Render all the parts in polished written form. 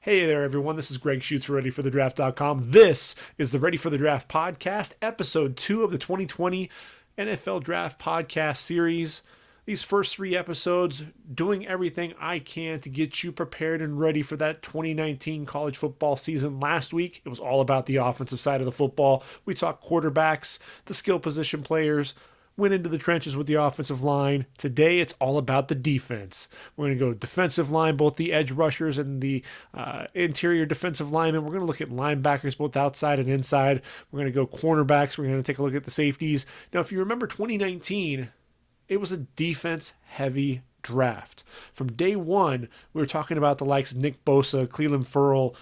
Hey there, everyone. This is Gregg Schutze for ReadyForTheDraft.com. This is the Ready for the Draft podcast, episode 2 of the 2020 NFL Draft podcast series. These first 3 episodes, doing everything I can to get you prepared and ready for that 2019 college football season. Last week, it was all about the offensive side of the football. We talked quarterbacks, the skill position players, went into the trenches with the offensive line. Today, it's all about the defense. We're going to go defensive line, both the edge rushers and the interior defensive linemen. We're going to look at linebackers, both outside and inside. We're going to go cornerbacks. We're going to take a look at the safeties. Now, if you remember 2019, it was a defense-heavy draft. From day one, we were talking about the likes of Nick Bosa, Clelin Ferrell,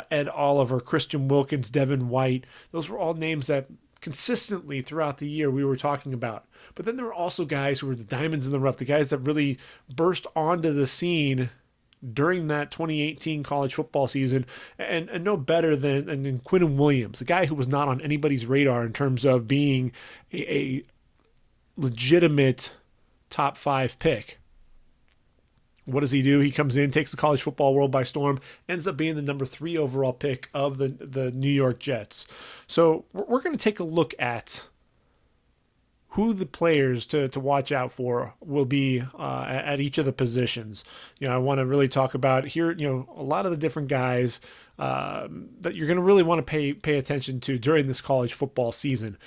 Ed Oliver, Christian Wilkins, Devin White. Those were all names that consistently throughout the year we were talking about. But then there were also guys who were the diamonds in the rough, the guys that really burst onto the scene during that 2018 college football season, and no better than Quinnen Williams, a guy who was not on anybody's radar in terms of being a legitimate top 5 pick. What does he do? He comes in, takes the college football world by storm, ends up being the number 3 overall pick of the New York Jets. So we're going to take a look at who the players to watch out for will be at each of the positions. I want to really talk about here, a lot of the different guys that you're going to really want to pay attention to during this college football season.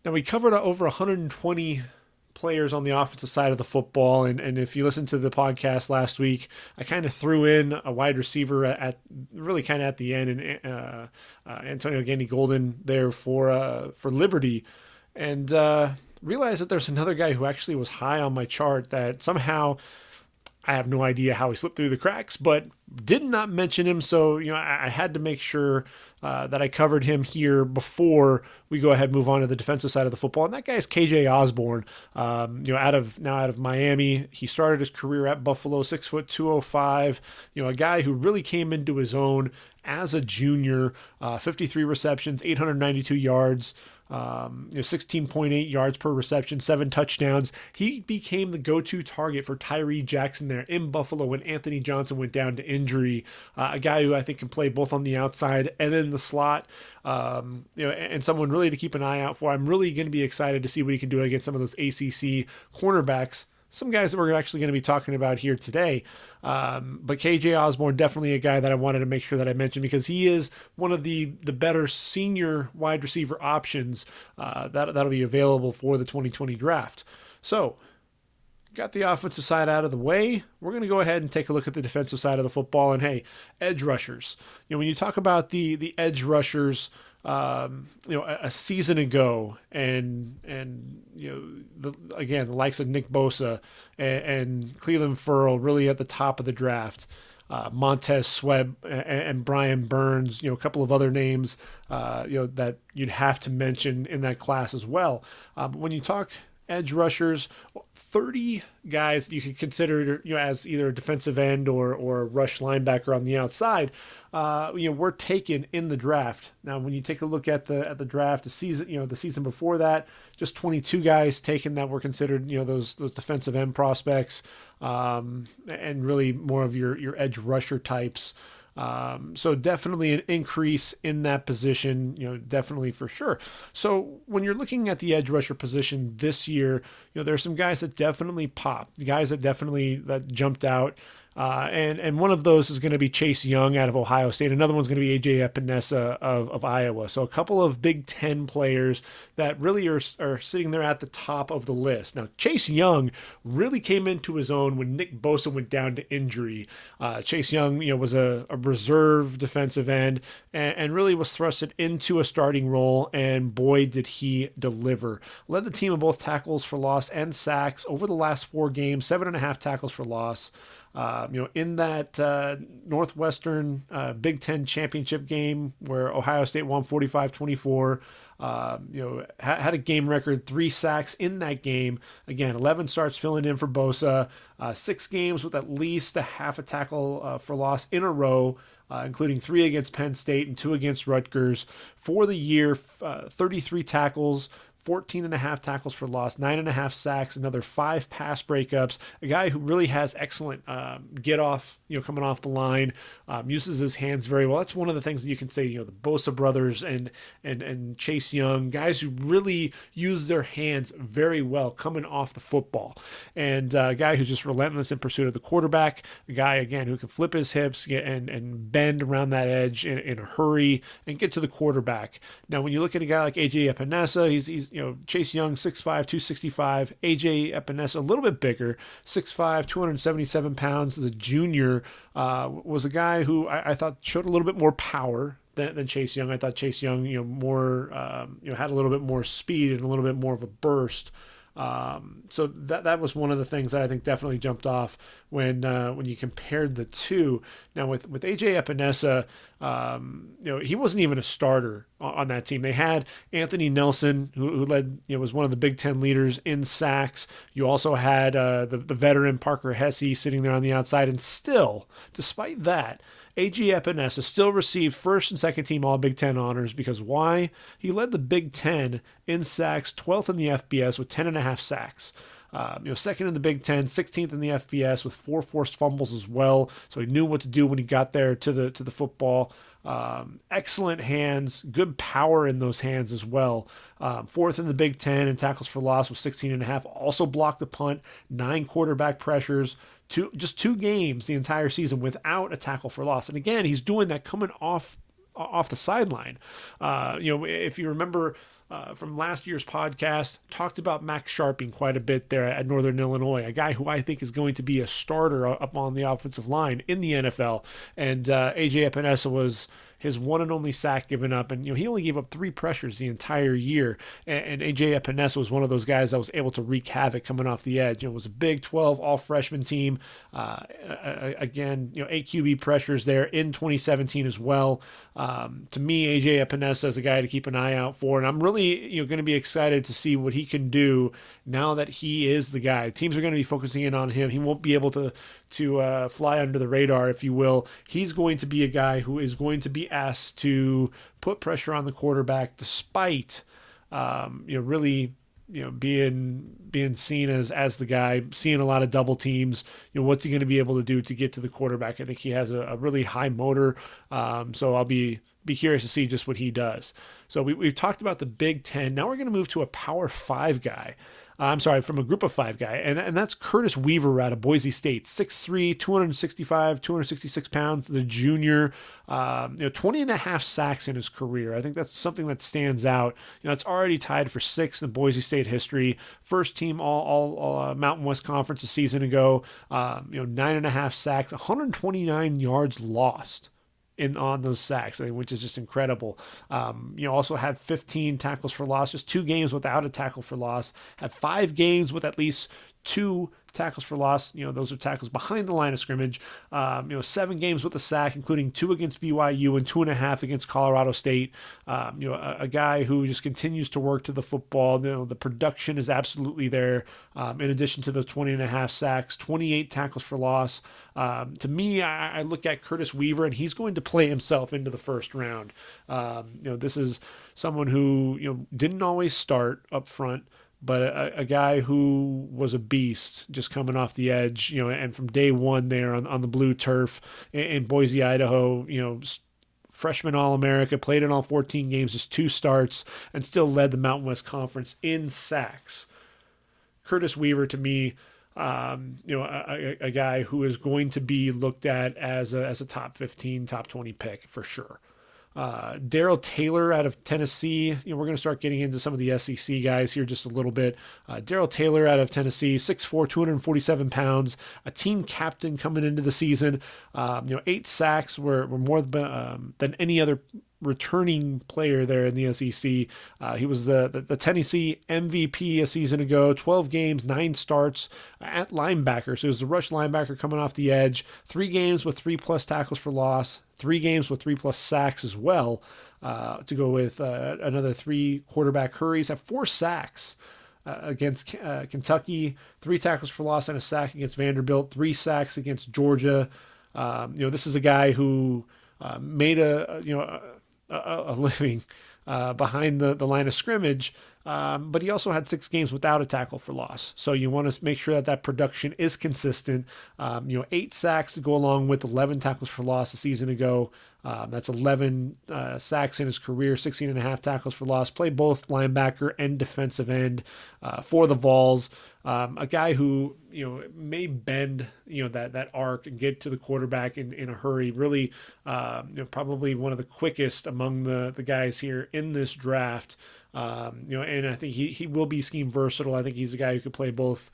Now, we covered over 120 players on the offensive side of the football, and if you listened to the podcast last week, I kind of threw in a wide receiver at really kind of at the end, and Antonio Gandy-Golden there for Liberty, and realized that there's another guy who actually was high on my chart that somehow I have no idea how he slipped through the cracks, but did not mention him. So, I had to make sure that I covered him here before we go ahead and move on to the defensive side of the football. And that guy is KJ Osborne, out of Miami. He started his career at Buffalo, 6'2", 205, a guy who really came into his own as a junior, 53 receptions, 892 yards, 16.8 yards per reception, 7 touchdowns. He became the go-to target for Tyree Jackson there in Buffalo when Anthony Johnson went down to injury. A guy who I think can play both on the outside and in the slot. And someone really to keep an eye out for. I'm really going to be excited to see what he can do against some of those ACC cornerbacks. Some guys that we're actually going to be talking about here today. But KJ Osborne, definitely a guy that I wanted to make sure that I mentioned because he is one of the better senior wide receiver options that'll be available for the 2020 draft. So, got the offensive side out of the way. We're going to go ahead and take a look at the defensive side of the football. And hey, edge rushers. When you talk about the edge rushers, a season ago, and the likes of Nick Bosa and Clelin Ferrell really at the top of the draft. Montez Sweat and Brian Burns, a couple of other names, that you'd have to mention in that class as well. But when you talk edge rushers, 30 guys that you could consider, as either a defensive end or a rush linebacker on the outside, were taken in the draft. Now, when you take a look at the draft, the season before that, just 22 guys taken that were considered, those defensive end prospects, and really more of your edge rusher types. So definitely an increase in that position, definitely for sure. So when you're looking at the edge rusher position this year, there are some guys that definitely pop, the guys that jumped out. And one of those is going to be Chase Young out of Ohio State. Another one's going to be A.J. Epinesa of Iowa. So a couple of Big Ten players that really are sitting there at the top of the list. Now, Chase Young really came into his own when Nick Bosa went down to injury. Chase Young, was a reserve defensive end and really was thrusted into a starting role, and boy, did he deliver. Led the team in both tackles for loss and sacks over the last 4 games, 7.5 tackles for loss. In that Northwestern Big Ten championship game where Ohio State won 45-24, had a game record, 3 sacks in that game. Again, 11 starts filling in for Bosa, 6 games with at least a half a tackle for loss in a row, including 3 against Penn State and 2 against Rutgers. For the year, 33 tackles, 14.5 tackles for loss, 9.5 sacks, another 5 pass breakups. A guy who really has excellent get off coming off the line, uses his hands very well. That's one of the things that you can say, the Bosa brothers and Chase Young, guys who really use their hands very well coming off the football. And a guy who's just relentless in pursuit of the quarterback, a guy, again, who can flip his hips and bend around that edge in a hurry and get to the quarterback. Now, when you look at a guy like A.J. Epinesa, he's Chase Young, 6'5", 265. A.J. Epinesa, a little bit bigger, 6'5", 277 pounds. The junior was a guy who I thought showed a little bit more power than Chase Young. I thought Chase Young, more, had a little bit more speed and a little bit more of a burst. So that was one of the things that I think definitely jumped off when you compared the two. Now with AJ Epinesa, he wasn't even a starter on that team. They had Anthony Nelson, who led, was one of the Big Ten leaders in sacks. You also had the veteran Parker Hesse sitting there on the outside, and still, despite that, A.J. Epinesa still received first and second team All Big Ten honors because why? He led the Big Ten in sacks, 12th in the FBS with 10.5 sacks. Second in the Big Ten, 16th in the FBS with 4 forced fumbles as well. So he knew what to do when he got there to the football. Excellent hands, good power in those hands as well. 4th in the Big Ten in tackles for loss with 16.5. Also blocked a punt, 9 quarterback pressures. Just 2 games the entire season without a tackle for loss. And again, he's doing that coming off the sideline. If you remember from last year's podcast, talked about Max Sharping quite a bit there at Northern Illinois, a guy who I think is going to be a starter up on the offensive line in the NFL. And A.J. Epinesa was his one and only sack given up. And, he only gave up 3 pressures the entire year. And A.J. Epinesa was one of those guys that was able to wreak havoc coming off the edge. It was a Big 12 all-freshman team. Again, 8 QB pressures there in 2017 as well. To me, A.J. Epinesa is a guy to keep an eye out for. And I'm really, going to be excited to see what he can do now that he is the guy. Teams are going to be focusing in on him. He won't be able to fly under the radar, if you will. He's going to be a guy who is going to be asked to put pressure on the quarterback despite really being seen as the guy, seeing a lot of double teams. What's he going to be able to do to get to the quarterback? I think he has a really high motor, so I'll be curious to see just what he does. So we've talked about the Big Ten. Now we're going to move to a Power 5 guy. From a group of 5 guy, and that's Curtis Weaver out of Boise State, 6'3", 266 pounds, the junior, 20.5 sacks in his career. I think that's something that stands out. It's already tied for 6th in Boise State history. First team all Mountain West Conference a season ago. 9.5 sacks, 129 yards lost on those sacks, which is just incredible. Also had 15 tackles for loss, just 2 games without a tackle for loss, had 5 games with at least 2 tackles for loss. Those are tackles behind the line of scrimmage. 7 games with a sack, including 2 against BYU and 2.5 against Colorado State. A guy who just continues to work to the football. The production is absolutely there. In addition to the 20.5 sacks, 28 tackles for loss. To me, I look at Curtis Weaver, and he's going to play himself into the first round. This is someone who didn't always start up front, but a guy who was a beast just coming off the edge, and from day one there on the blue turf in Boise, Idaho, freshman All-America, played in all 14 games, just 2 starts, and still led the Mountain West Conference in sacks. Curtis Weaver, to me, a guy who is going to be looked at as a top 15, top 20 pick for sure. Darrell Taylor out of Tennessee. We're going to start getting into some of the SEC guys here just a little bit. Darrell Taylor out of Tennessee, 6'4", 247 pounds, a team captain coming into the season. 8 sacks were more than any other returning player there in the SEC. He was the Tennessee MVP a season ago, 12 games, 9 starts at linebacker. So he was the rush linebacker coming off the edge, 3 games with 3+ tackles for loss, 3 games with 3+ sacks as well, to go with another 3 quarterback hurries, have 4 sacks against Kentucky, 3 tackles for loss and a sack against Vanderbilt, 3 sacks against Georgia. This is a guy who made a living behind the line of scrimmage, but he also had 6 games without a tackle for loss. So you want to make sure that that production is consistent. 8 sacks to go along with 11 tackles for loss a season ago. That's 11 sacks in his career, 16 and a half tackles for loss. Played both linebacker and defensive end for the Vols. A guy who may bend that arc and get to the quarterback in a hurry. Really, probably one of the quickest among the guys here in this draft. And I think he will be scheme versatile. I think he's a guy who could play both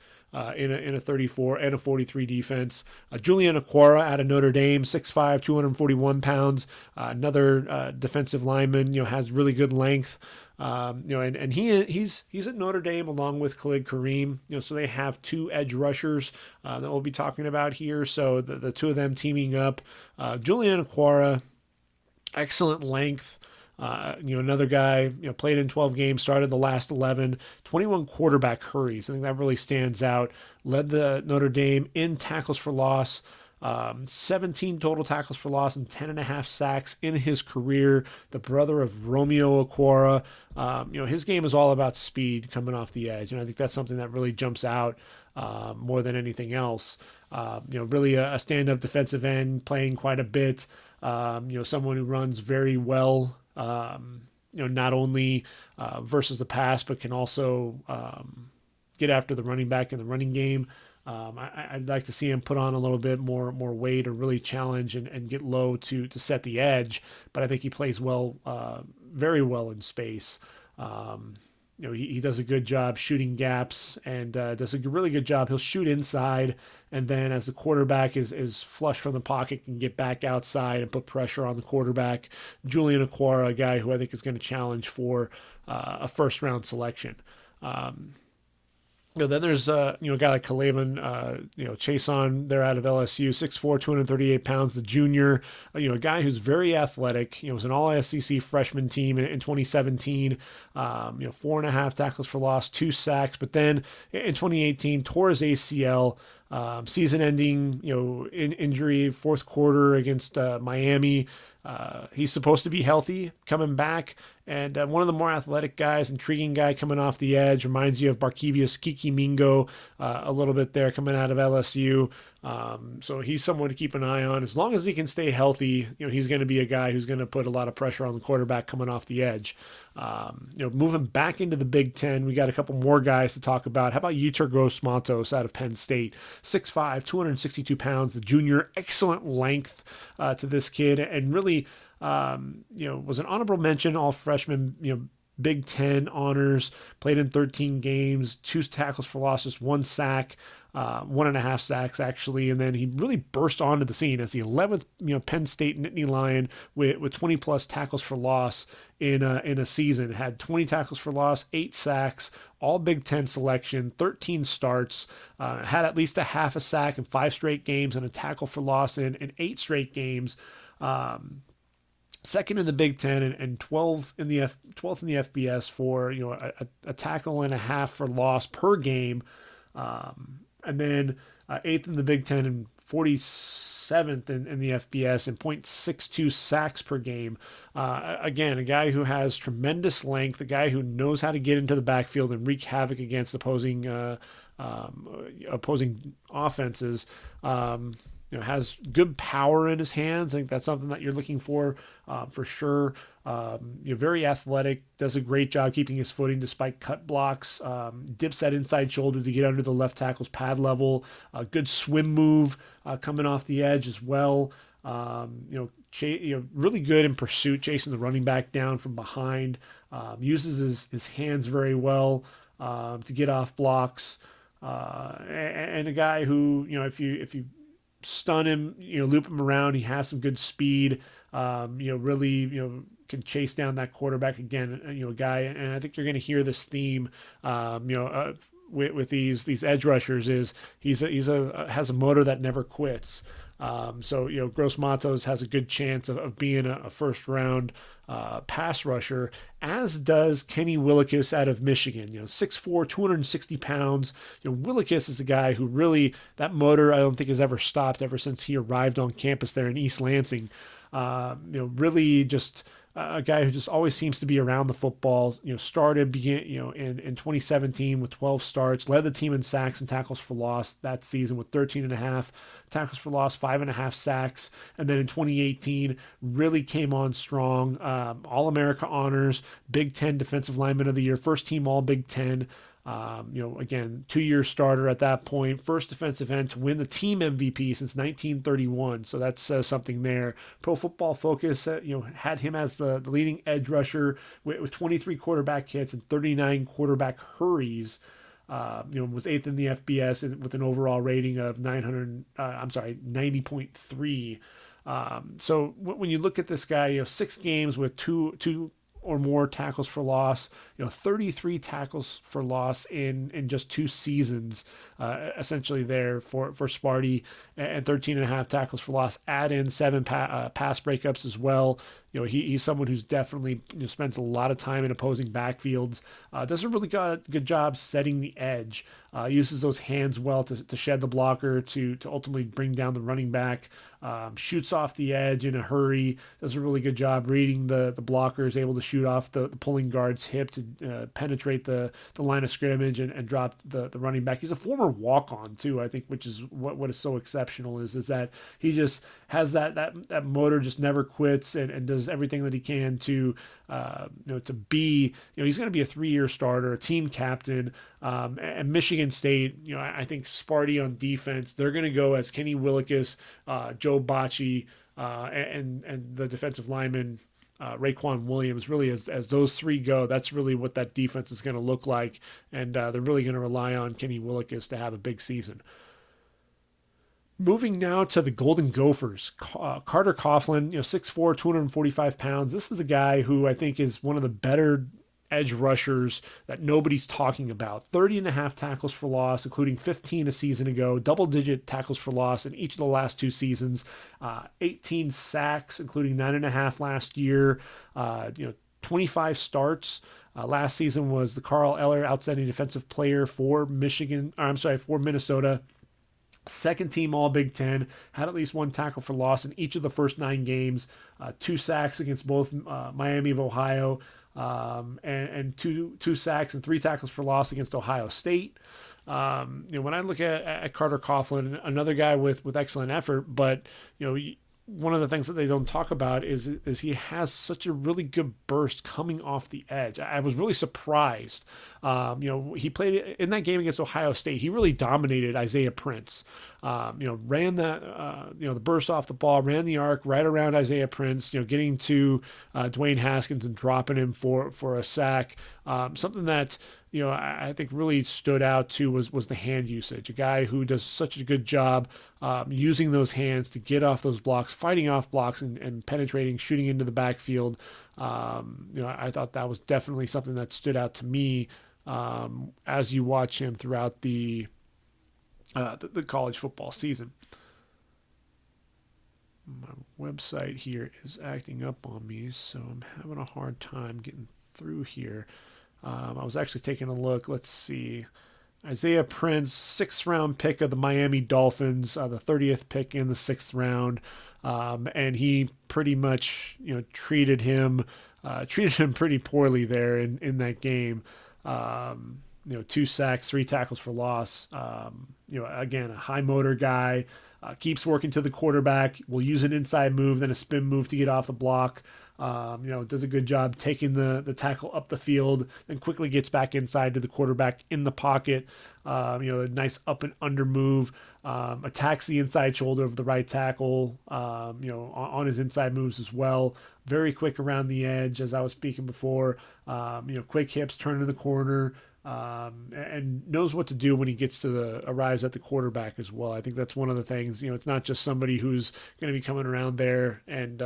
in a 34 and a 43 defense. Julian Okwara out of Notre Dame, 6'5", 241 pounds. Another defensive lineman, has really good length. And he's at Notre Dame along with Khalid Kareem. So they have 2 edge rushers that we'll be talking about here. So the 2 of them teaming up. Julian Okwara, excellent length. Another guy, played in 12 games, started the last 11, 21 quarterback hurries. I think that really stands out. Led the Notre Dame in tackles for loss, 17 total tackles for loss and 10 and a half sacks in his career. The brother of Romeo Okwara. His game is all about speed coming off the edge. And I think that's something that really jumps out more than anything else. Really a stand-up defensive end, playing quite a bit. Someone who runs very well. Not only versus the pass, but can also get after the running back in the running game. I'd like to see him put on a little bit more weight or really challenge and get low to set the edge. But I think he plays well, very well in space. He does a good job shooting gaps and does a really good job. He'll shoot inside, and then as the quarterback is flush from the pocket, can get back outside and put pressure on the quarterback. Julian Okwara, a guy who I think is going to challenge for a first-round selection. Then there's a guy like Kalaban, Chason, they're out of LSU, 6'4", 238 pounds, the junior, a guy who's very athletic. Was an all-SEC freshman team in 2017, 4.5 tackles for loss, 2 sacks, but then in 2018 tore his ACL, season-ending, injury, fourth quarter against Miami. He's supposed to be healthy coming back, and one of the more athletic guys, intriguing guy coming off the edge, reminds you of Barkevius Kiki Mingo a little bit there coming out of LSU. So he's someone to keep an eye on. As long as he can stay healthy, he's going to be a guy who's going to put a lot of pressure on the quarterback coming off the edge. Moving back into the Big Ten, we got a couple more guys to talk about. How about Yetur Gross-Matos out of Penn State? 6'5", 262 pounds, the junior, excellent length to this kid, and really, was an honorable mention, all freshman, Big Ten honors, played in 13 games, 2 tackles for losses, 1 sack, 1.5 sacks actually, and then he really burst onto the scene as the 11th, Penn State Nittany Lion with 20 plus tackles for loss in a season. Had 20 tackles for loss, 8 sacks, all Big Ten selection, 13 starts, had at least a half a sack in 5 straight games and a tackle for loss in 8 straight games. Second in the Big Ten and 12th in the FBS for a tackle and a half for loss per game, and then 8th in the Big Ten and 47th in the FBS and 0.62 sacks per game. Again, a guy who has tremendous length, a guy who knows how to get into the backfield and wreak havoc against opposing offenses. Has good power in his hands. I think that's something that you're looking for sure. Very athletic, does a great job keeping his footing despite cut blocks, dips that inside shoulder to get under the left tackle's pad level, a good swim move coming off the edge as well. Really good in pursuit, chasing the running back down from behind, uses his hands very well to get off blocks, and a guy who, if you stun him, loop him around, he has some good speed, really, can chase down that quarterback again, a guy, and I think you're going to hear this theme, with these edge rushers is has a motor that never quits. So Gross-Matos has a good chance of being a first round pass rusher, as does Kenny Willekes out of Michigan. 6'4", 260 pounds. Willekes is a guy who really, that motor I don't think has ever stopped ever since he arrived on campus there in East Lansing. Really just a guy who just always seems to be around the football. Started in 2017 with 12 starts, led the team in sacks and tackles for loss that season with 13 and a half tackles for loss, 5.5 sacks, and then in 2018 really came on strong. All-America honors, Big Ten Defensive Lineman of the Year, first team All Big Ten. Again, 2-year starter at that point, first defensive end to win the team MVP since 1931. So that says something there. Pro Football Focus, had him as the leading edge rusher with 23 quarterback hits and 39 quarterback hurries. Was eighth in the FBS with an overall rating of 90.3. So when you look at this guy, 6 games with two or more tackles for loss, 33 tackles for loss in just 2 seasons, essentially there for Sparty, and 13 and a half tackles for loss. Add in 7 pass breakups as well. He's someone who's definitely spends a lot of time in opposing backfields. Does a really good job setting the edge. Uses those hands well to shed the blocker to ultimately bring down the running back. Shoots off the edge in a hurry. Does a really good job reading the blockers. Able to shoot off the pulling guard's hip to penetrate the line of scrimmage and drop the running back. He's a former walk-on too, I think, which is what is so exceptional is that he just has that motor, just never quits and does everything that he can to be, he's going to be a 3-year starter, a team captain. And Michigan State, I think Sparty on defense, they're going to go as Kenny Willekes, Joe Bocci, and the defensive lineman, Raekwon Williams. Really, as those 3 go, that's really what that defense is going to look like. And they're really going to rely on Kenny Willekes to have a big season. Moving now to the Golden Gophers, Carter Coughlin, 6'4", 245 pounds. This is a guy who I think is one of the better edge rushers that nobody's talking about. 30 and a half tackles for loss, including 15 a season ago, double-digit tackles for loss in each of the last 2 seasons, 18 sacks, including 9.5 last year, 25 starts. Last season was the Carl Eller Outstanding Defensive Player for Minnesota. Second team All Big Ten, had at least 1 tackle for loss in each of the first 9 games, 2 sacks against both Miami of Ohio, and two sacks and 3 tackles for loss against Ohio State. When I look at Carter Coughlin, another guy with excellent effort, but one of the things that they don't talk about is he has such a really good burst coming off the edge. I was really surprised. He played in that game against Ohio State. He really dominated Isaiah Prince. Ran the burst off the ball, ran the arc right around Isaiah Prince, getting to Dwayne Haskins and dropping him for a sack. Something that I think really stood out too was the hand usage. A guy who does such a good job using those hands to get off those blocks, fighting off blocks and penetrating, shooting into the backfield. I thought that was definitely something that stood out to me as you watch him throughout the college football season. My website here is acting up on me, so I'm having a hard time getting through here. I was actually taking a look. Let's see. Isaiah Prince, 6th round pick of the Miami Dolphins, the 30th pick in the 6th round. And he pretty much, treated him pretty poorly there in that game. 2 sacks, 3 tackles for loss. Again, a high motor guy, keeps working to the quarterback, will use an inside move, then a spin move to get off the block. Does a good job taking the tackle up the field, then quickly gets back inside to the quarterback in the pocket. A nice up and under move, attacks the inside shoulder of the right tackle, on his inside moves as well. Very quick around the edge, as I was speaking before. Quick hips, turn in the corner, and knows what to do when he arrives at the quarterback as well. I think that's one of the things. It's not just somebody who's going to be coming around there and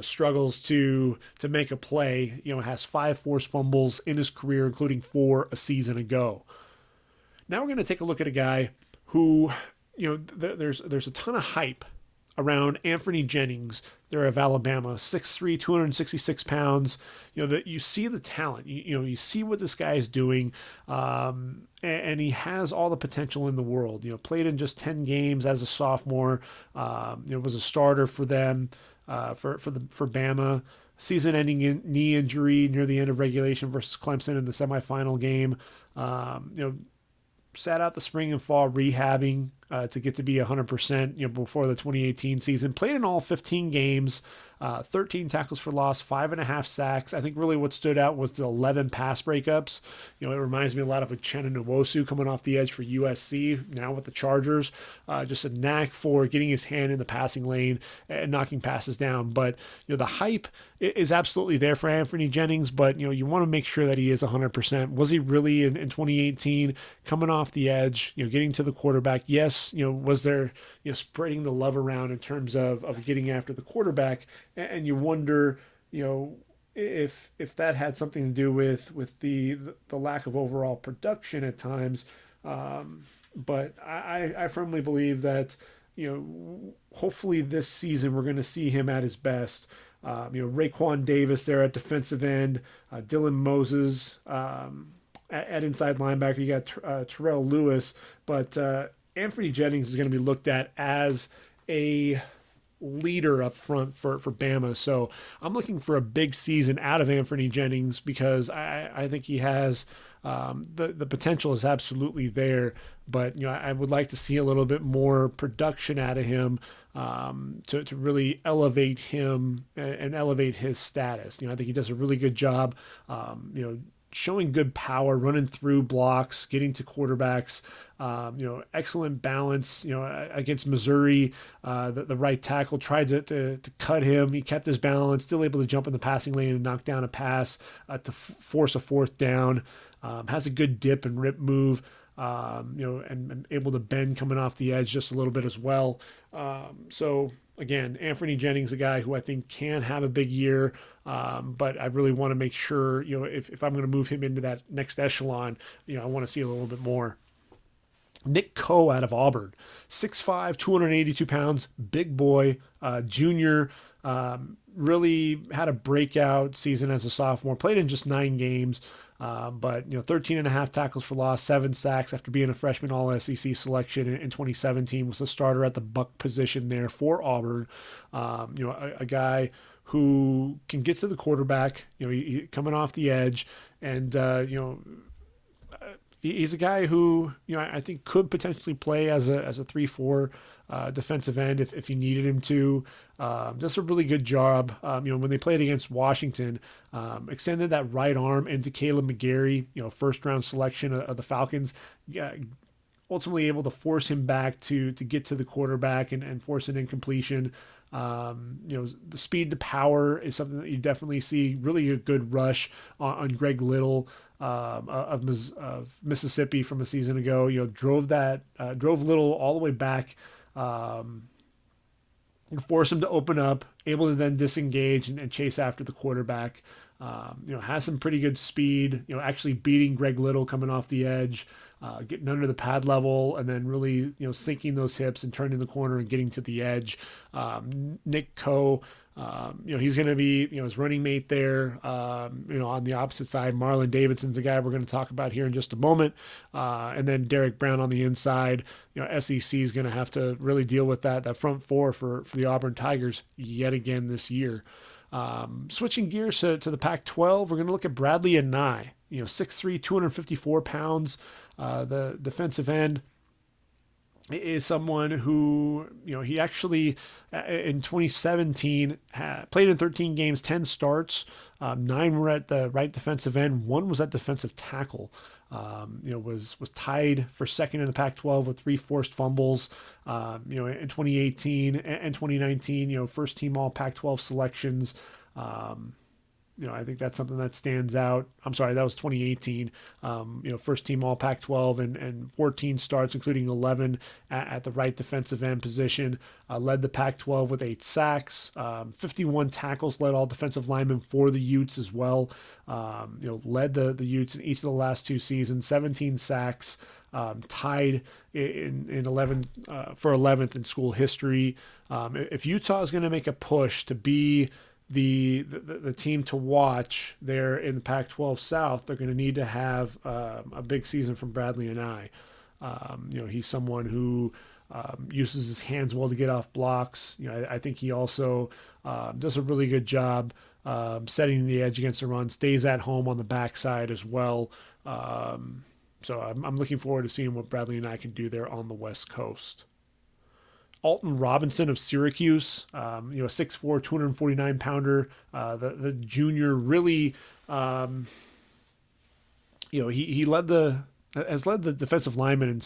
struggles to make a play. Has 5 forced fumbles in his career, including 4 a season ago. Now we're going to take a look at a guy who, there's a ton of hype around Anthony Jennings there of Alabama, 6'3", 266 pounds. That you see the talent. You see what this guy is doing, and he has all the potential in the world. Played in just 10 games as a sophomore. Was a starter for them. For Bama, season-ending knee injury near the end of regulation versus Clemson in the semifinal game. Sat out the spring and fall rehabbing to get to be 100%, before the 2018 season. Played in all 15 games, 13 tackles for loss, 5.5 sacks. I think really what stood out was the 11 pass breakups. It reminds me a lot of Uchenna Nwosu coming off the edge for USC, now with the Chargers. Just a knack for getting his hand in the passing lane and knocking passes down. But, the hype is absolutely there for Anthony Jennings, but, you want to make sure that he is 100%. Was he really in 2018 coming off the edge, getting to the quarterback? Yes, was there, spreading the love around in terms of getting after the quarterback? And you wonder, if that had something to do with the lack of overall production at times. But I firmly believe that, hopefully this season we're going to see him at his best. Raekwon Davis there at defensive end, Dylan Moses at inside linebacker. You got Terrell Lewis, but Anthony Jennings is going to be looked at as a leader up front for Bama. So I'm looking for a big season out of Anthony Jennings because I think he has the potential is absolutely there, but I would like to see a little bit more production out of him to really elevate him and elevate his status. I think he does a really good job, showing good power, running through blocks, getting to quarterbacks. Excellent balance. Against Missouri, the right tackle tried to cut him. He kept his balance, still able to jump in the passing lane and knock down a pass to force a fourth down. Has a good dip and rip move. And able to bend coming off the edge just a little bit as well. So again, Anthony Jennings, a guy who I think can have a big year, but I really want to make sure, if I'm going to move him into that next echelon, I want to see a little bit more. Nick Coe out of Auburn, 6'5", 282 pounds, big boy, junior, really had a breakout season as a sophomore, played in just 9 games, but 13.5 tackles for loss, 7 sacks after being a freshman All-SEC selection in 2017, was the starter at the buck position there for Auburn. A guy who can get to the quarterback, he coming off the edge, and he's a guy who I think could potentially play as a 3-4 defensive end if you needed him to. Does a really good job. When they played against Washington, extended that right arm into Caleb McGarry, first round selection of the Falcons. Ultimately able to force him back to get to the quarterback and force an incompletion. The speed to power is something that you definitely see. Really a good rush on Greg Little of Mississippi from a season ago. Drove Little all the way back, and force him to open up, able to then disengage and chase after the quarterback. Has some pretty good speed, actually beating Greg Little coming off the edge, getting under the pad level, and then really, sinking those hips and turning the corner and getting to the edge. Nick Coe, he's going to be, his running mate there, on the opposite side. Marlon Davidson's a guy we're going to talk about here in just a moment. And then Derek Brown on the inside. SEC is going to have to really deal with that front four for the Auburn Tigers yet again this year. Switching gears to the Pac-12, we're going to look at Bradley Anae, 6'3", 254 pounds, the defensive end. Is someone who, he actually in 2017 played in 13 games, 10 starts, 9 were at the right defensive end, 1 was at defensive tackle. Was tied for second in the Pac-12 with 3 forced fumbles. In 2018 and 2019, first team all Pac-12 selections. I think that's something that stands out. I'm sorry, that was 2018. First team all Pac-12 and 14 starts, including 11 at the right defensive end position. Led the Pac-12 with 8 sacks, 51 tackles, led all defensive linemen for the Utes as well. Led the Utes in each of the last 2 seasons, 17 sacks, tied in 11 for 11th in school history. If Utah is going to make a push to be the team to watch there in the Pac-12 South, they're going to need to have a big season from Bradley Anae. He's someone who uses his hands well to get off blocks. I think he also does a really good job setting the edge against the run, stays at home on the backside as well. So I'm looking forward to seeing what Bradley and I can do there on the West Coast. Alton Robinson of Syracuse, a 6'4", 249-pounder. The junior really, he has led the defensive linemen in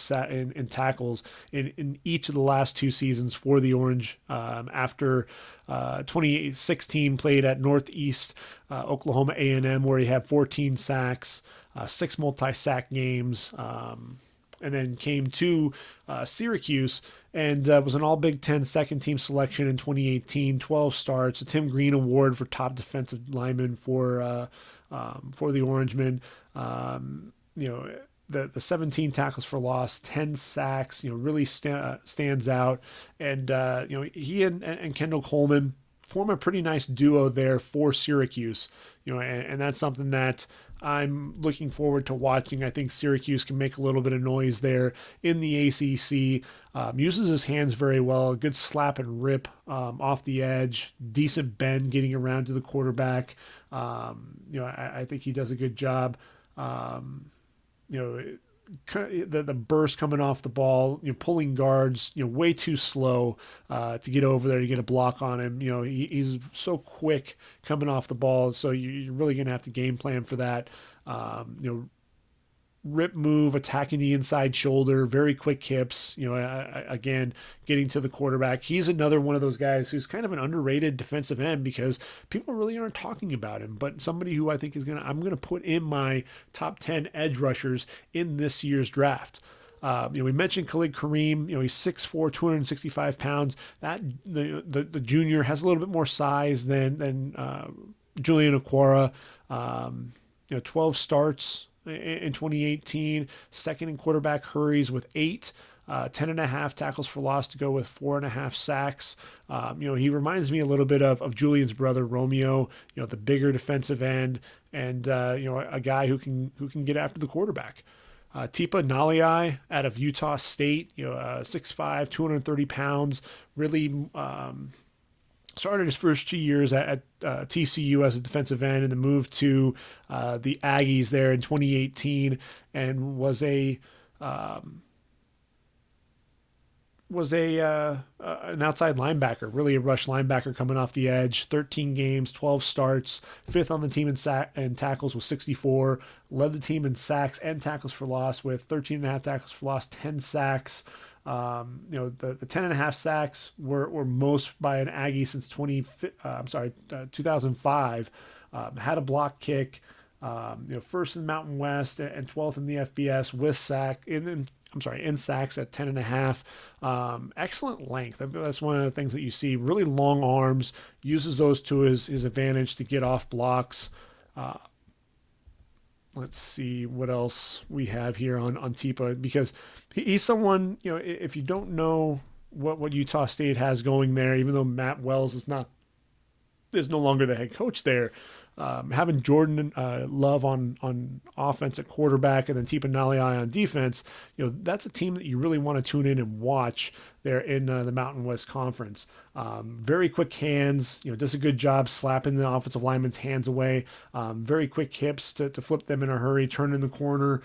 tackles in each of the last two seasons for the Orange. After 2016, played at Northeast Oklahoma A&M, where he had 14 sacks, 6 multi-sack games, and then came to Syracuse and was an All-Big Ten second-team selection in 2018, 12 starts, a Tim Green Award for top defensive lineman for the Orangemen. The 17 tackles for loss, 10 sacks, really stands out. And, he and Kendall Coleman form a pretty nice duo there for Syracuse, and that's something that I'm looking forward to watching. I think Syracuse can make a little bit of noise there in the ACC. Uses his hands very well. Good slap and rip off the edge. Decent bend getting around to the quarterback. I think he does a good job. The burst coming off the ball, pulling guards, way too slow to get over there to get a block on him. He's so quick coming off the ball, so you're really going to have to game plan for that. Rip move, attacking the inside shoulder, very quick hips, again, getting to the quarterback. He's another one of those guys who's kind of an underrated defensive end because people really aren't talking about him, but somebody who I think I'm going to put in my top 10 edge rushers in this year's draft. We mentioned Khalid Kareem. He's 6'4", 265 pounds. That the junior has a little bit more size than Julian Okwara. 12 starts in 2018, second in quarterback hurries with 8, 10.5 tackles for loss to go with 4.5 sacks. He reminds me a little bit of Julian's brother Romeo, the bigger defensive end, and a guy who can get after the quarterback. Tipa Naliai out of Utah State, 6'5", 230 pounds, really started his first 2 years at TCU as a defensive end and then moved to the Aggies there in 2018 and was an outside linebacker, really a rush linebacker coming off the edge. 13 games, 12 starts, fifth on the team in tackles with 64, led the team in sacks and tackles for loss with 13.5 tackles for loss, 10 sacks. The 10.5 sacks were most by an Aggie since 2005. Had a block kick, first in the Mountain West and 12th in the FBS with in sacks at 10.5. Excellent length. That's one of the things that you see. Really long arms, uses those to his advantage to get off blocks. Let's see what else we have here on Tipa, because he's someone, if you don't know what Utah State has going there, even though Matt Wells is no longer the head coach there, having Jordan Love on offense at quarterback and then Tipa Naliai on defense, that's a team that you really want to tune in and watch there in the Mountain West Conference. Very quick hands, does a good job slapping the offensive lineman's hands away. Very quick hips to flip them in a hurry, turn in the corner.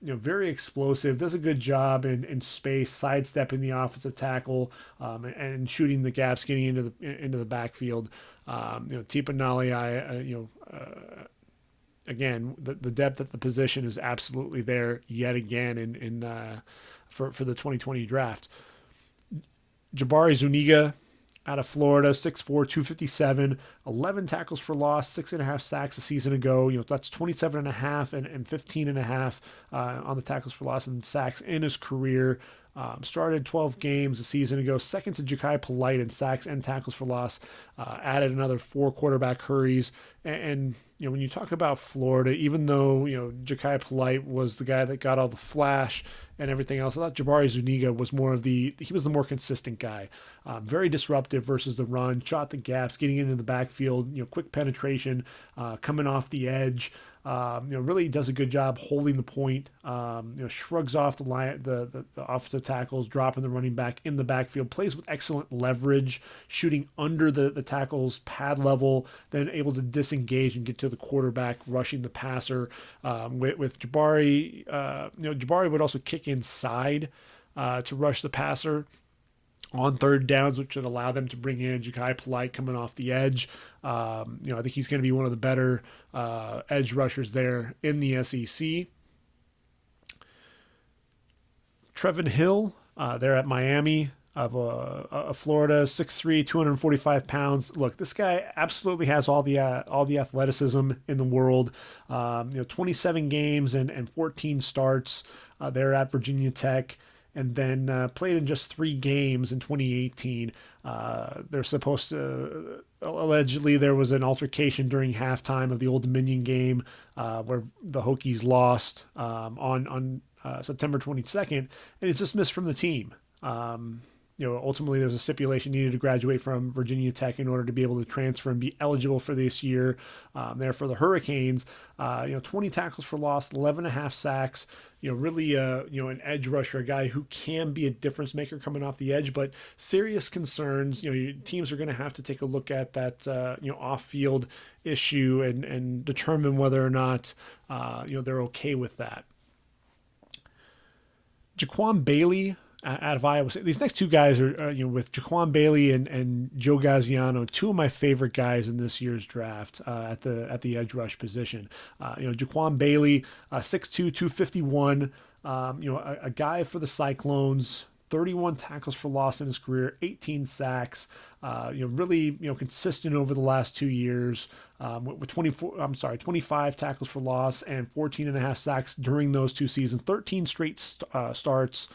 Very explosive, does a good job in space, sidestepping the offensive tackle, and shooting the gaps, getting into the backfield. Tipa Naliai, again, the depth at the position is absolutely there yet again for the 2020 draft. Jabari Zuniga out of Florida, 6'4", 257, 11 tackles for loss, 6.5 sacks a season ago. That's 27.5 and 15.5 on the tackles for loss and sacks in his career. Started 12 games a season ago, second to Ja'Kai Polite in sacks and tackles for loss. Added another 4 quarterback hurries. And when you talk about Florida, even though Ja'Kai Polite was the guy that got all the flash and everything else, I thought Jabari Zuniga was he was the more consistent guy. Very disruptive versus the run, shot the gaps, getting into the backfield, quick penetration, coming off the edge. Really does a good job holding the point. Shrugs off the line, the offensive tackles, dropping the running back in the backfield, plays with excellent leverage, shooting under the tackle's pad level, then able to disengage and get to the quarterback, rushing the passer. With Jabari, Jabari would also kick inside to rush the passer on third downs, which would allow them to bring in Ja'Kai Polite coming off the edge. I think he's going to be one of the better edge rushers there in the SEC. Trevin Hill, there at Miami of Florida, 6'3", 245 pounds. Look, this guy absolutely has all the athleticism in the world. 27 games and 14 starts there at Virginia Tech, and then played in just 3 games in 2018. They're supposed to, allegedly, there was an altercation during halftime of the Old Dominion game where the Hokies lost on September 22nd, and it's dismissed from the team. Ultimately, there's a stipulation needed to graduate from Virginia Tech in order to be able to transfer and be eligible for this year. There for the Hurricanes, 20 tackles for loss, 11 and a half sacks. Really, an edge rusher, a guy who can be a difference maker coming off the edge, but serious concerns. Teams are going to have to take a look at that, off-field issue and determine whether or not, they're okay with that. Jaquan Bailey out of Iowa State. These next 2 guys are, with Jaquan Bailey and Joe Gaziano, 2 of my favorite guys in this year's draft at the edge rush position. Jaquan Bailey, 6'2", 251, a guy for the Cyclones, 31 tackles for loss in his career, 18 sacks, really, consistent over the last 2 years, with 25 tackles for loss and 14 and a half sacks during those 2 seasons, 13 straight starts.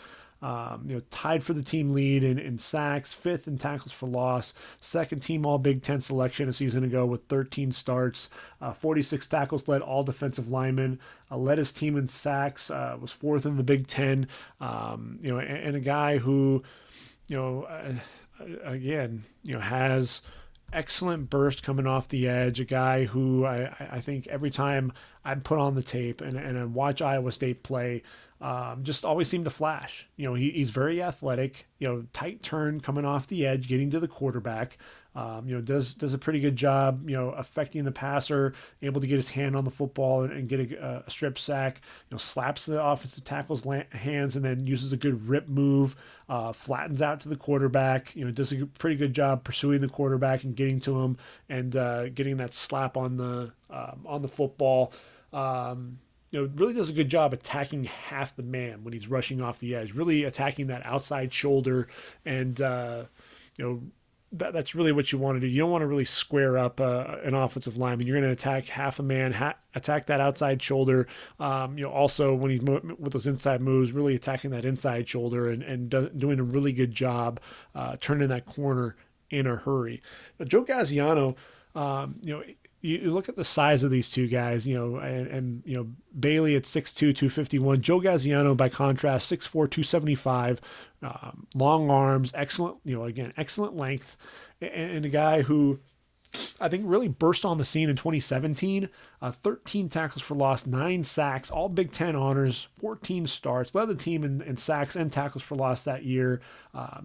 Tied for the team lead in sacks, 5th in tackles for loss, 2nd team All Big Ten selection a season ago with 13 starts, 46 tackles, led all defensive linemen, led his team in sacks, was 4th in the Big Ten, and a guy who, again, has excellent burst coming off the edge, a guy who I think every time I put on the tape and I watch Iowa State play, just always seem to flash. He's very athletic, tight turn coming off the edge, getting to the quarterback, does a pretty good job, affecting the passer, able to get his hand on the football and get a strip sack, slaps the offensive tackle's hands and then uses a good rip move, flattens out to the quarterback, does a pretty good job pursuing the quarterback and getting to him and getting that slap on the football. Really does a good job attacking half the man when he's rushing off the edge, really attacking that outside shoulder. And, that's really what you want to do. You don't want to really square up an offensive lineman. You're going to attack half a man, attack that outside shoulder. Also when he's with those inside moves, really attacking that inside shoulder and doing a really good job turning that corner in a hurry. Now, Joe Gaziano, you look at the size of these 2 guys, and Bailey at 6'2", 251. Joe Gaziano, by contrast, 6'4", 275. Long arms, excellent, excellent length, and a guy who I think really burst on the scene in 2017. 13 tackles for loss, 9 sacks, all Big Ten honors, 14 starts, led the team in sacks and tackles for loss that year.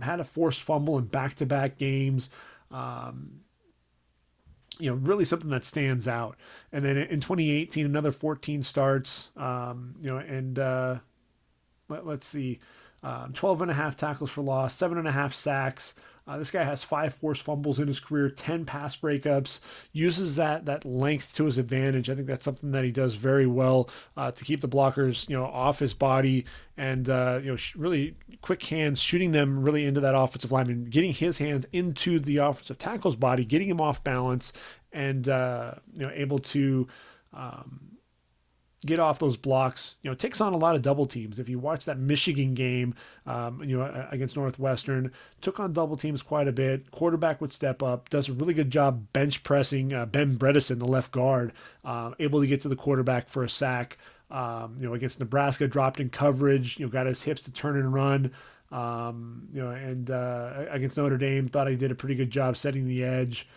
Had a forced fumble in back-to-back games. Really something that stands out. And then in 2018, another 14 starts, let's see, 12 and a half tackles for loss, 7 and a half sacks. This guy has 5 forced fumbles in his career, 10 pass breakups, uses that length to his advantage. I think that's something that he does very well to keep the blockers, off his body and, really quick hands, shooting them really into that offensive lineman, getting his hands into the offensive tackle's body, getting him off balance and, able to, get off those blocks, takes on a lot of double teams. If you watch that Michigan game, against Northwestern, took on double teams quite a bit. Quarterback would step up, does a really good job bench pressing Ben Bredesen, the left guard, able to get to the quarterback for a sack. Against Nebraska, dropped in coverage, got his hips to turn and run. Against Notre Dame, thought he did a pretty good job setting the edge.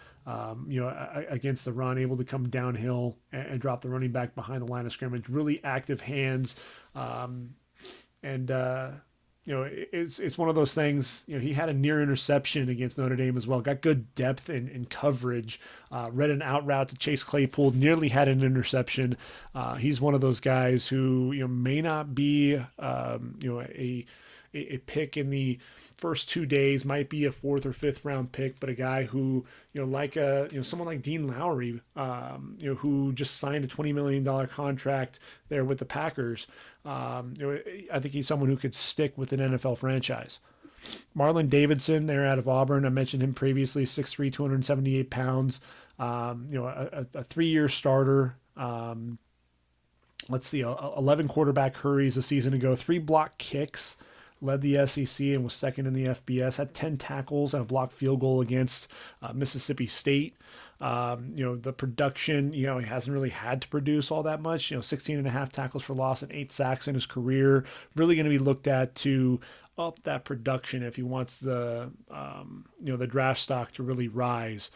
against the run, able to come downhill and drop the running back behind the line of scrimmage. Really active hands, and it's one of those things. He had a near interception against Notre Dame as well. Got good depth in coverage. Read an out route to Chase Claypool. Nearly had an interception. He's one of those guys who may not be a pick in the first 2 days, might be a fourth or fifth round pick, but a guy who, someone like Dean Lowry, who just signed a $20 million contract there with the Packers. I think he's someone who could stick with an NFL franchise. Marlon Davidson, they're out of Auburn. I mentioned him previously, 6'3", 278 pounds. A 3-year starter. Let's see, 11 quarterback hurries a season ago, 3 block kicks, led the SEC and was second in the FBS, had 10 tackles and a blocked field goal against Mississippi State. The production, he hasn't really had to produce all that much, 16 and a half tackles for loss and 8 sacks in his career. Really going to be looked at to up that production if he wants the draft stock to really rise.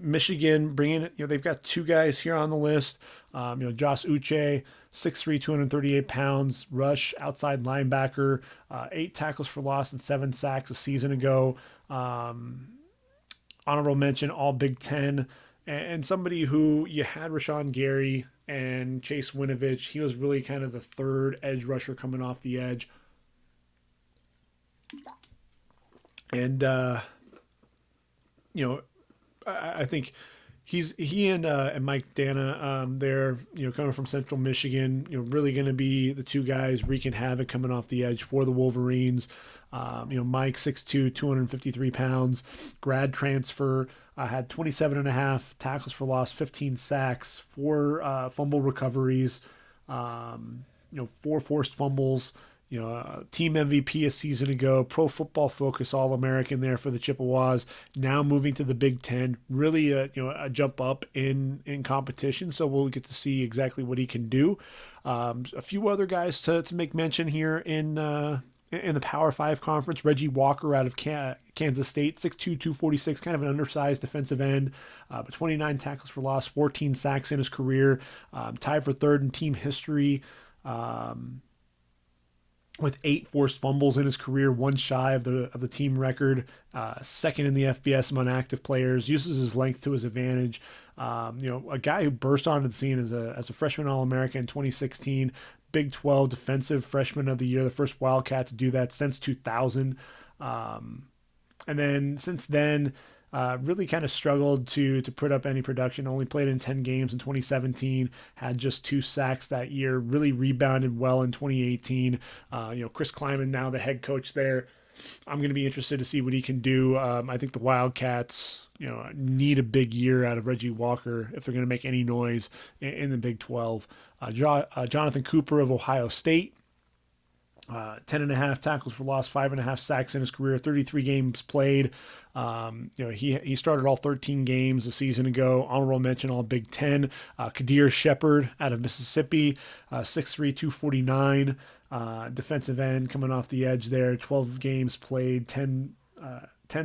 Michigan bringing it, they've got 2 guys here on the list. Josh Uche, 6'3", 238 pounds, rush, outside linebacker, 8 tackles for loss and 7 sacks a season ago. Honorable mention, all Big Ten, and somebody who you had Rashawn Gary and Chase Winovich. He was really kind of the third edge rusher coming off the edge. And, I think he and Mike Dana, they're coming from Central Michigan, really going to be the 2 guys wreaking havoc coming off the edge for the Wolverines. Mike 6'2", 253 pounds, grad transfer, had 27 and a half tackles for loss, 15 sacks, 4 fumble recoveries, 4 forced fumbles. Team MVP a season ago, Pro Football Focus All-American there for the Chippewas. Now moving to the Big Ten, really a jump up in competition. So we'll get to see exactly what he can do. A few other guys to make mention here in the Power 5 conference. Reggie Walker out of Kansas State, 6'2", 246, kind of an undersized defensive end, but 29 tackles for loss, 14 sacks in his career, tied for third in team history. With 8 forced fumbles in his career, 1 shy of the team record, second in the FBS among active players, uses his length to his advantage. A guy who burst onto the scene as a freshman All-American in 2016, Big 12 Defensive Freshman of the Year, the first Wildcat to do that since 2000. And then since then, really kind of struggled to put up any production. Only played in 10 games in 2017. Had just 2 sacks that year. Really rebounded well in 2018. Chris Kleiman now the head coach there. I'm going to be interested to see what he can do. I think the Wildcats, need a big year out of Reggie Walker if they're going to make any noise in the Big 12. Jonathan Cooper of Ohio State. 10 and a half tackles for loss, 5 and a half sacks in his career, 33 games played. He started all 13 games a season ago. Honorable mention, all Big Ten. Kadir Shepard out of Mississippi, 6'3", 249, defensive end coming off the edge there. 12 games played, 10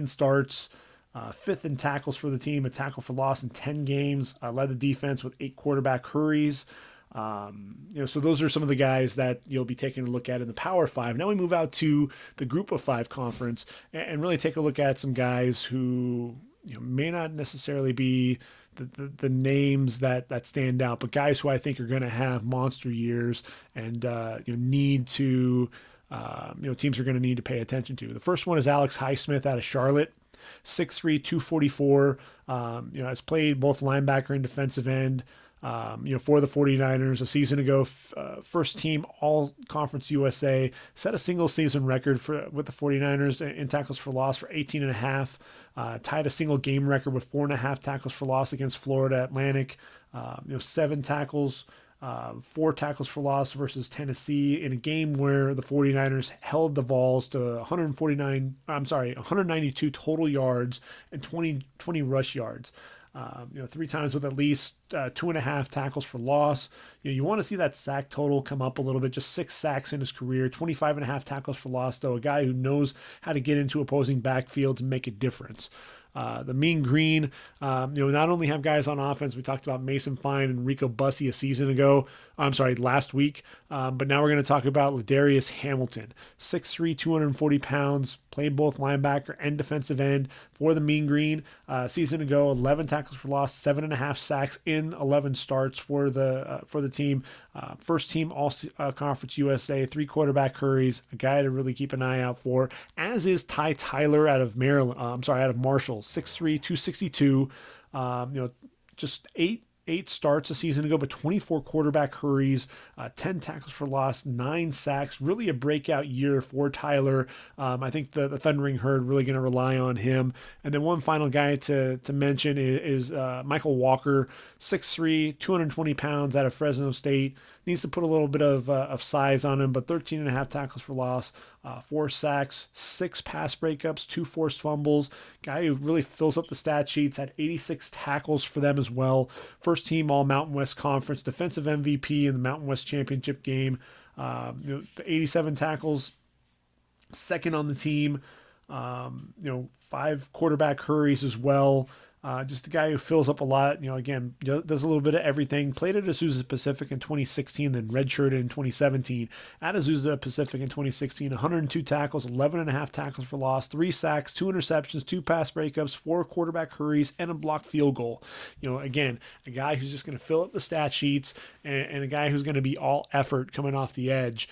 starts. 5th in tackles for the team, a tackle for loss in 10 games. Led the defense with 8 quarterback hurries. So those are some of the guys that you'll be taking a look at in the Power 5. Now we move out to the Group of 5 conference and really take a look at some guys who may not necessarily be the names that stand out, but guys who I think are going to have monster years and need to teams are going to need to pay attention to. The first one is Alex Highsmith out of Charlotte. 6'3", 244, has played both linebacker and defensive end. For the 49ers a season ago, first team all conference USA, set a single season record with the 49ers in tackles for loss for 18 and a half, tied a single game record with 4.5 tackles for loss against Florida Atlantic, 7 tackles, 4 tackles for loss versus Tennessee in a game where the 49ers held the Vols to 192 total yards and 20 rush yards. 3 times with at least 2.5 tackles for loss. You want to see that sack total come up a little bit, just 6 sacks in his career, 25.5 tackles for loss, though, a guy who knows how to get into opposing backfields and make a difference. The Mean Green, not only have guys on offense, we talked about Mason Fine and Rico Bussey a season ago. I'm sorry, last week. But now we're going to talk about Ladarius Hamilton, 6'3", 240 pounds, played both linebacker and defensive end for the Mean Green. Season ago, 11 tackles for loss, 7.5 sacks in 11 starts for the team. First team All Conference USA, 3 quarterback hurries, a guy to really keep an eye out for. As is Ty Tyler out of Marshall, 6'3", 262. Just eight starts a season ago, but 24 quarterback hurries, 10 tackles for loss, 9 sacks. Really a breakout year for Tyler. I think the Thundering Herd really going to rely on him. And then one final guy to mention is Michael Walker, 6'3", 220 pounds out of Fresno State. Needs to put a little bit of size on him, but 13.5 tackles for loss, 4 sacks, 6 pass breakups, 2 forced fumbles. Guy who really fills up the stat sheets, had 86 tackles for them as well. First team All Mountain West Conference, defensive MVP in the Mountain West Championship game. The 87 tackles, second on the team. 5 quarterback hurries as well. Just a guy who fills up a lot, again, does a little bit of everything. Played at Azusa Pacific in 2016, then redshirted in 2017. At Azusa Pacific in 2016, 102 tackles, 11.5 tackles for loss, 3 sacks, 2 interceptions, 2 pass breakups, 4 quarterback hurries, and a blocked field goal. Again, a guy who's just going to fill up the stat sheets and a guy who's going to be all effort coming off the edge.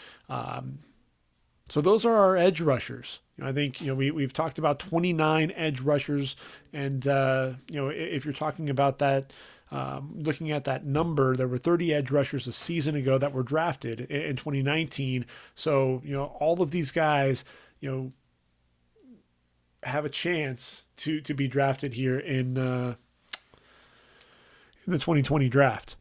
So those are our edge rushers. I think we've talked about 29 edge rushers, and if you're talking about that, looking at that number, there were 30 edge rushers a season ago that were drafted in 2019. So all of these guys have a chance to be drafted here in the 2020 draft.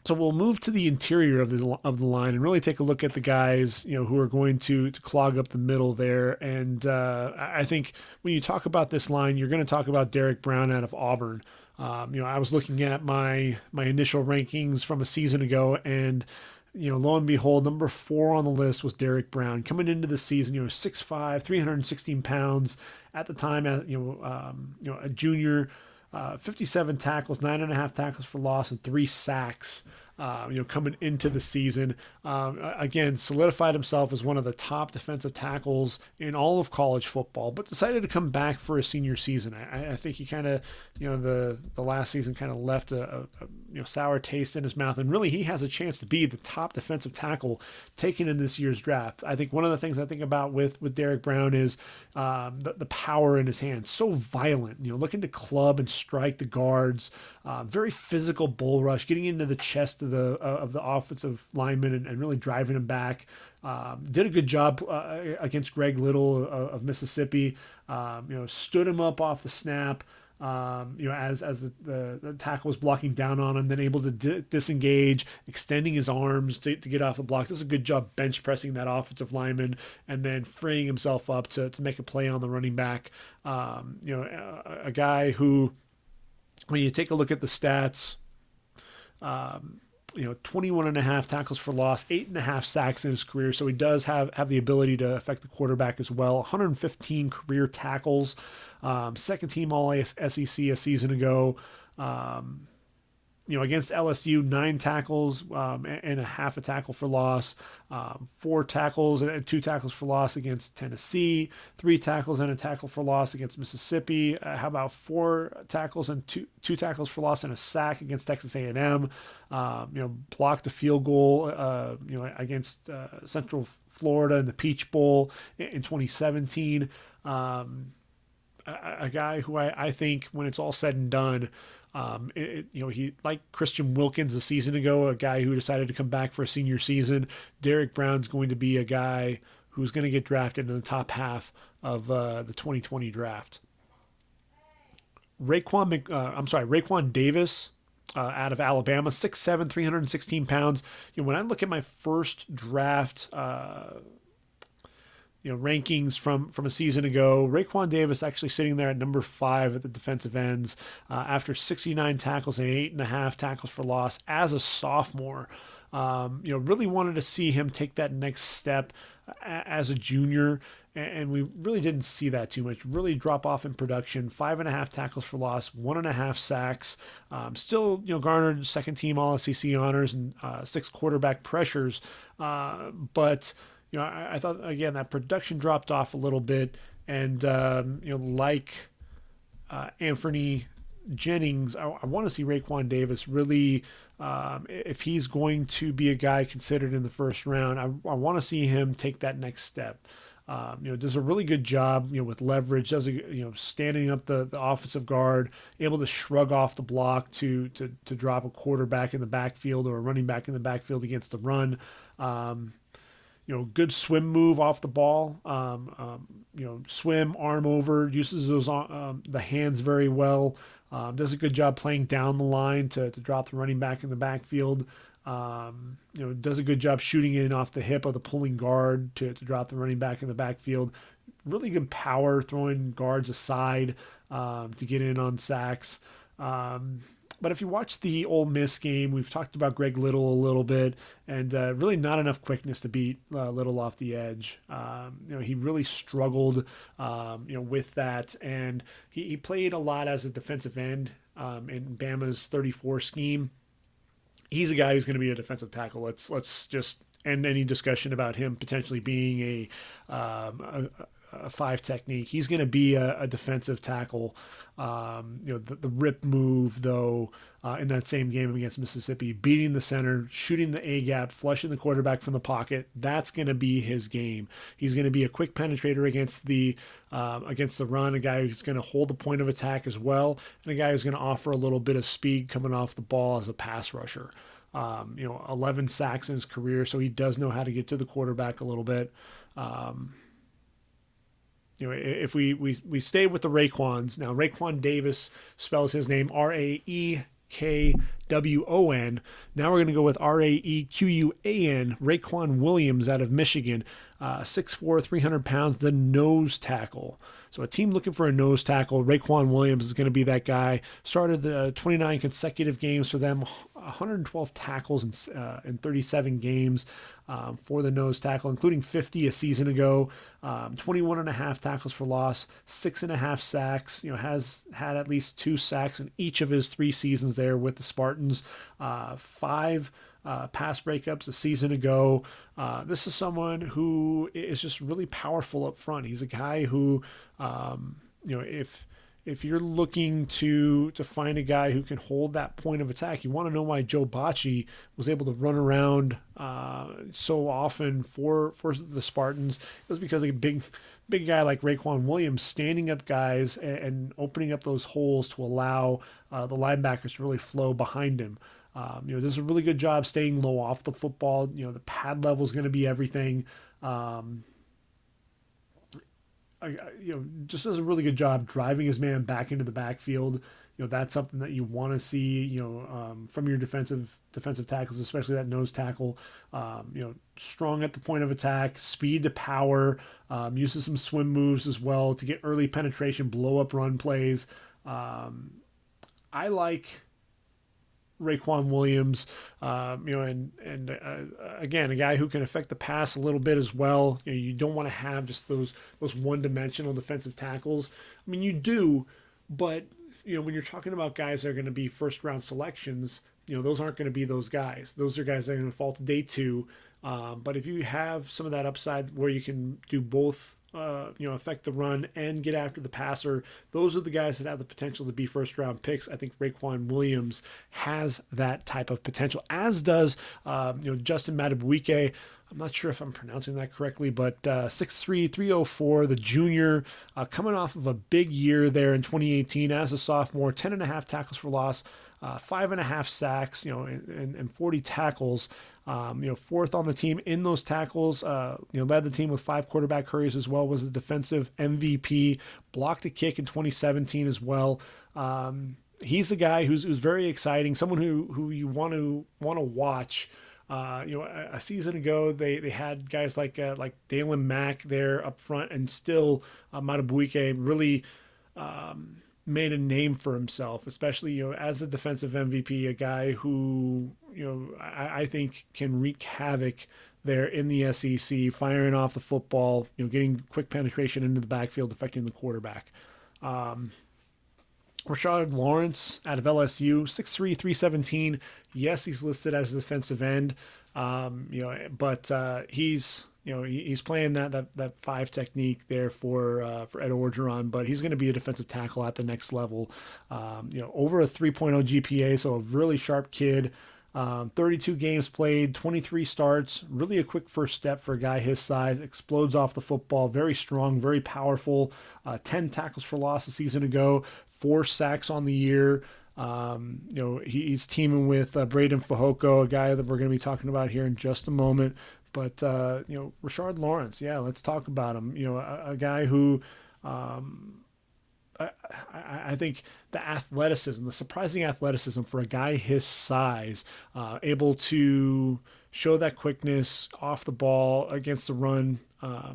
So we'll move to the interior of the line and really take a look at the guys, who are going to clog up the middle there. And I think when you talk about this line, you're going to talk about Derek Brown out of Auburn. I was looking at my initial rankings from a season ago, and lo and behold, number 4 on the list was Derek Brown. Coming into the season, 6'5", 316 pounds at the time, a junior. 57 tackles, 9.5 tackles for loss, and 3 sacks. Coming into the season, again, solidified himself as one of the top defensive tackles in all of college football, but decided to come back for a senior season. I think he kind of, the last season kind of left a sour taste in his mouth, and really he has a chance to be the top defensive tackle taken in this year's draft. I think one of the things I think about with Derek Brown is the power in his hands. So violent, looking to club and strike the guards. Very physical bull rush, getting into the chest of the offensive lineman and really driving him back. Did a good job against Greg Little of Mississippi. Stood him up off the snap. As the tackle was blocking down on him, then able to disengage, extending his arms to get off the block. Does a good job bench pressing that offensive lineman and then freeing himself up to make a play on the running back. A guy who, when you take a look at the stats, 21.5 tackles for loss, 8.5 sacks in his career. So he does have the ability to affect the quarterback as well. 115 career tackles, second team All SEC a season ago. Against LSU, 9 tackles and a half a tackle for loss, 4 tackles and 2 tackles for loss against Tennessee, 3 tackles and a tackle for loss against Mississippi. How about 4 tackles and two tackles for loss and a sack against Texas A&M? Blocked a field goal, against Central Florida in the Peach Bowl in 2017. A guy who I think, when it's all said and done, he, like Christian Wilkins a season ago, a guy who decided to come back for a senior season. Derek Brown's going to be a guy who's going to get drafted in the top half of the 2020 draft. Raekwon Davis out of Alabama, 6'7", 316 pounds. When I look at my first draft rankings from a season ago, Raekwon Davis actually sitting there at number 5 at the defensive ends after 69 tackles and 8.5 tackles for loss as a sophomore. Really wanted to see him take that next step as a junior, and we really didn't see that too much. Really drop off in production. 5.5 tackles for loss, 1.5 sacks. Still, garnered second team All SEC honors and 6 quarterback pressures. But I thought again that production dropped off a little bit, and like Anthony Jennings, I want to see Raekwon Davis really, if he's going to be a guy considered in the first round, I want to see him take that next step. Does a really good job, with leverage, does standing up the offensive guard, able to shrug off the block to drop a quarterback in the backfield or a running back in the backfield against the run. Good swim move off the ball. Swim, arm over, uses those the hands very well. Does a good job playing down the line to drop the running back in the backfield. Does a good job shooting in off the hip of the pulling guard to drop the running back in the backfield. Really good power throwing guards aside to get in on sacks. But if you watch the Ole Miss game, we've talked about Greg Little a little bit, and really not enough quickness to beat Little off the edge. He really struggled, with that, and he played a lot as a defensive end in Bama's 34 scheme. He's a guy who's going to be a defensive tackle. Let's just end any discussion about him potentially being a 5 technique. He's going to be a defensive tackle. The rip move, though, in that same game against Mississippi, beating the center, shooting the A gap, flushing the quarterback from the pocket, that's going to be his game. He's going to be a quick penetrator against the run, a guy who's going to hold the point of attack as well, and a guy who's going to offer a little bit of speed coming off the ball as a pass rusher. 11 sacks in his career, so he does know how to get to the quarterback a little bit. If we stay with the Raekwons, now Raekwon Davis spells his name Raekwon. Now we're going to go with Raequan, Raekwon Williams out of Michigan, 6'4", 300 pounds, the nose tackle. So a team looking for a nose tackle, Raekwon Williams is going to be that guy. Started the 29 consecutive games for them, 112 tackles in 37 games for the nose tackle, including 50 a season ago. 21.5 tackles for loss, 6.5 sacks. Has had at least 2 sacks in each of his 3 seasons there with the Spartans. 5 pass breakups a season ago. This is someone who is just really powerful up front. He's a guy who, if you're looking to find a guy who can hold that point of attack, you want to know why Joe Bocci was able to run around so often for the Spartans. It was because of a big guy like Raekwon Williams standing up guys and opening up those holes to allow the linebackers to really flow behind him. Does a really good job staying low off the football. The pad level is going to be everything. Just does a really good job driving his man back into the backfield. That's something that you want to see, from your defensive tackles, especially that nose tackle. Strong at the point of attack, speed to power, uses some swim moves as well to get early penetration, blow up run plays. I like Raekwon Williams, again, a guy who can affect the pass a little bit as well. You don't want to have just those one-dimensional defensive tackles. I mean, you do, but when you're talking about guys that are going to be first-round selections, those aren't going to be those guys. Those are guys that are going to fall to day 2. But if you have some of that upside where you can do both, affect the run and get after the passer, those are the guys that have the potential to be first round picks. I think Raekwon Williams has that type of potential, as does Justin Madubuike. I'm not sure if I'm pronouncing that correctly, but 6'3", 304, the junior, coming off of a big year there in 2018 as a sophomore, 10.5 tackles for loss, 5.5 sacks, and 40 tackles. Fourth on the team in those tackles. Led the team with 5 quarterback hurries as well. Was the defensive MVP. Blocked a kick in 2017 as well. He's the guy who's very exciting. Someone who you want to watch. A season ago they had guys like Dalen Mack there up front, and still Madubuike really made a name for himself, especially as the defensive MVP, a guy who I think can wreak havoc there in the SEC, firing off the football, getting quick penetration into the backfield, affecting the quarterback. Rashard Lawrence out of LSU, 6'3", 317. Yes, he's listed as a defensive end, but he's playing that five technique there for Ed Orgeron, but he's going to be a defensive tackle at the next level. Over a 3.0 GPA, so a really sharp kid. 32 games played, 23 starts, really a quick first step for a guy his size, explodes off the football, very strong, very powerful, 10 tackles for loss a season ago, 4 sacks on the year. He's teaming with Braden Fajoko, a guy that we're going to be talking about here in just a moment. But, Rashard Lawrence, yeah, let's talk about him. A guy who, I think the athleticism, the surprising athleticism for a guy his size, able to show that quickness off the ball against the run,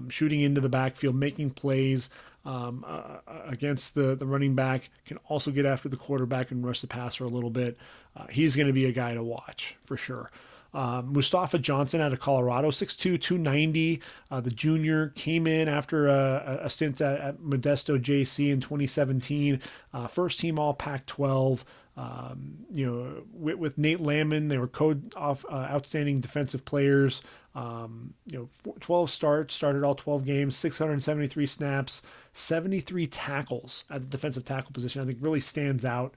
shooting into the backfield, making plays against the running back, can also get after the quarterback and rush the passer a little bit. He's going to be a guy to watch for sure. Mustafa Johnson out of Colorado, 6'2", 290. The junior came in after a stint at Modesto JC in 2017. First team All Pac-12. With Nate Landman, they were outstanding defensive players. 12 starts, started all 12 games, 673 snaps, 73 tackles at the defensive tackle position. I think really stands out.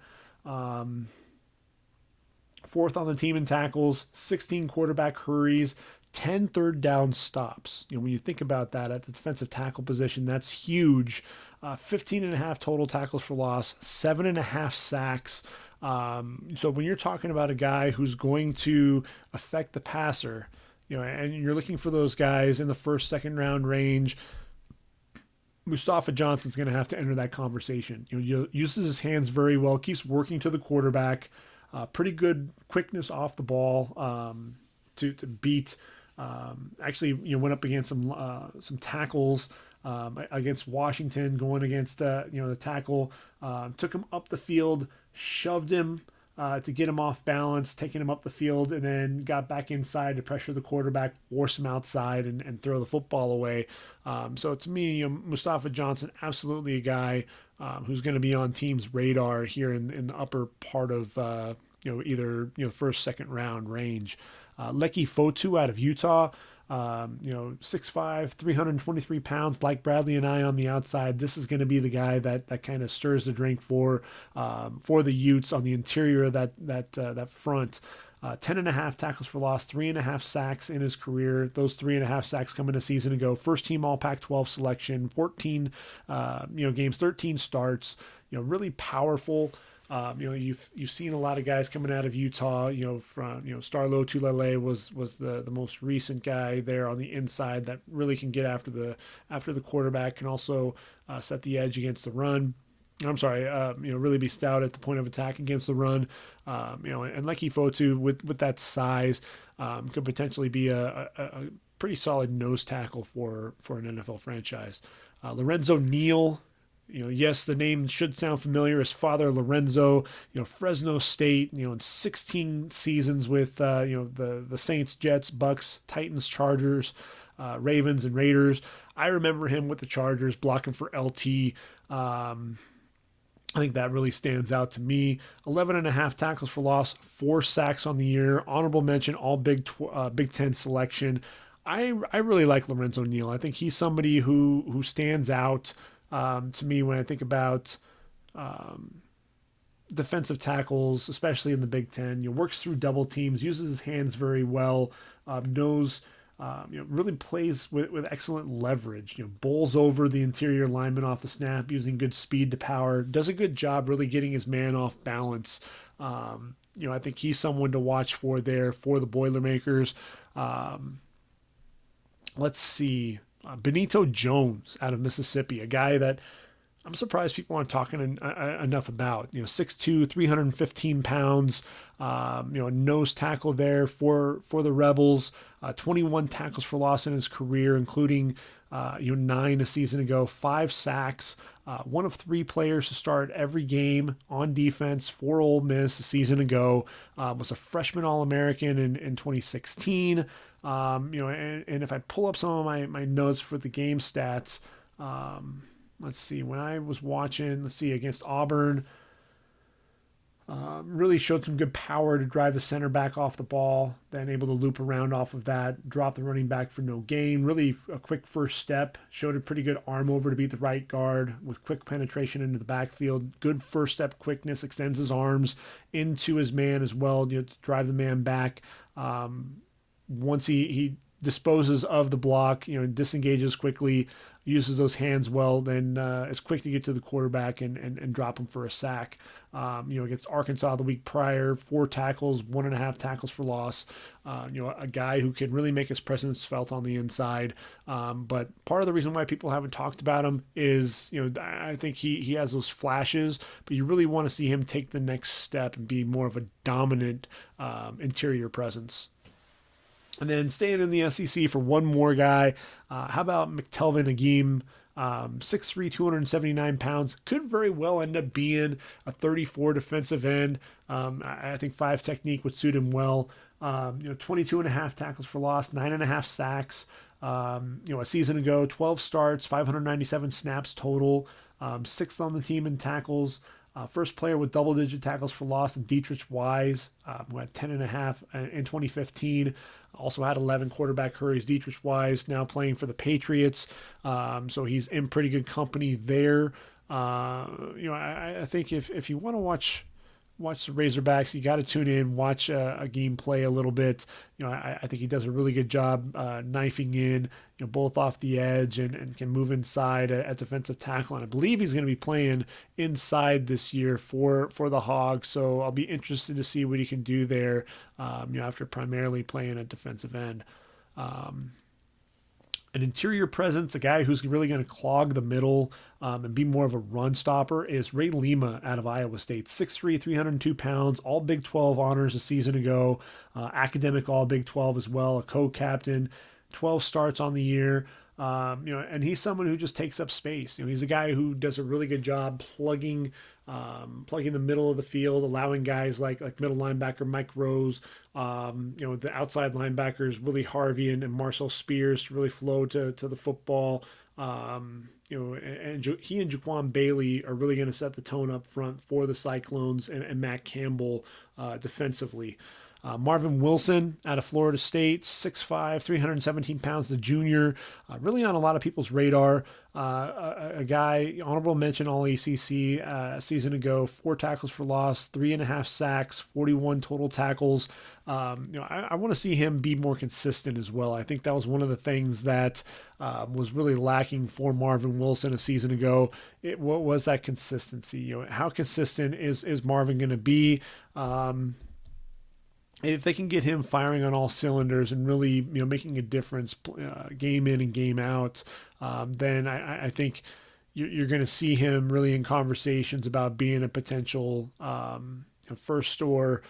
Fourth on the team in tackles, 16 quarterback hurries, 10 third down stops. When you think about that at the defensive tackle position, that's huge. 15 and a half total tackles for loss, 7.5 sacks. So when you're talking about a guy who's going to affect the passer, and you're looking for those guys in the first, second round range, Mustafa Johnson's going to have to enter that conversation. Uses his hands very well, keeps working to the quarterback. Pretty good quickness off the ball to beat. Actually, went up against some tackles against Washington, going against the tackle. Took him up the field, shoved him to get him off balance, taking him up the field, and then got back inside to pressure the quarterback, force him outside, and throw the football away. So to me, Mustafa Johnson, absolutely a guy who's going to be on teams' radar here in the upper part of either first, second round range. Leki Fotu out of Utah, 6'5", 323 pounds, like Bradley and I on the outside. This is going to be the guy that kind of stirs the drink for the Utes on the interior of that front. 10.5 tackles for loss, 3.5 sacks in his career. Those 3.5 sacks coming a season ago. First team All Pac-12 selection, 14 games, 13 starts. Really powerful. You've seen a lot of guys coming out of Utah. From Starlo Tulele was the most recent guy there on the inside that really can get after the quarterback, can also set the edge against the run. I'm sorry, really be stout at the point of attack against the run. And Leki Fotu with that size could potentially be a pretty solid nose tackle for an NFL franchise. Lorenzo Neal. Yes, the name should sound familiar. His father, Lorenzo, Fresno State, in 16 seasons with, the Saints, Jets, Bucks, Titans, Chargers, Ravens, and Raiders. I remember him with the Chargers blocking for LT. I think that really stands out to me. 11.5 tackles for loss, 4 sacks on the year. Honorable mention, all Big Ten selection. I really like Lorenzo Neal. I think he's somebody who stands out to me when I think about defensive tackles, especially in the Big Ten. Works through double teams, uses his hands very well, knows, really plays with excellent leverage. Bowls over the interior lineman off the snap, using good speed to power. Does a good job really getting his man off balance. I think he's someone to watch for there for the Boilermakers. Let's see. Benito Jones out of Mississippi, a guy that I'm surprised people aren't talking enough about. 6'2", 315 pounds. A nose tackle there for the Rebels. 21 tackles for loss in his career, including 9 a season ago. 5 sacks. One of 3 players to start every game on defense for Ole Miss a season ago. Was a freshman All-American in 2016. And if I pull up some of my notes for the game stats, let's see, when I was watching, against Auburn, really showed some good power to drive the center back off the ball, then able to loop around off of that, drop the running back for no gain. Really a quick first step, showed a pretty good arm over to beat the right guard with quick penetration into the backfield. Good first step quickness, extends his arms into his man as well, to drive the man back. Once he disposes of the block, disengages quickly, uses those hands well, then is quick to get to the quarterback and drop him for a sack. Against Arkansas the week prior, 4 tackles, 1.5 tackles for loss. A guy who can really make his presence felt on the inside. But part of the reason why people haven't talked about him is, I think he has those flashes, but you really want to see him take the next step and be more of a dominant interior presence. And then staying in the SEC for one more guy, how about McTelvin Agim? 6'3", 279 pounds, could very well end up being a 34 defensive end. I think 5 technique would suit him well. 22.5 tackles for loss, 9.5 sacks. A season ago, 12 starts, 597 snaps total, 6th on the team in tackles. First player with double-digit tackles for loss, Dietrich Wise, who had 10.5 in 2015. Also had 11 quarterback hurries. Dietrich Wise now playing for the Patriots, so he's in pretty good company there. I think if you want to watch the Razorbacks, you got to tune in, watch a game play a little bit. I think he does a really good job knifing in, both off the edge and can move inside at defensive tackle. And I believe he's going to be playing inside this year for the Hogs. So I'll be interested to see what he can do there, after primarily playing at defensive end. An interior presence, a guy who's really going to clog the middle and be more of a run stopper, is Ray Lima out of Iowa State. 6'3", 302 pounds, all Big 12 honors a season ago, academic all Big 12 as well, a co-captain, 12 starts on the year. And he's someone who just takes up space. He's a guy who does a really good job plugging the middle of the field, allowing guys like middle linebacker Mike Rose, the outside linebackers Willie Harvey and Marcel Spears to really flow to the football. And he and Jaquan Bailey are really going to set the tone up front for the Cyclones and Matt Campbell defensively. Marvin Wilson out of Florida State, 6'5", 317 pounds, the junior, really on a lot of people's radar. A guy, honorable mention All ACC a season ago, 4 tackles for loss, 3.5 sacks, 41 total tackles. I want to see him be more consistent as well. I think that was one of the things that was really lacking for Marvin Wilson a season ago. What was that consistency? How consistent is Marvin going to be? If they can get him firing on all cylinders and really, making a difference game in and game out, then I think you're going to see him really in conversations about being a potential first or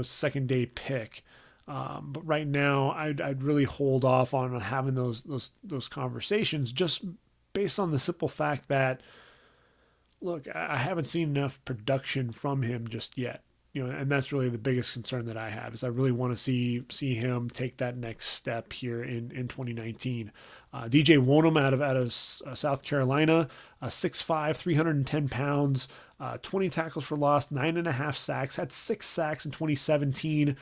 second day pick. But right now, I'd really hold off on having those conversations, just based on the simple fact that, look, I haven't seen enough production from him just yet. And that's really the biggest concern that I have, is I really want to see him take that next step here in 2019. DJ Wonham out of South Carolina, 6'5", 310 pounds, 20 tackles for loss, 9.5 sacks, had 6 sacks in 2017,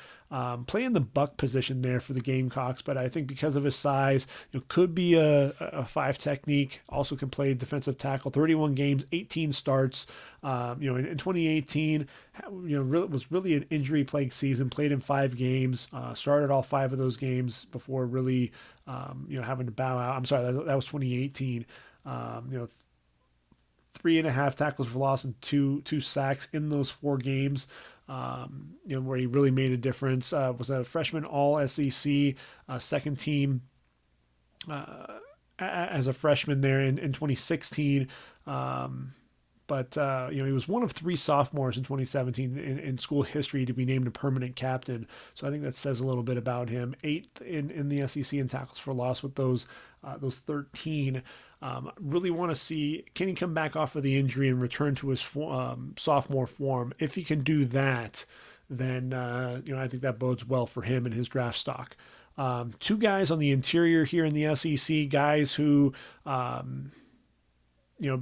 playing the buck position there for the Gamecocks, but I think because of his size, could be a 5 technique, also can play defensive tackle, 31 games, 18 starts, in 2018, was really an injury-plagued season, played in 5 games, started all 5 of those games before really, having to bow out. I'm sorry, that was 2018. 3.5 tackles for loss and two sacks in those 4 games, where he really made a difference. Was a freshman All SEC, second team as a freshman there in 2016. But he was one of three sophomores in 2017 in school history to be named a permanent captain. So I think that says a little bit about him. Eighth in the SEC in tackles for loss with those 13. Really want to see, can he come back off of the injury and return to his sophomore form? If he can do that, then I think that bodes well for him and his draft stock. Two guys on the interior here in the SEC, guys who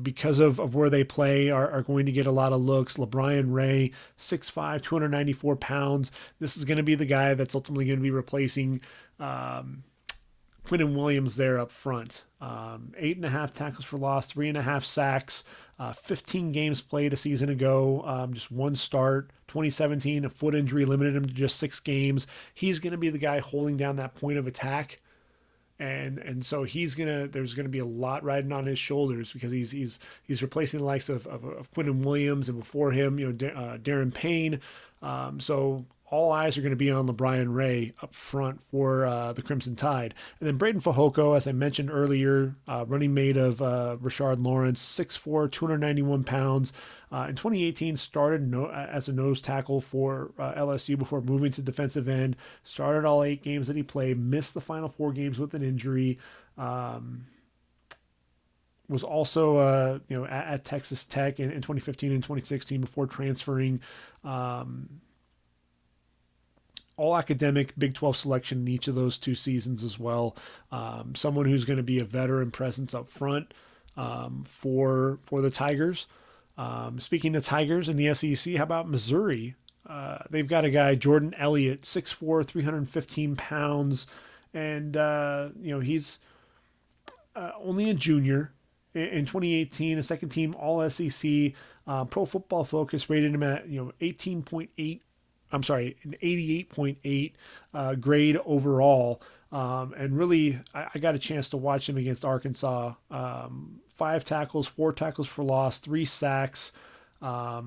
because of where they play, are going to get a lot of looks. LaBryan Ray, 6'5", 294 pounds. This is going to be the guy that's ultimately going to be replacing Quinnen Williams there up front. 8.5 tackles for loss, 3.5 sacks, 15 games played a season ago, just one start. 2017, a foot injury limited him to just 6 games. He's going to be the guy holding down that point of attack. And so there's gonna be a lot riding on his shoulders because he's replacing the likes of Quinnen Williams, and before him, Darren Payne. So all eyes are going to be on LaBryan Ray up front for the Crimson Tide. And then Braden Fajoko, as I mentioned earlier, running mate of Rashard Lawrence, 6'4", 291 pounds. In 2018, started as a nose tackle for LSU before moving to defensive end. Started all 8 games that he played, missed the final 4 games with an injury. Was also at Texas Tech in 2015 and 2016 before transferring. All academic Big 12 selection in each of those 2 seasons as well. Someone who's going to be a veteran presence up front for the Tigers. Speaking of Tigers in the SEC, how about Missouri? They've got a guy, Jordan Elliott, 6'4", 315 pounds, and he's only a junior. In 2018, a second team All SEC. Pro Football Focus rated him at 18.8. I'm sorry, an 88.8 grade overall. And really, I got a chance to watch him against Arkansas. 5 tackles, 4 tackles for loss, 3 sacks. A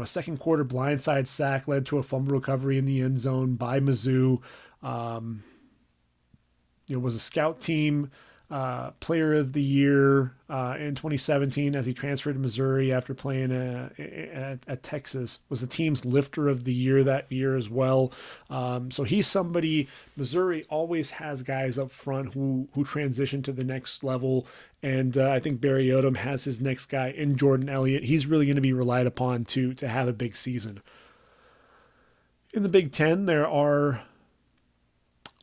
second quarter blindside sack led to a fumble recovery in the end zone by Mizzou. Was a scout team player of the year in 2017 as he transferred to Missouri after playing at Texas. Was the team's lifter of the year that year as well. So he's somebody, Missouri always has guys up front who transition to the next level. And I think Barry Odom has his next guy in Jordan Elliott. He's really going to be relied upon to have a big season. In the Big Ten, there are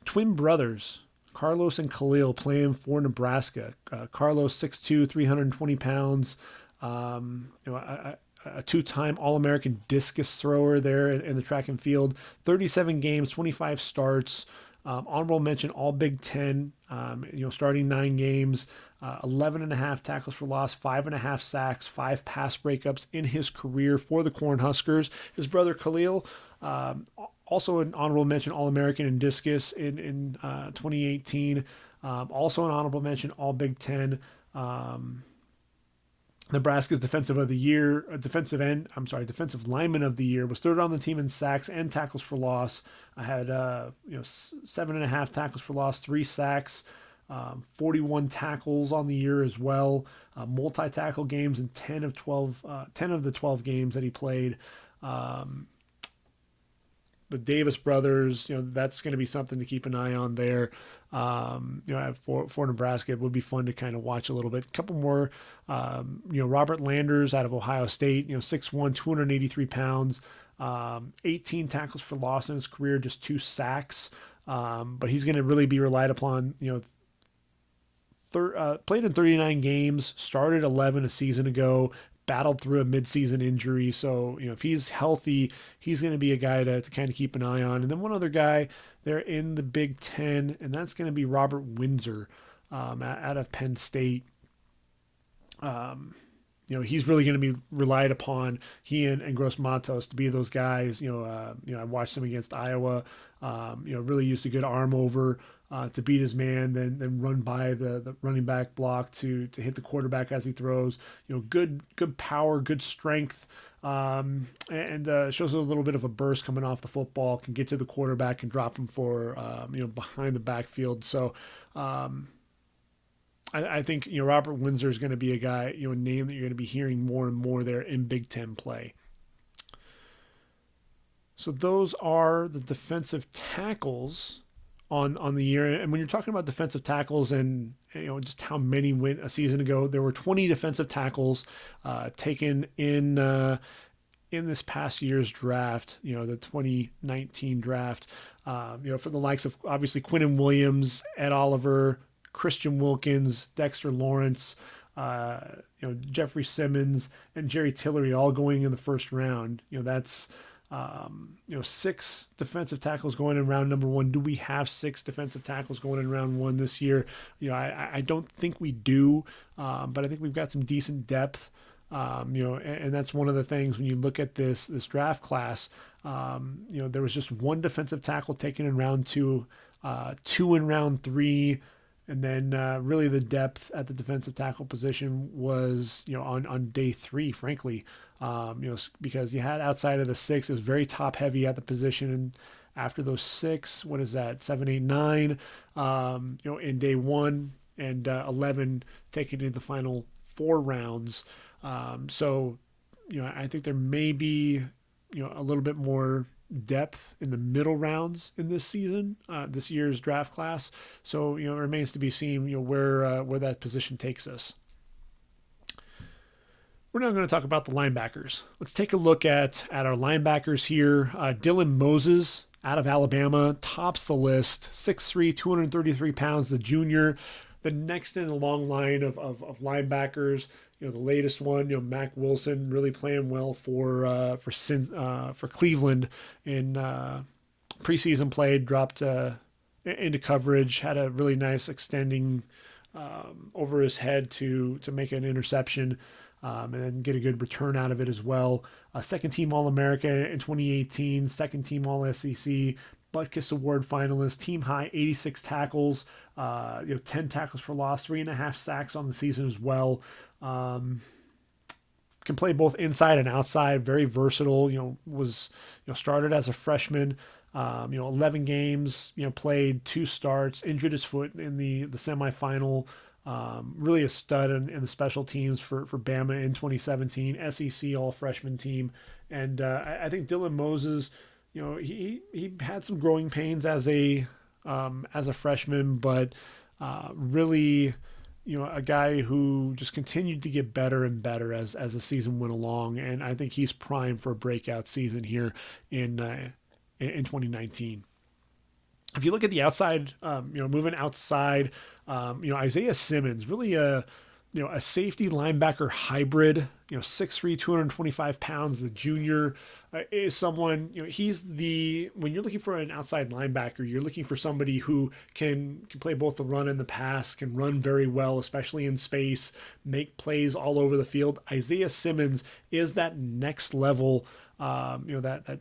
twin brothers, Carlos and Khalil, playing for Nebraska. Carlos, 6'2", 320 pounds, a 2-time All-American discus thrower there in the track and field. 37 games, 25 starts. Honorable mention, all Big Ten, starting 9 games, 11.5 tackles for loss, 5.5 sacks, 5 pass breakups in his career for the Cornhuskers. His brother Khalil, also an honorable mention All-American in discus in 2018. Also an honorable mention All Big Ten. Nebraska's defensive lineman of the year, was third on the team in sacks and tackles for loss. I had 7.5 tackles for loss, 3 sacks, 41 tackles on the year as well. Multi-tackle games in 10 of the 12 games that he played. The Davis brothers, that's going to be something to keep an eye on there. For Nebraska, it would be fun to kind of watch a little bit. A couple more, Robert Landers out of Ohio State, 6'1", 283 pounds, 18 tackles for loss in his career, just 2 sacks. But he's going to really be relied upon, played in 39 games, started 11 a season ago, battled through a midseason injury. So, if he's healthy, he's going to be a guy to kind of keep an eye on. And then one other guy there in the Big Ten, and that's going to be Robert Windsor out of Penn State. He's really going to be relied upon, he and Gross Matos, to be those guys. I watched him against Iowa, really used a good arm over to beat his man, then run by the running back block to hit the quarterback as he throws. Good power, good strength, and shows a little bit of a burst coming off the football, can get to the quarterback and drop him for behind the backfield. So I think Robert Windsor is going to be a guy, a name that you're going to be hearing more and more there in Big Ten play. So those are the defensive tackles on the year. And when you're talking about defensive tackles and just how many went a season ago, there were 20 defensive tackles taken in this past year's draft, the 2019 draft, for the likes of obviously Quinnen Williams, Ed Oliver, Christian Wilkins, Dexter Lawrence, Jeffrey Simmons, and Jerry Tillery all going in the first round. That's 6 defensive tackles going in round number 1. Do we have 6 defensive tackles going in round 1 this year? I don't think we do, but I think we've got some decent depth. And that's one of the things when you look at this draft class. There was just 1 defensive tackle taken in round 2, 2 in round 3, and then really the depth at the defensive tackle position was on day 3, frankly. Because you had outside of the 6, it was very top heavy at the position, and after those 6, what is that, 7, 8, 9, in day 1 and 11 taken in the final 4 rounds. So I think there may be a little bit more depth in the middle rounds in this season, this year's draft class. So it remains to be seen where that position takes us. We're now going to talk about the linebackers. Let's take a look at our linebackers here. Dylan Moses out of Alabama tops the list, 6'3", 233 pounds, the junior. The next in the long line of linebackers, the latest one, Mac Wilson really playing well for Cleveland in preseason play, dropped into coverage, had a really nice extending over his head to make an interception. And then get a good return out of it as well. Second team All-America in 2018, second team All-SEC, Butkus Award finalist, team high 86 tackles, 10 tackles for loss, 3.5 sacks on the season as well. Can play both inside and outside, very versatile, was started as a freshman, 11 games, played 2 starts, injured his foot in the semifinal. Really a stud in the special teams for Bama in 2017, SEC all freshman team. And I think Dylan Moses, he had some growing pains as a freshman, but really, a guy who just continued to get better and better as the season went along. And I think he's primed for a breakout season here in 2019. If you look at the outside, moving outside, Isaiah Simmons, really a safety linebacker hybrid, 6'3", 225 pounds. The junior is someone, when you're looking for an outside linebacker, you're looking for somebody who can play both the run and the pass, can run very well, especially in space, make plays all over the field. Isaiah Simmons is that next level, that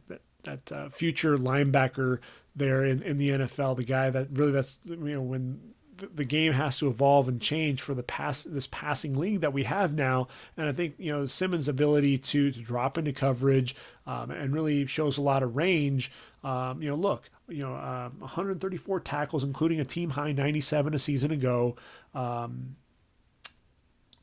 future linebacker there in the NFL, the guy that really when the game has to evolve and change for this passing league that we have now. And I think, Simmons' ability to drop into coverage and really shows a lot of range. 134 tackles, including a team high 97 a season ago.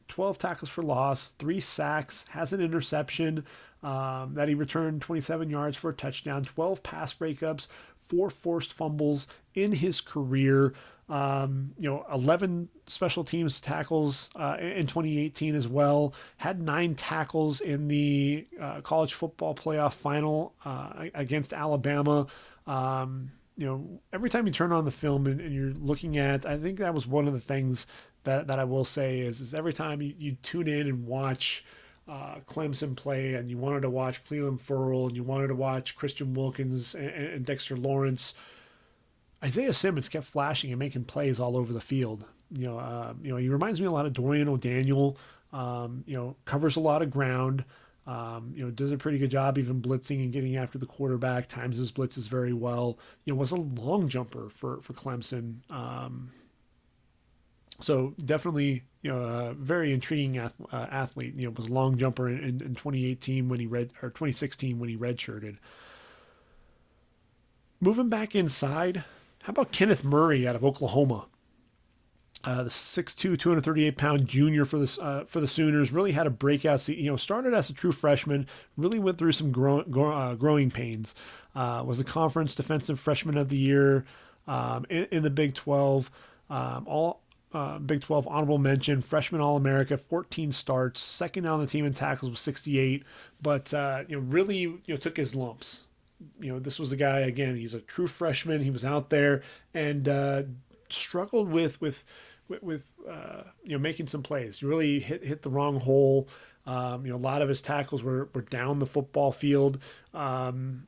12 tackles for loss, 3 sacks, has an interception that he returned 27 yards for a touchdown, 12 pass breakups, 4 forced fumbles in his career. 11 special teams tackles in 2018 as well. Had 9 tackles in the college football playoff final against Alabama. Every time you turn on the film and you're looking at, I think that was one of the things that I will say is every time you tune in and watch Clemson play, and you wanted to watch Clelin Ferrell, and you wanted to watch Christian Wilkins and Dexter Lawrence, Isaiah Simmons kept flashing and making plays all over the field. He reminds me a lot of Dorian O'Daniel. Covers a lot of ground. Does a pretty good job even blitzing and getting after the quarterback. Times his blitzes very well. Was a long jumper for Clemson. So definitely, a very intriguing athlete. Was a long jumper in 2018 when 2016 when he redshirted. Moving back inside, how about Kenneth Murray out of Oklahoma? The 6'2", 238-pound junior for the Sooners really had a breakout season. Started as a true freshman, really went through some growing pains. Was a conference defensive freshman of the year in the Big 12. All Big 12 honorable mention, freshman All-America, 14 starts, second on the team in tackles with 68, but really took his lumps. This was a guy, again, he's a true freshman. He was out there and struggled with making some plays. He really hit the wrong hole. A lot of his tackles were down the football field. And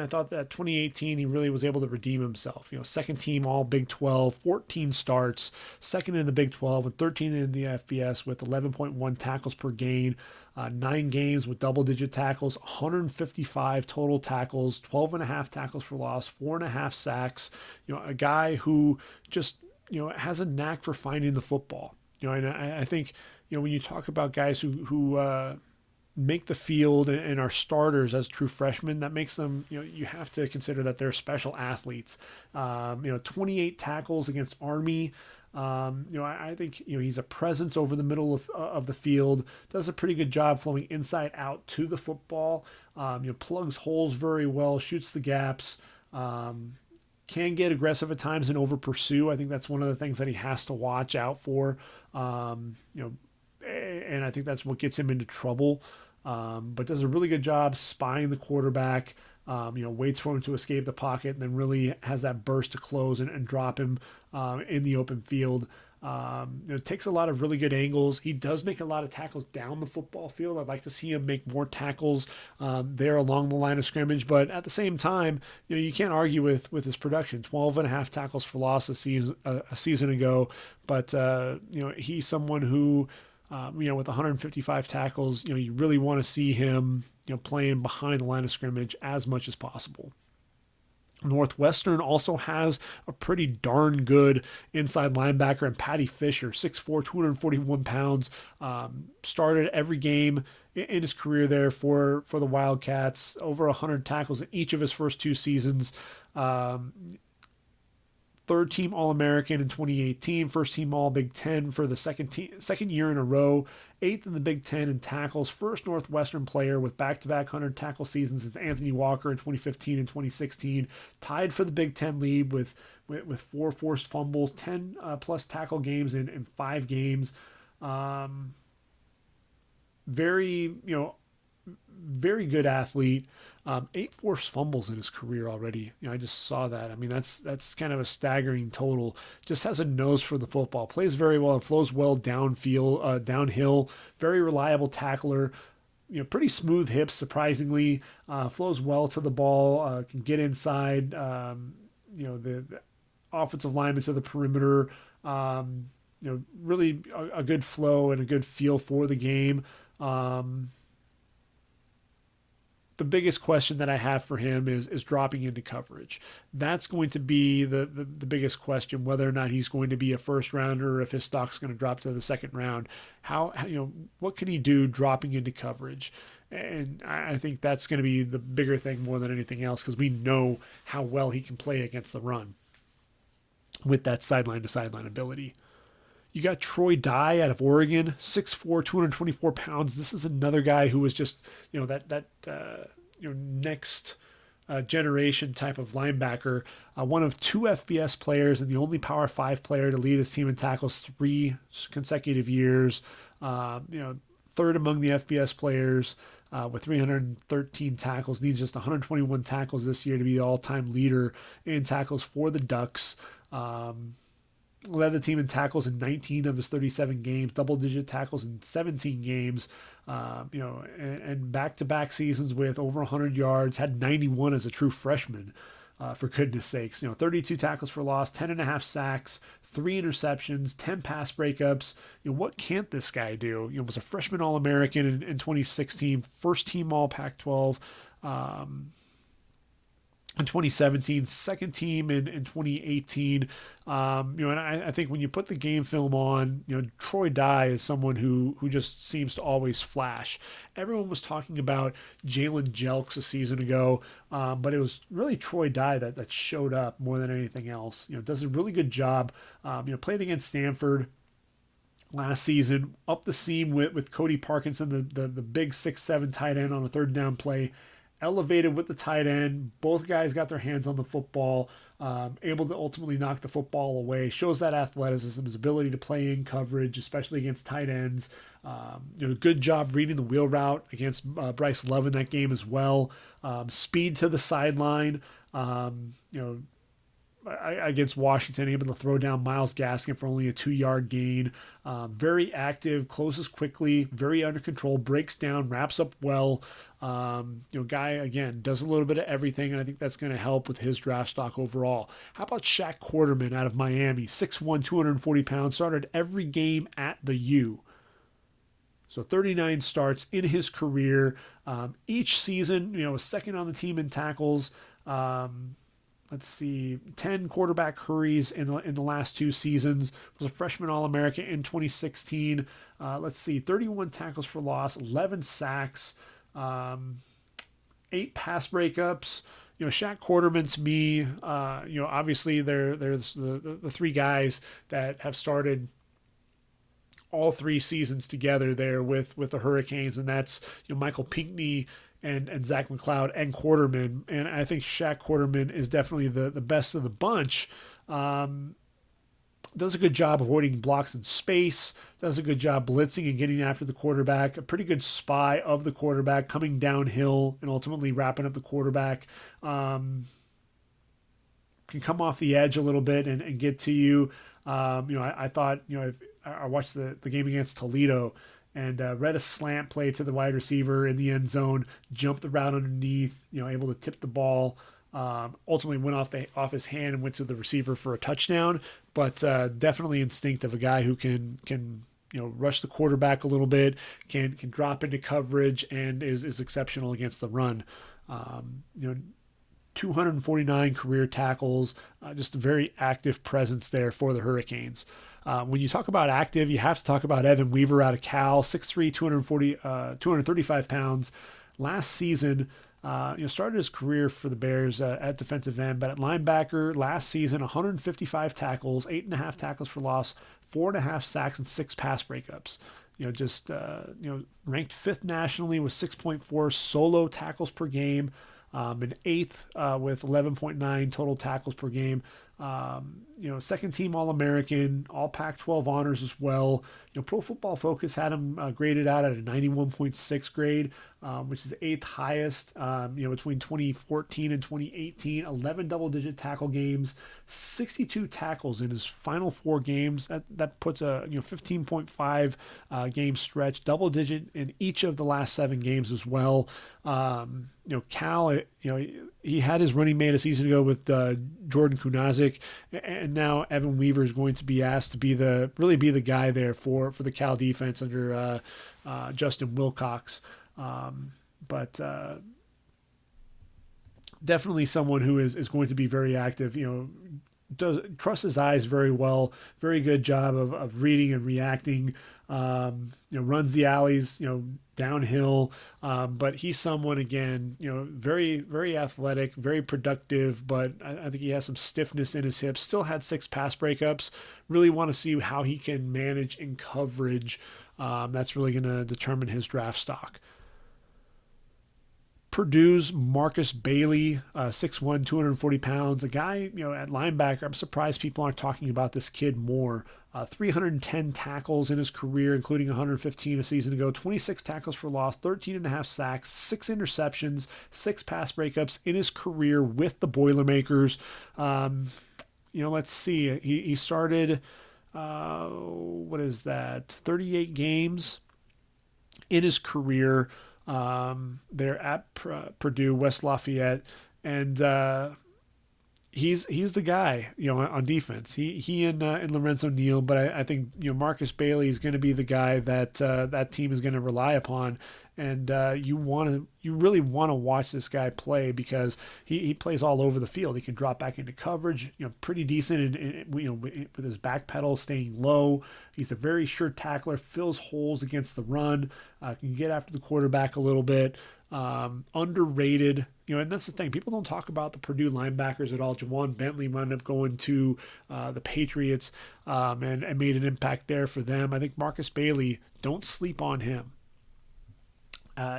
I thought that 2018, he really was able to redeem himself. Second team All Big 12, 14 starts, second in the Big 12 and 13 in the FBS with 11.1 tackles per game. 9 games with double-digit tackles, 155 total tackles, 12 and a half tackles for loss, 4.5 sacks. A guy who just has a knack for finding the football. And I think when you talk about guys who make the field and are starters as true freshmen, that makes them you have to consider that they're special athletes. 28 tackles against Army. I think he's a presence over the middle of the field. Does a pretty good job flowing inside out to the football. Plugs holes very well, shoots the gaps. Can get aggressive at times and over pursue. I think that's one of the things that he has to watch out for. And I think that's what gets him into trouble. But does a really good job spying the quarterback. Waits for him to escape the pocket and then really has that burst to close and drop him in the open field. Takes a lot of really good angles. He does make a lot of tackles down the football field. I'd like to see him make more tackles there along the line of scrimmage. But at the same time, you can't argue with his production. 12 and a half tackles for loss a season ago. But, he's someone who, with 155 tackles, you really want to see him, playing behind the line of scrimmage as much as possible. Northwestern also has a pretty darn good inside linebacker in Patty Fisher, 6'4", 241 pounds. Started every game in his career there for the Wildcats, over 100 tackles in each of his first 2 seasons. Third team All-American in 2018, first team All Big Ten for the second year in a row, 8th in the Big Ten in tackles, first Northwestern player with back-to-back 100 tackle seasons since Anthony Walker in 2015 and 2016, tied for the Big Ten lead with 4 forced fumbles, 10 plus tackle games in 5 games. Very very good athlete. 8 forced fumbles in his career already. I just saw that. I mean, that's kind of a staggering total. Just has a nose for the football. Plays very well and flows well downhill. Very reliable tackler. Pretty smooth hips, surprisingly. Flows well to the ball. Can get inside. The offensive lineman to the perimeter. Really a good flow and a good feel for the game. The biggest question that I have for him is dropping into coverage. That's going to be the biggest question, whether or not he's going to be a first rounder or if his stock's going to drop to the second round. What can he do dropping into coverage? And I think that's going to be the bigger thing more than anything else, because we know how well he can play against the run with that sideline to sideline ability. You got Troy Dye out of Oregon, 6'4", 224 pounds. This is another guy who was just, next generation type of linebacker. One of 2 FBS players and the only Power 5 player to lead his team in tackles 3 consecutive years. Third among the FBS players with 313 tackles. Needs just 121 tackles this year to be the all-time leader in tackles for the Ducks. Led the team in tackles in 19 of his 37 games, double-digit tackles in 17 games, and back-to-back seasons with over 100 yards, had 91 as a true freshman, for goodness sakes. 32 tackles for loss, 10 and a half sacks, 3 interceptions, 10 pass breakups. What can't this guy do? Was a freshman All-American in 2016, first team All Pac-12, in 2017, second team in 2018. And I think when you put the game film on, Troy Dye is someone who just seems to always flash. Everyone was talking about Jalen Jelks a season ago, but it was really Troy Dye that showed up more than anything else. Does a really good job. Played against Stanford last season, up the seam with Cody Parkinson, the big 6'7" tight end on a third down play, elevated with the tight end. Both guys got their hands on the football, able to ultimately knock the football away. Shows that athleticism, his ability to play in coverage, especially against tight ends. Good job reading the wheel route against Bryce Love in that game as well. Speed to the sideline. Against Washington, able to throw down Myles Gaskin for only a 2-yard gain. Very active, closes quickly, very under control, breaks down, wraps up well. Guy, again, does a little bit of everything, and I think that's going to help with his draft stock overall. How about Shaq Quarterman out of Miami? 6'1", 240 pounds, started every game at the U. So 39 starts in his career. Each season, second on the team in tackles. Let's see, 10 quarterback hurries in the last 2 seasons. Was a freshman All-American in 2016. 31 tackles for loss, 11 sacks, 8 pass breakups. Shaq Quarterman to me, obviously there's the 3 guys that have started all 3 seasons together there with the Hurricanes, and that's Michael Pinckney and Zach McLeod and Quarterman. And I think Shaq Quarterman is definitely the best of the bunch. Does a good job avoiding blocks in space, does a good job blitzing and getting after the quarterback, a pretty good spy of the quarterback, coming downhill and ultimately wrapping up the quarterback. Can come off the edge a little bit and get to you. I thought, if I watched the game against Toledo, and read a slant play to the wide receiver in the end zone, jumped the route underneath, able to tip the ball. Ultimately went off his hand and went to the receiver for a touchdown. But definitely instinctive, a guy who can rush the quarterback a little bit, can drop into coverage, and is exceptional against the run. 249 career tackles, just a very active presence there for the Hurricanes. When you talk about active, you have to talk about Evan Weaver out of Cal, 6'3", 235 pounds. Last season, started his career for the Bears at defensive end, but at linebacker last season, 155 tackles, 8.5 tackles for loss, 4.5 sacks, and 6 pass breakups. Ranked 5th nationally with 6.4 solo tackles per game, and 8th with 11.9 total tackles per game. Second team All-American, all Pac-12 honors as well. Pro Football Focus had him graded out at a 91.6 grade, which is the 8th highest, between 2014 and 2018, 11 double-digit tackle games, 62 tackles in his final 4 games. That puts a 15.5 game stretch, double-digit in each of the last 7 games as well. Cal, he had his running mate a season ago with Jordan Kunazik, and now Evan Weaver is going to be asked to be the guy there for the Cal defense under Justin Wilcox. But definitely someone who is going to be very active. Trusts his eyes very well. Very good job of reading and reacting. Runs the alleys, downhill. But he's someone, again, very, very athletic, very productive, but I think he has some stiffness in his hips. Still had 6 pass breakups. Really want to see how he can manage in coverage. That's really going to determine his draft stock. Purdue's Marcus Bailey, 6'1", 240 pounds. A guy, at linebacker, I'm surprised people aren't talking about this kid more. 310 tackles in his career, including 115 a season ago. 26 tackles for loss, 13.5 sacks, 6 interceptions, 6 pass breakups in his career with the Boilermakers. Let's see. He started, 38 games in his career. They're at Purdue, West Lafayette, and he's the guy, on defense. He and Lorenzo Neal, but I think Marcus Bailey is going to be the guy that that team is going to rely upon, and you really want to watch this guy play because he plays all over the field. He can drop back into coverage, pretty decent, and with his back pedal staying low. He's a very sure tackler, fills holes against the run, can get after the quarterback a little bit. Underrated, and that's the thing. People don't talk about the Purdue linebackers at all. Jawan Bentley wound up going to the Patriots and made an impact there for them. I think Marcus Bailey, don't sleep on him.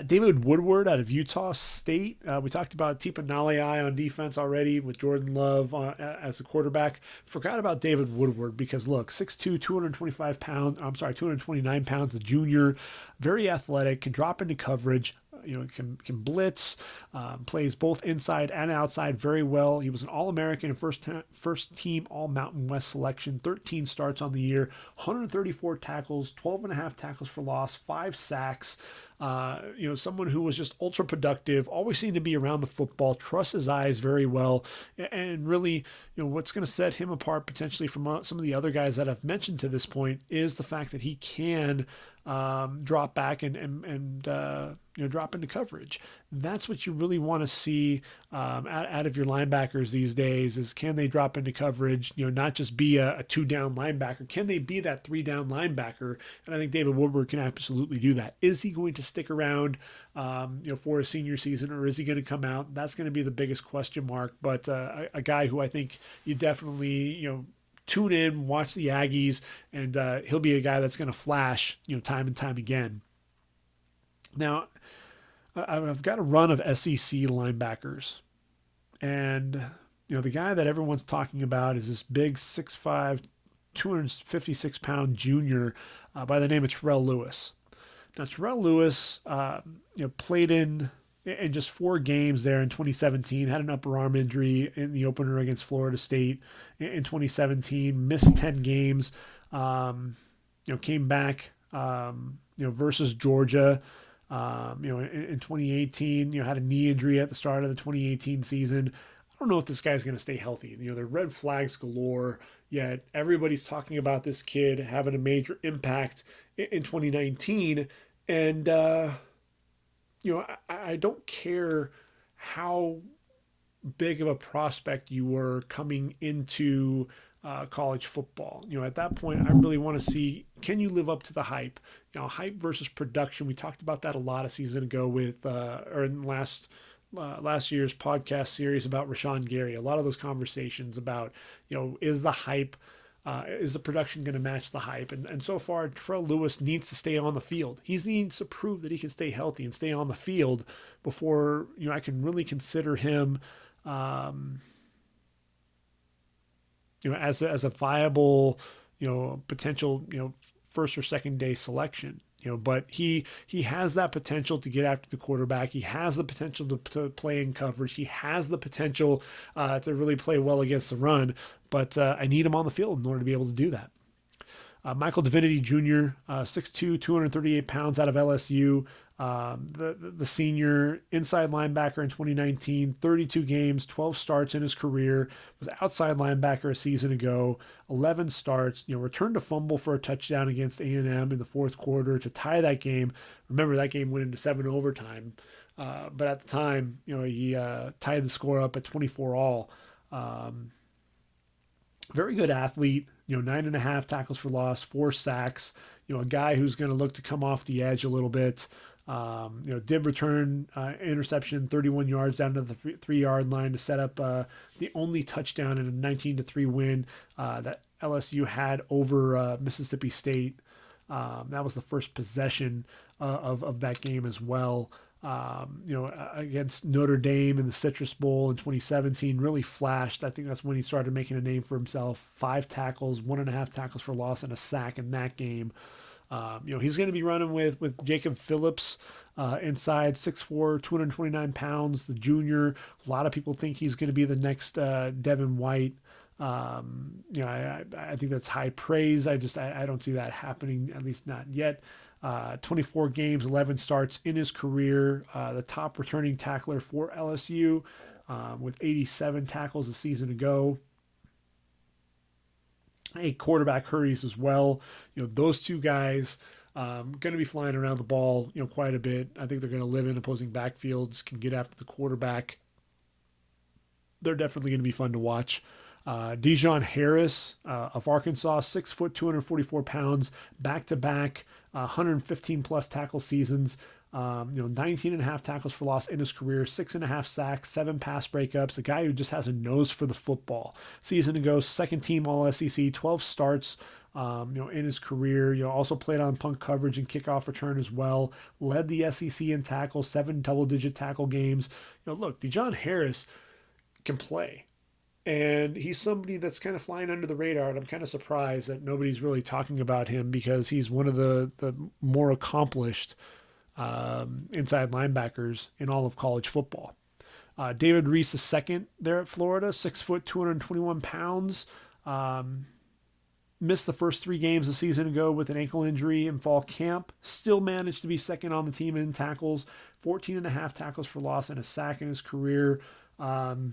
David Woodward out of Utah State. We talked about Tipa Nalei on defense already with Jordan Love as a quarterback. Forgot about David Woodward because look, 6'2", 225 pounds. I'm sorry, 229 pounds. The junior, very athletic, can drop into coverage. Can blitz, plays both inside and outside very well. He was an All-American and first team All-Mountain West selection. 13 starts on the year, 134 tackles, 12.5 tackles for loss, 5 sacks. Someone who was just ultra productive, always seemed to be around the football, trusts his eyes very well, and really, what's going to set him apart potentially from some of the other guys that I've mentioned to this point is the fact that he can drop back and drop into coverage. That's what you really want to see out of your linebackers these days is can they drop into coverage, not just be a 2-down linebacker. Can they be that 3-down linebacker? And I think David Woodward can absolutely do that. Is he going to stick around for a senior season, or is he going to come out? That's going to be the biggest question mark. But a guy who I think you definitely, tune in, watch the Aggies, and he'll be a guy that's going to flash, time and time again. Now, I've got a run of SEC linebackers, and the guy that everyone's talking about is this big 6'5", 256-pound junior by the name of Terrell Lewis. Now, Terrell Lewis, played in just 4 games there in 2017, had an upper arm injury in the opener against Florida State in 2017, missed 10 games, came back, versus Georgia, in 2018, had a knee injury at the start of the 2018 season. I don't know if this guy's going to stay healthy. There are red flags galore, yet everybody's talking about this kid having a major impact in 2019. And, I don't care how big of a prospect you were coming into college football. At that point, I really want to see, can you live up to the hype? Hype versus production. We talked about that a lot a season ago with, or in last year's podcast series about Rashawn Gary. A lot of those conversations about, is the hype, is the production going to match the hype? And so far, Terrell Lewis needs to stay on the field. He needs to prove that he can stay healthy and stay on the field before, I can really consider him, as a viable, potential, first or second day selection. But he has that potential to get after the quarterback. He has the potential to play in coverage. He has the potential to really play well against the run. But I need him on the field in order to be able to do that. Michael Divinity Jr., 6'2", 238 pounds out of LSU. The senior inside linebacker in 2019, 32 games, 12 starts in his career, was outside linebacker a season ago, 11 starts, returned a fumble for a touchdown against A&M in the fourth quarter to tie that game. Remember, that game went into 7 overtime. But at the time, he tied the score up at 24 all. Very good athlete, 9.5 tackles for loss, 4 sacks, a guy who's going to look to come off the edge a little bit. Did return interception 31 yards down to the 3-yard line to set up the only touchdown in a 19-3 win that LSU had over Mississippi State. That was the first possession of that game as well. Against Notre Dame in the Citrus Bowl in 2017, really flashed. I think that's when he started making a name for himself. 5 tackles, 1.5 tackles for loss, and a sack in that game. He's going to be running with Jacob Phillips inside, 6'4", 229 pounds, the junior. A lot of people think he's going to be the next Devin White. I think that's high praise. I don't see that happening, at least not yet. 24 games, 11 starts in his career, the top returning tackler for LSU. with 87 tackles a season ago. A quarterback hurries as well. Those two guys going to be flying around the ball, quite a bit. I think they're going to live in opposing backfields, can get after the quarterback. They're definitely going to be fun to watch. Dijon Harris of Arkansas, 6 foot, 244 pounds, back to back, 115 plus tackle seasons. 19 and a half tackles for loss in his career, 6.5 sacks, 7 pass breakups. A guy who just has a nose for the football. Season ago, second team All SEC, 12 starts. In his career, also played on punt coverage and kickoff return as well. Led the SEC in tackles, 7 double-digit tackle games. Look, Dijon Harris can play. And he's somebody that's kind of flying under the radar, and I'm kind of surprised that nobody's really talking about him because he's one of the more accomplished inside linebackers in all of college football. David Reese II there at Florida, 6 foot, 221 pounds. Missed the first 3 games a season ago with an ankle injury in fall camp. Still managed to be second on the team in tackles, 14 and a half tackles for loss and a sack in his career. Had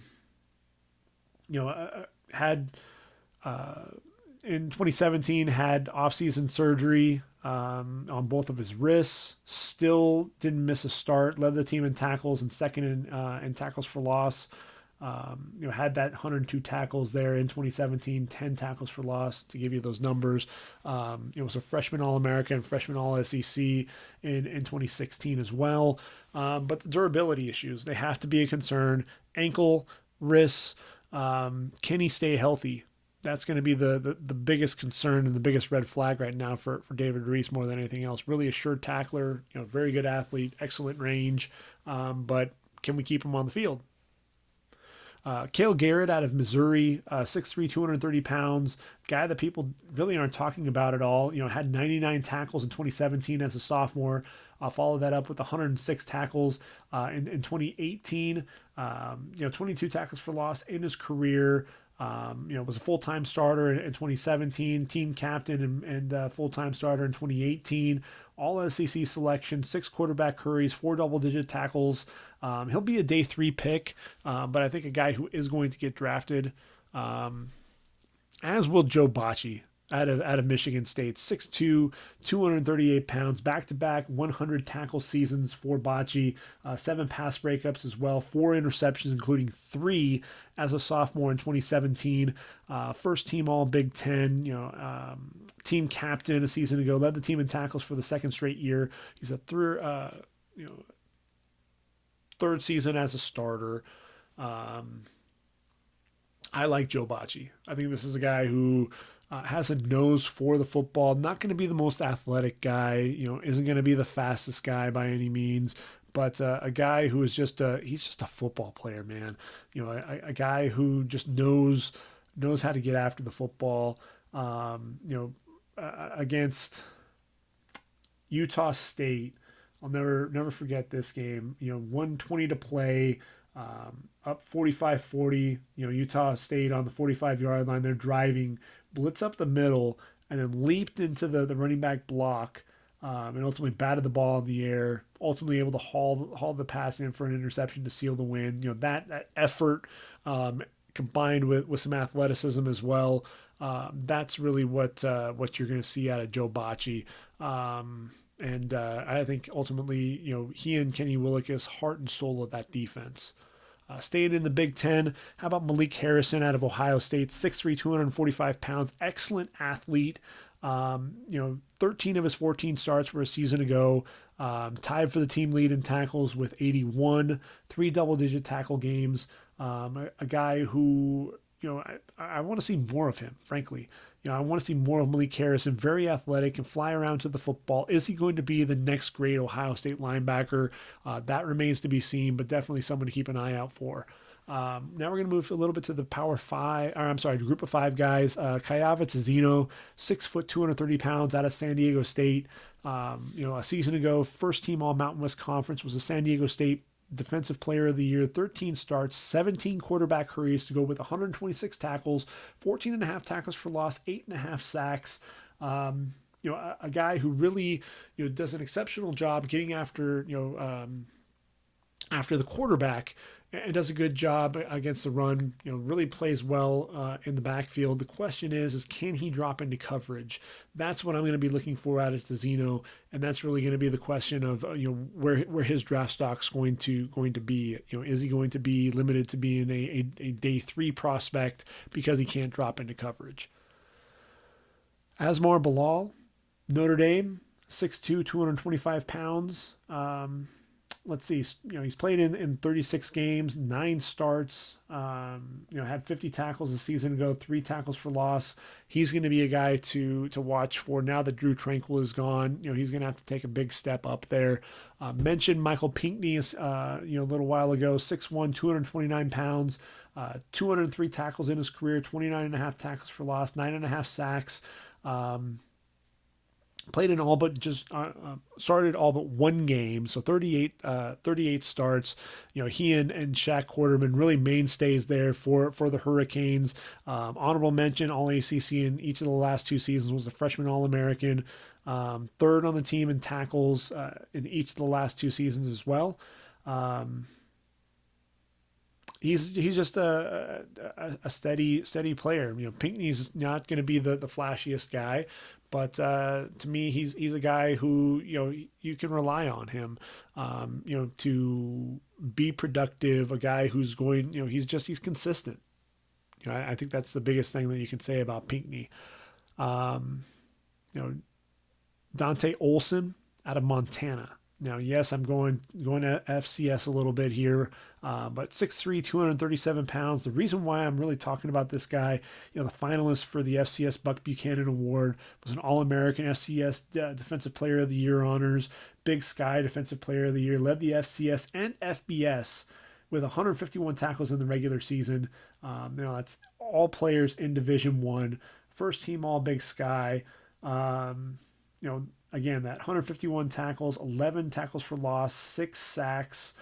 in 2017 had offseason surgery on both of his wrists. Still didn't miss a start. Led the team in tackles and second in tackles for loss. Had that 102 tackles there in 2017, 10 tackles for loss to give you those numbers. Was a freshman All-American, freshman All-SEC in 2016 as well. But the durability issues, they have to be a concern. Ankle, wrists, can he stay healthy? That's going to be the biggest concern and the biggest red flag right now for David Reese more than anything else. Really a sure tackler, very good athlete, excellent range, but can we keep him on the field? Cale Garrett out of Missouri, 6'3", 230 pounds, guy that people really aren't talking about at all. Had 99 tackles in 2017 as a sophomore. Followed that up with 106 tackles in 2018. 22 tackles for loss in his career. Was a full-time starter in 2017, team captain and full-time starter in 2018. All SEC selection, 6 quarterback hurries, 4 double-digit tackles. He'll be a day 3 pick, but I think a guy who is going to get drafted, as will Joe Bocci out of Michigan State, 6'2", 238 pounds, back-to-back 100 tackle seasons for Bocci, 7 pass breakups as well, 4 interceptions, including 3 as a sophomore in 2017. First team All Big Ten, team captain a season ago, led the team in tackles for the second straight year. He's a third season as a starter. I like Joe Bocci. I think this is a guy who has a nose for the football. Not going to be the most athletic guy. Isn't going to be the fastest guy by any means. But a guy who is he's just a football player, man. A guy who just knows how to get after the football. Against Utah State, I'll never forget this game. 1:20 to play, up 45-40. Utah State on the 45-yard line. They're driving, blitz up the middle, and then leaped into the running back block, and ultimately batted the ball in the air. Ultimately able to haul the pass in for an interception to seal the win. That effort, combined with some athleticism as well. That's really what you're going to see out of Joe Bocci. And I think ultimately, he and Kenny Willekes, heart and soul of that defense. Staying in the Big Ten, how about Malik Harrison out of Ohio State, 6'3", 245 pounds, excellent athlete. 13 of his 14 starts were a season ago. Tied for the team lead in tackles with 81, 3 double-digit tackle games. A guy who, I want to see more of him, frankly. I want to see more of Malik Harrison, very athletic and fly around to the football. Is he going to be the next great Ohio State linebacker? That remains to be seen, but definitely someone to keep an eye out for. Now we're going to move a little bit to the group of 5 guys. Kayava Tizino, 6 foot, 230 pounds out of San Diego State. A season ago, first team All Mountain West Conference, was a San Diego State Defensive Player of the Year, 13 starts, 17 quarterback hurries to go with 126 tackles, 14 and a half tackles for loss, 8.5 sacks. A guy who really, does an exceptional job getting after, after the quarterback and does a good job against the run. Really plays well in the backfield. The question is can he drop into coverage? That's what I'm going to be looking for out of Zeno, and that's really going to be the question of where his draft stock's going to be. Is he going to be limited to being a day 3 prospect because he can't drop into coverage? Asmar Bilal, Notre Dame, 6'2", 225 pounds. Let's see, he's played in 36 games, 9 starts, had 50 tackles a season ago, 3 tackles for loss. He's going to be a guy to watch for now that Drew Tranquill is gone. He's going to have to take a big step up there. Mentioned Michael Pinckney, a little while ago, 6'1", 229 pounds, 203 tackles in his career, 29 and a half tackles for loss, 9.5 sacks. Played in all but started all but 1 game, so 38 starts. He and Shaq Quarterman really mainstays there for the Hurricanes. Honorable mention, All ACC in each of the last 2 seasons, was a freshman All-American. 3rd on the team in tackles in each of the last 2 seasons as well. He's just a steady player. Pinckney's not going to be the flashiest guy, but to me, he's a guy who you can rely on him, to be productive. A guy who's going, he's consistent. I think that's the biggest thing that you can say about Pinckney. Dante Olson out of Montana. Now, yes, I'm going to FCS a little bit here, but 6'3", 237 pounds. The reason why I'm really talking about this guy, the finalist for the FCS Buck Buchanan Award, was an All-American FCS Defensive Player of the Year honors, Big Sky Defensive Player of the Year, led the FCS and FBS with 151 tackles in the regular season. That's all players in Division I, first team All Big Sky. Again, that 151 tackles, 11 tackles for loss, 6 sacks.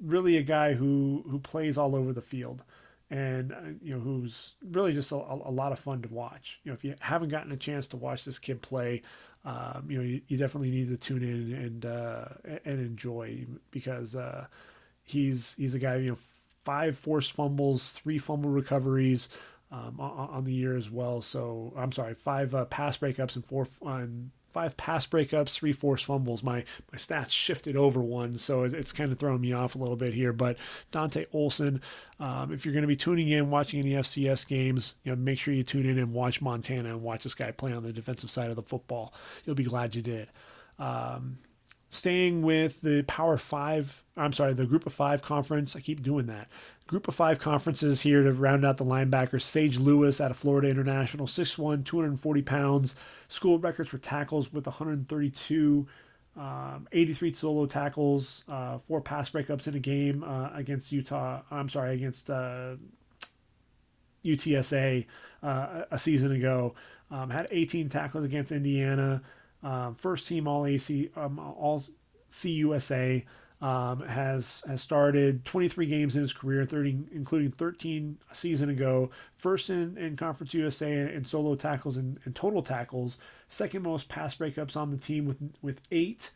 Really a guy who plays all over the field, and who's really just a lot of fun to watch. If you haven't gotten a chance to watch this kid play, you definitely need to tune in and enjoy, because he's a guy. 5 forced fumbles, 3 fumble recoveries. On the year as well. So I'm sorry, 5 pass breakups and 5 pass breakups, 3 forced fumbles. My stats shifted over one, so it's kind of throwing me off a little bit here. But Dante Olson, if you're going to be tuning in, watching any FCS games, make sure you tune in and watch Montana and watch this guy play on the defensive side of the football. You'll be glad you did. Staying with the the Group of 5 conference. I keep doing that. Group of 5 conferences here to round out the linebackers. Sage Lewis out of Florida International, 6'1", 240 pounds. School records for tackles with 132, 83 solo tackles, 4 pass breakups in a game against UTSA a season ago. Had 18 tackles against Indiana. First team All CUSA. Has started 23 games in his career, including 13 a season ago. First in Conference USA in solo tackles and total tackles. Second most pass breakups on the team with 8.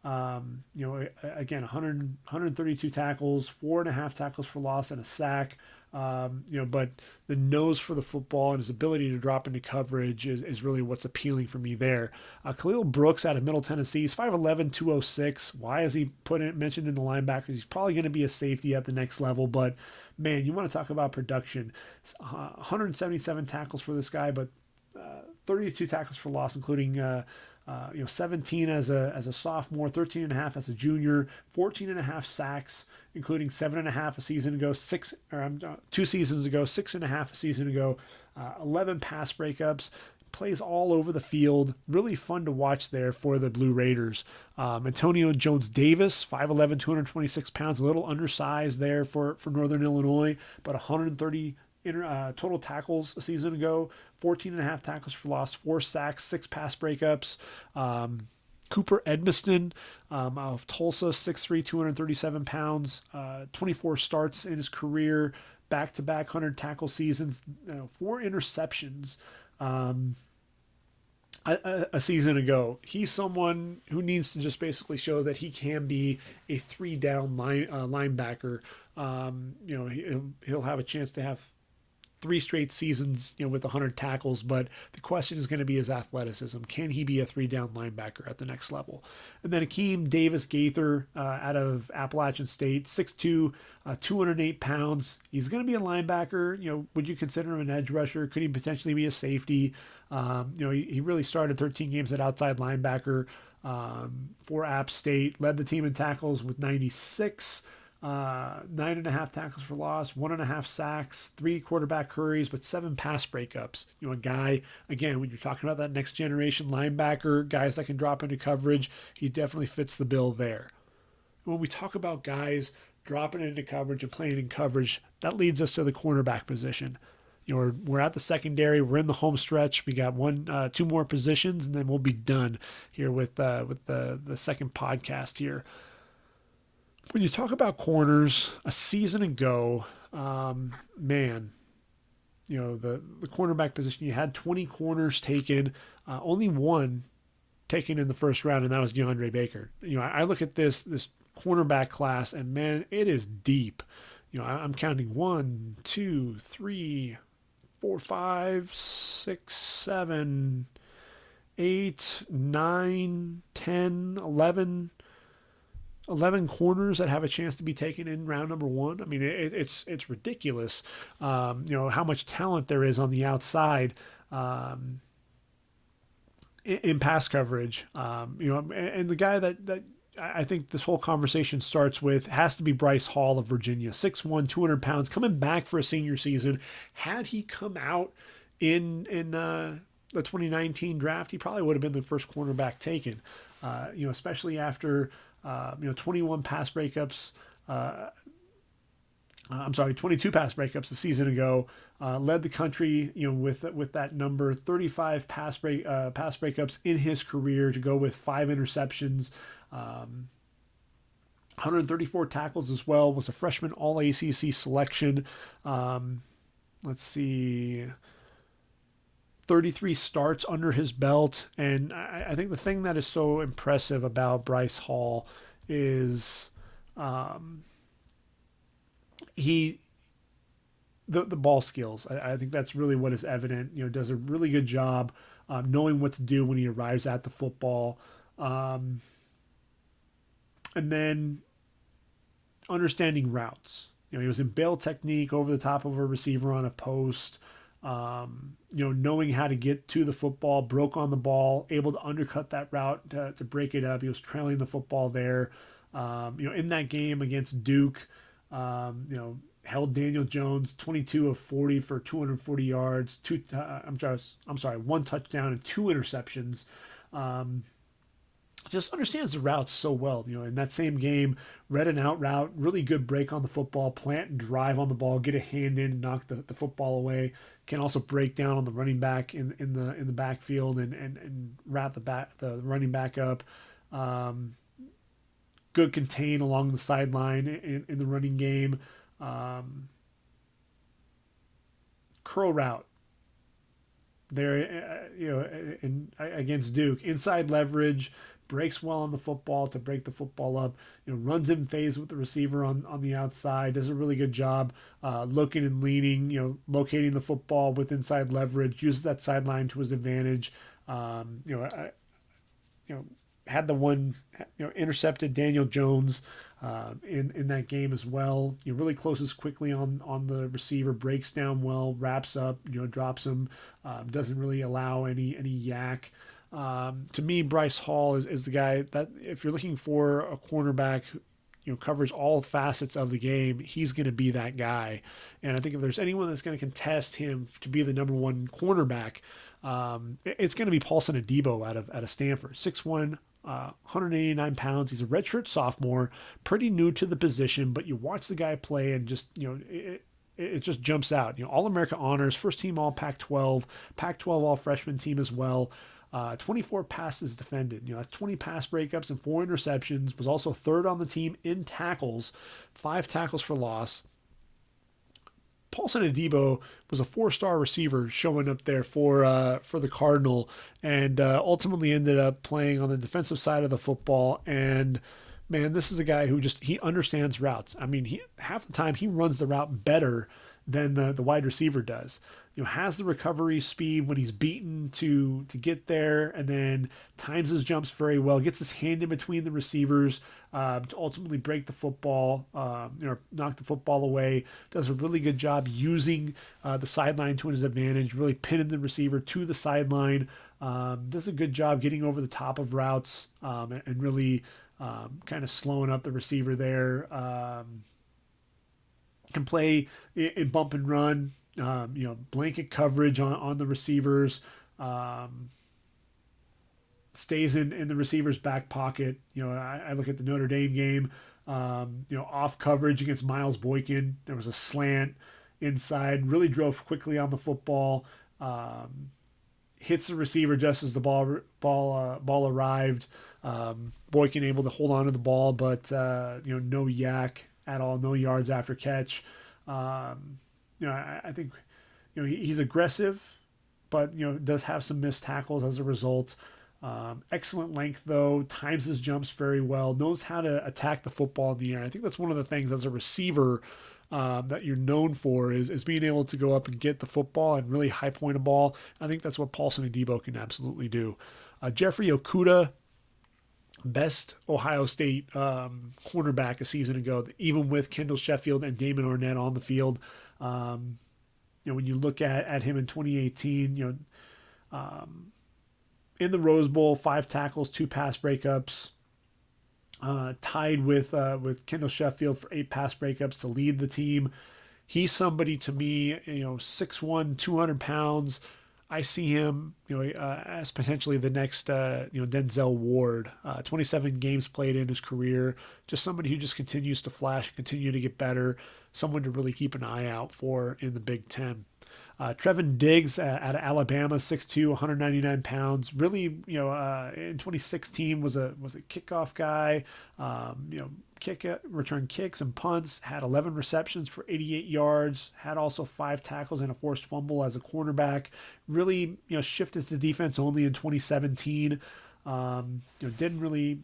Again, 132 tackles, 4.5 tackles for loss, and a sack. But the nose for the football and his ability to drop into coverage is really what's appealing for me there. Khalil Brooks out of Middle Tennessee is 5'11", 206. Why is he mentioned in the linebackers? He's probably going to be a safety at the next level, but man, you want to talk about production. 177 tackles for this guy, but 32 tackles for loss, including 17 as a sophomore, 13 and a half as a junior, 14 and a half sacks, including 7.5 a season ago, 2 seasons ago, 6.5 a season ago, 11 pass breakups. Plays all over the field. Really fun to watch there for the Blue Raiders. Antonio Jones-Davis, 5'11", 226 pounds, a little undersized there for Northern Illinois, but 130 total tackles a season ago, 14 and a half tackles for loss, 4 sacks, 6 pass breakups. Cooper Edmiston of Tulsa, 6'3", 237 pounds, 24 starts in his career, back-to-back 100 tackle seasons, 4 interceptions. a season ago. He's someone who needs to just basically show that he can be a three down linebacker. He'll have a chance to have three straight seasons, with 100 tackles, but the question is going to be his athleticism. Can he be a three down linebacker at the next level? And then Akeem Davis Gaither out of Appalachian State, 6'2", 208 pounds. He's going to be a linebacker. Would you consider him an edge rusher? Could he potentially be a safety? He really started 13 games at outside linebacker for App State, led the team in tackles with 96. 9.5 tackles for loss, 1.5 sacks, 3 quarterback hurries, but 7 pass breakups. A guy, again, when you're talking about that next generation linebacker, guys that can drop into coverage, he definitely fits the bill there. When we talk about guys dropping into coverage and playing in coverage, that leads us to the cornerback position. We're at the secondary. We're in the home stretch. We got two more positions, and then we'll be done here with the second podcast here. When you talk about corners, a season ago, the cornerback position, you had 20 corners taken, only one taken in the first round, and that was DeAndre Baker. I look at this cornerback class, and man, it is deep. I'm counting 1, 2, 3, 4, 5, 6, 7, 8, 9, 10, 11 corners that have a chance to be taken in round number 1. I mean, it's ridiculous, how much talent there is on the outside in pass coverage. And the guy that I think this whole conversation starts with has to be Bryce Hall of Virginia, 6'1", 200 pounds, coming back for a senior season. Had he come out in the 2019 draft, he probably would have been the first cornerback taken, especially after 21 pass breakups. 22 pass breakups a season ago. Led the country, with that number. 35 pass breakups in his career to go with 5 interceptions. 134 tackles as well. Was a freshman All ACC selection. Let's see. 33 starts under his belt. And I think the thing that is so impressive about Bryce Hall is the ball skills. I think that's really what is evident. Does a really good job knowing what to do when he arrives at the football. And then understanding routes. He was in bail technique over the top of a receiver on a post. Knowing how to get to the football, broke on the ball, able to undercut that route to break it up. He was trailing the football there. In that game against Duke, held Daniel Jones 22 of 40 for 240 yards. 1 touchdown and 2 interceptions. Just understands the routes so well. In that same game, read an out route, really good break on the football, plant and drive on the ball, get a hand in, knock the football away. Can also break down on the running back in the backfield and wrap the running back up. Good contain along the sideline in the running game. Curl route there, against Duke, inside leverage. Breaks well on the football to break the football up. Runs in phase with the receiver on the outside. Does a really good job looking and leaning. Locating the football with inside leverage. Uses that sideline to his advantage. Had the one intercepted Daniel Jones in that game as well. Really closes quickly on the receiver. Breaks down well. Wraps up. Drops him. Doesn't really allow any yak. To me, Bryce Hall is the guy that if you're looking for a cornerback, covers all facets of the game, he's going to be that guy. And I think if there's anyone that's going to contest him to be the number 1 cornerback, it's going to be Paulson Adebo out of Stanford. 6'1", 189 pounds. He's a redshirt sophomore, pretty new to the position, but you watch the guy play and just, it just jumps out. All-America honors, first team all Pac-12, Pac-12 all freshman team as well. 24 passes defended. That's 20 pass breakups and 4 interceptions. Was also third on the team in tackles, 5 tackles for loss. Paulson Adebo was a 4-star receiver showing up there for the Cardinal, and ultimately ended up playing on the defensive side of the football. And man, this is a guy who just he understands routes. I mean, he half the time he runs the route better than the wide receiver does. Has the recovery speed when he's beaten to get there, and then times his jumps very well, gets his hand in between the receivers to ultimately break the football, knock the football away. Does a really good job using the sideline to his advantage, really pinning the receiver to the sideline. Does a good job getting over the top of routes, and really kind of slowing up the receiver there. Can play in bump and run, blanket coverage on the receivers, stays in the receiver's back pocket. I look at the Notre Dame game, off coverage against Miles Boykin. There was a slant inside, really drove quickly on the football, hits the receiver just as the ball arrived. Boykin able to hold on to the ball, but no yak at all, no yards after catch. I think he's aggressive, but does have some missed tackles as a result. Excellent length though, times his jumps very well, knows how to attack the football in the air. I think that's one of the things as a receiver that you're known for is being able to go up and get the football and really high point a ball. I think that's what Paulson Adebo can absolutely do. Jeffrey Okudah, best Ohio State cornerback a season ago, even with Kendall Sheffield and Damon Arnett on the field. When you look at him in 2018, in the Rose Bowl, 5 tackles, 2 pass breakups, tied with Kendall Sheffield for 8 pass breakups to lead the team. He's somebody to me, 6'1", 200 pounds. I see him, as potentially the next, Denzel Ward. 27 games played in his career. Just somebody who just continues to flash, continue to get better. Someone to really keep an eye out for in the Big Ten. Trevin Diggs out of Alabama, 6'2", 199 pounds. Really, in 2016 was a kickoff guy. Return kicks and punts. Had 11 receptions for 88 yards. Had also 5 tackles and a forced fumble as a cornerback. Really, shifted to defense only in 2017. Didn't really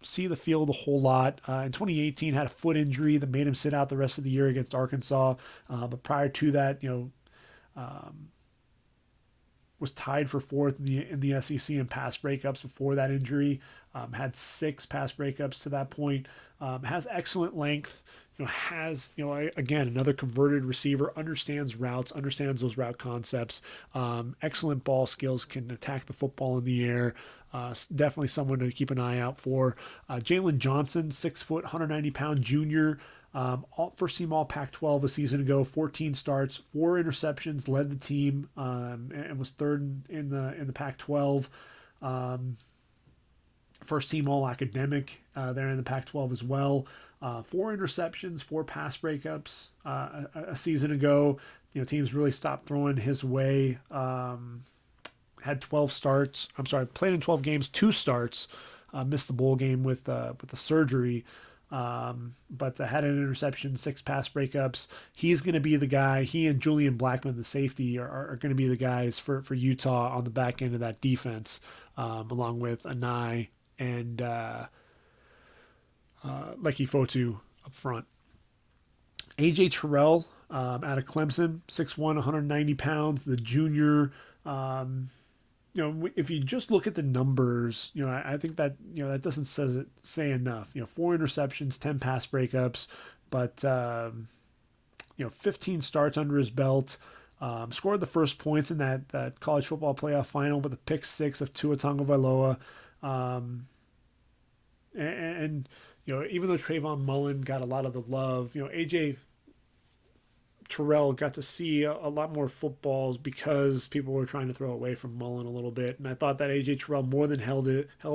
see the field a whole lot. In 2018, had a foot injury that made him sit out the rest of the year against Arkansas. But prior to that, was tied for 4th in the SEC in pass breakups before that injury. Had 6 pass breakups to that point. Has excellent length. Has again another converted receiver. Understands routes. Understands those route concepts. Excellent ball skills. Can attack the football in the air. Definitely someone to keep an eye out for. Jalen Johnson, 6 foot, 190 pound junior. First team all Pac-12 a season ago. 14 starts, 4 interceptions. Led the team and was 3rd in the Pac-12. First team all academic there in the Pac-12 as well. 4 interceptions, 4 pass breakups a season ago. Teams really stopped throwing his way. Had 12 starts. Played in 12 games, 2 starts. Missed the bowl game with the surgery. But had an interception, 6 pass breakups. He's going to be the guy. He and Julian Blackman, the safety, are going to be the guys for Utah on the back end of that defense, along with Anai and Leki Fotu up front. AJ Terrell out of Clemson, 6'1", 190 pounds, the junior. If you just look at the numbers, I think that, that doesn't say enough. 4 interceptions, 10 pass breakups, but, 15 starts under his belt. Scored the first points in that college football playoff final with a pick 6 of Tua Tagovailoa. And even though Trayvon Mullen got a lot of the love, AJ Terrell got to see a lot more footballs because people were trying to throw away from Mullen a little bit. And I thought that AJ Terrell more than held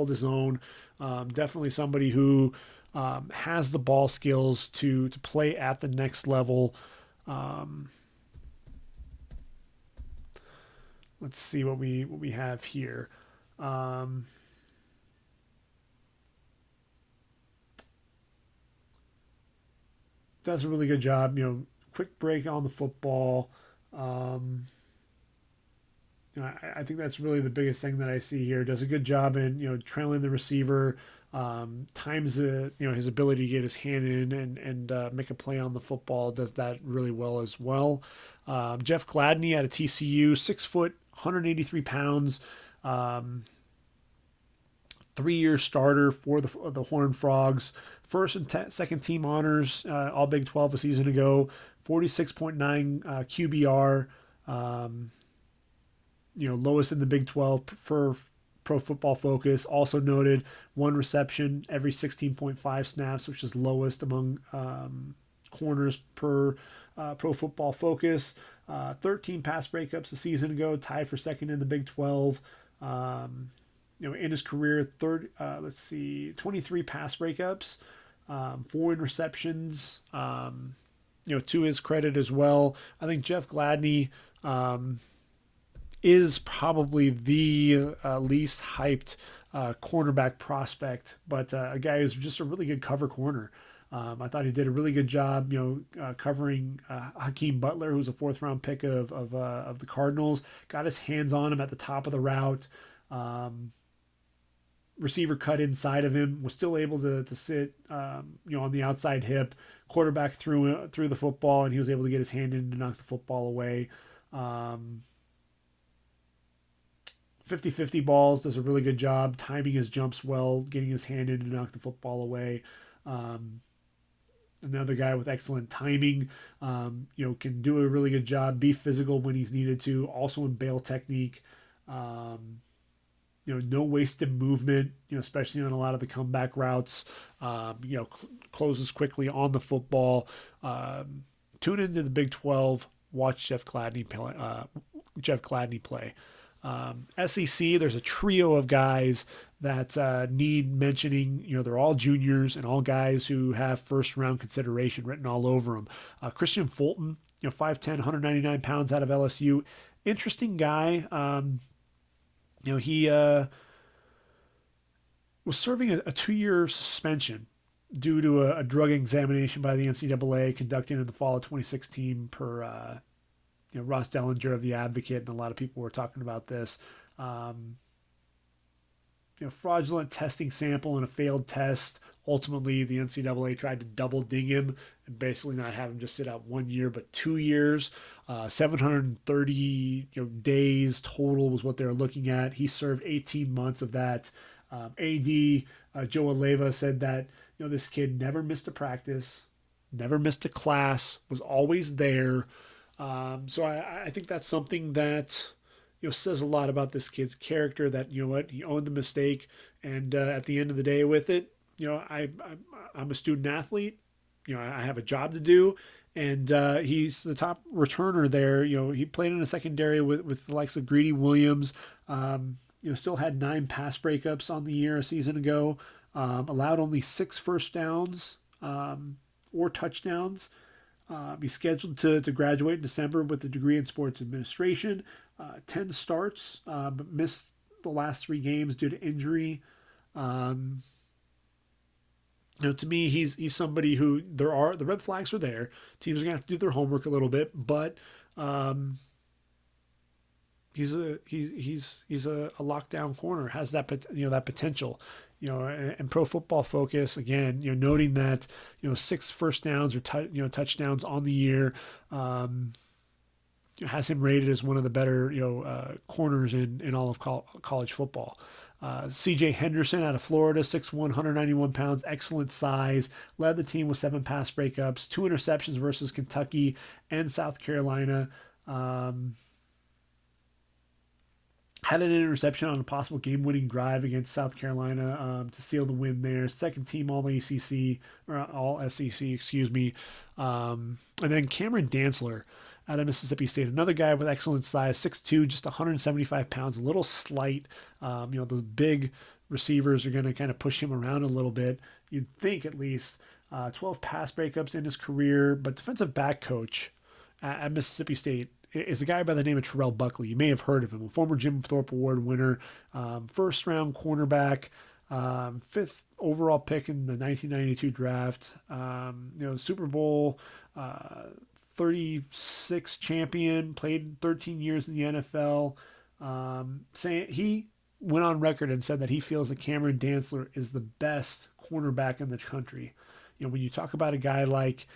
his own. Definitely somebody who has the ball skills to play at the next level. Let's see what we have here. Does a really good job, quick break on the football. Um, I think that's really the biggest thing that I see here. Does a good job in trailing the receiver, times his ability to get his hand in and make a play on the football. Does that really well as well. Jeff Gladney out of TCU, 6 foot, 183 pounds. Um, 3-year starter for the Horned Frogs. First and second team honors, all Big 12 a season ago. 46.9 QBR. Um, lowest in the Big 12 for Pro Football Focus. Also noted 1 reception every 16.5 snaps, which is lowest among corners per Pro Football Focus. 13 pass breakups a season ago, tied for second in the Big 12. In his career, 23 pass breakups, 4 interceptions. To his credit as well, I think Jeff Gladney is probably the least hyped cornerback prospect, but a guy who's just a really good cover corner. I thought he did a really good job, covering Hakeem Butler, who's a 4th-round pick of the Cardinals. Got his hands on him at the top of the route. Receiver cut inside of him, was still able to sit, on the outside hip. Quarterback threw the football, and he was able to get his hand in to knock the football away. 50-50 balls, does a really good job timing his jumps well, getting his hand in to knock the football away. Another guy with excellent timing, can do a really good job, be physical when he's needed to, also in bail technique. No wasted movement, especially on a lot of the comeback routes. Closes quickly on the football. Tune into the Big 12. Watch Jeff Gladney play. SEC, there's a trio of guys that need mentioning. They're all juniors and all guys who have first-round consideration written all over them. Christian Fulton, 5'10", 199 pounds out of LSU. Interesting guy. He was serving a 2-year suspension due to a drug examination by the NCAA conducted in the fall of 2016 per Ross Dellinger of The Advocate, and a lot of people were talking about this. Fraudulent testing sample in a failed test. Ultimately, the NCAA tried to double ding him and basically not have him just sit out 1 year, but 2 years. 730 days total was what they were looking at. He served 18 months of that. Joe Aleva said that this kid never missed a practice, never missed a class, was always there. So I think that's something that says a lot about this kid's character. That he owned the mistake, and at the end of the day, with it, I'm a student athlete. I have a job to do, and he's the top returner there. He played in a secondary with the likes of Greedy Williams. Still had 9 pass breakups on the year a season ago. Allowed only 6 first downs or touchdowns. He's scheduled to graduate in December with a degree in sports administration. 10 starts, but missed the last 3 games due to injury. To me, he's somebody who the red flags are there. Teams are gonna have to do their homework a little bit, but he's a lockdown corner. Has that that potential. And Pro Football Focus again, noting that 6 first downs or touchdowns on the year, has him rated as one of the better corners in all of college football. C.J. Henderson out of Florida, 6'1", 191 pounds, excellent size, led the team with 7 pass breakups, 2 interceptions versus Kentucky and South Carolina. Had an interception on a possible game-winning drive against South Carolina to seal the win there. Second team All ACC or All SEC, excuse me. And then Cameron Dantzler out of Mississippi State, another guy with excellent size, 6'2", just 175 pounds, a little slight. The big receivers are going to kind of push him around a little bit. You'd think at least 12 pass breakups in his career, but defensive back coach at Mississippi State is a guy by the name of Terrell Buckley. You may have heard of him, a former Jim Thorpe Award winner, first-round cornerback, 5th overall pick in the 1992 draft. Super Bowl 36 champion, played 13 years in the NFL. Saying he went on record and said that he feels that Cameron Dantzler is the best cornerback in the country. When you talk about a guy like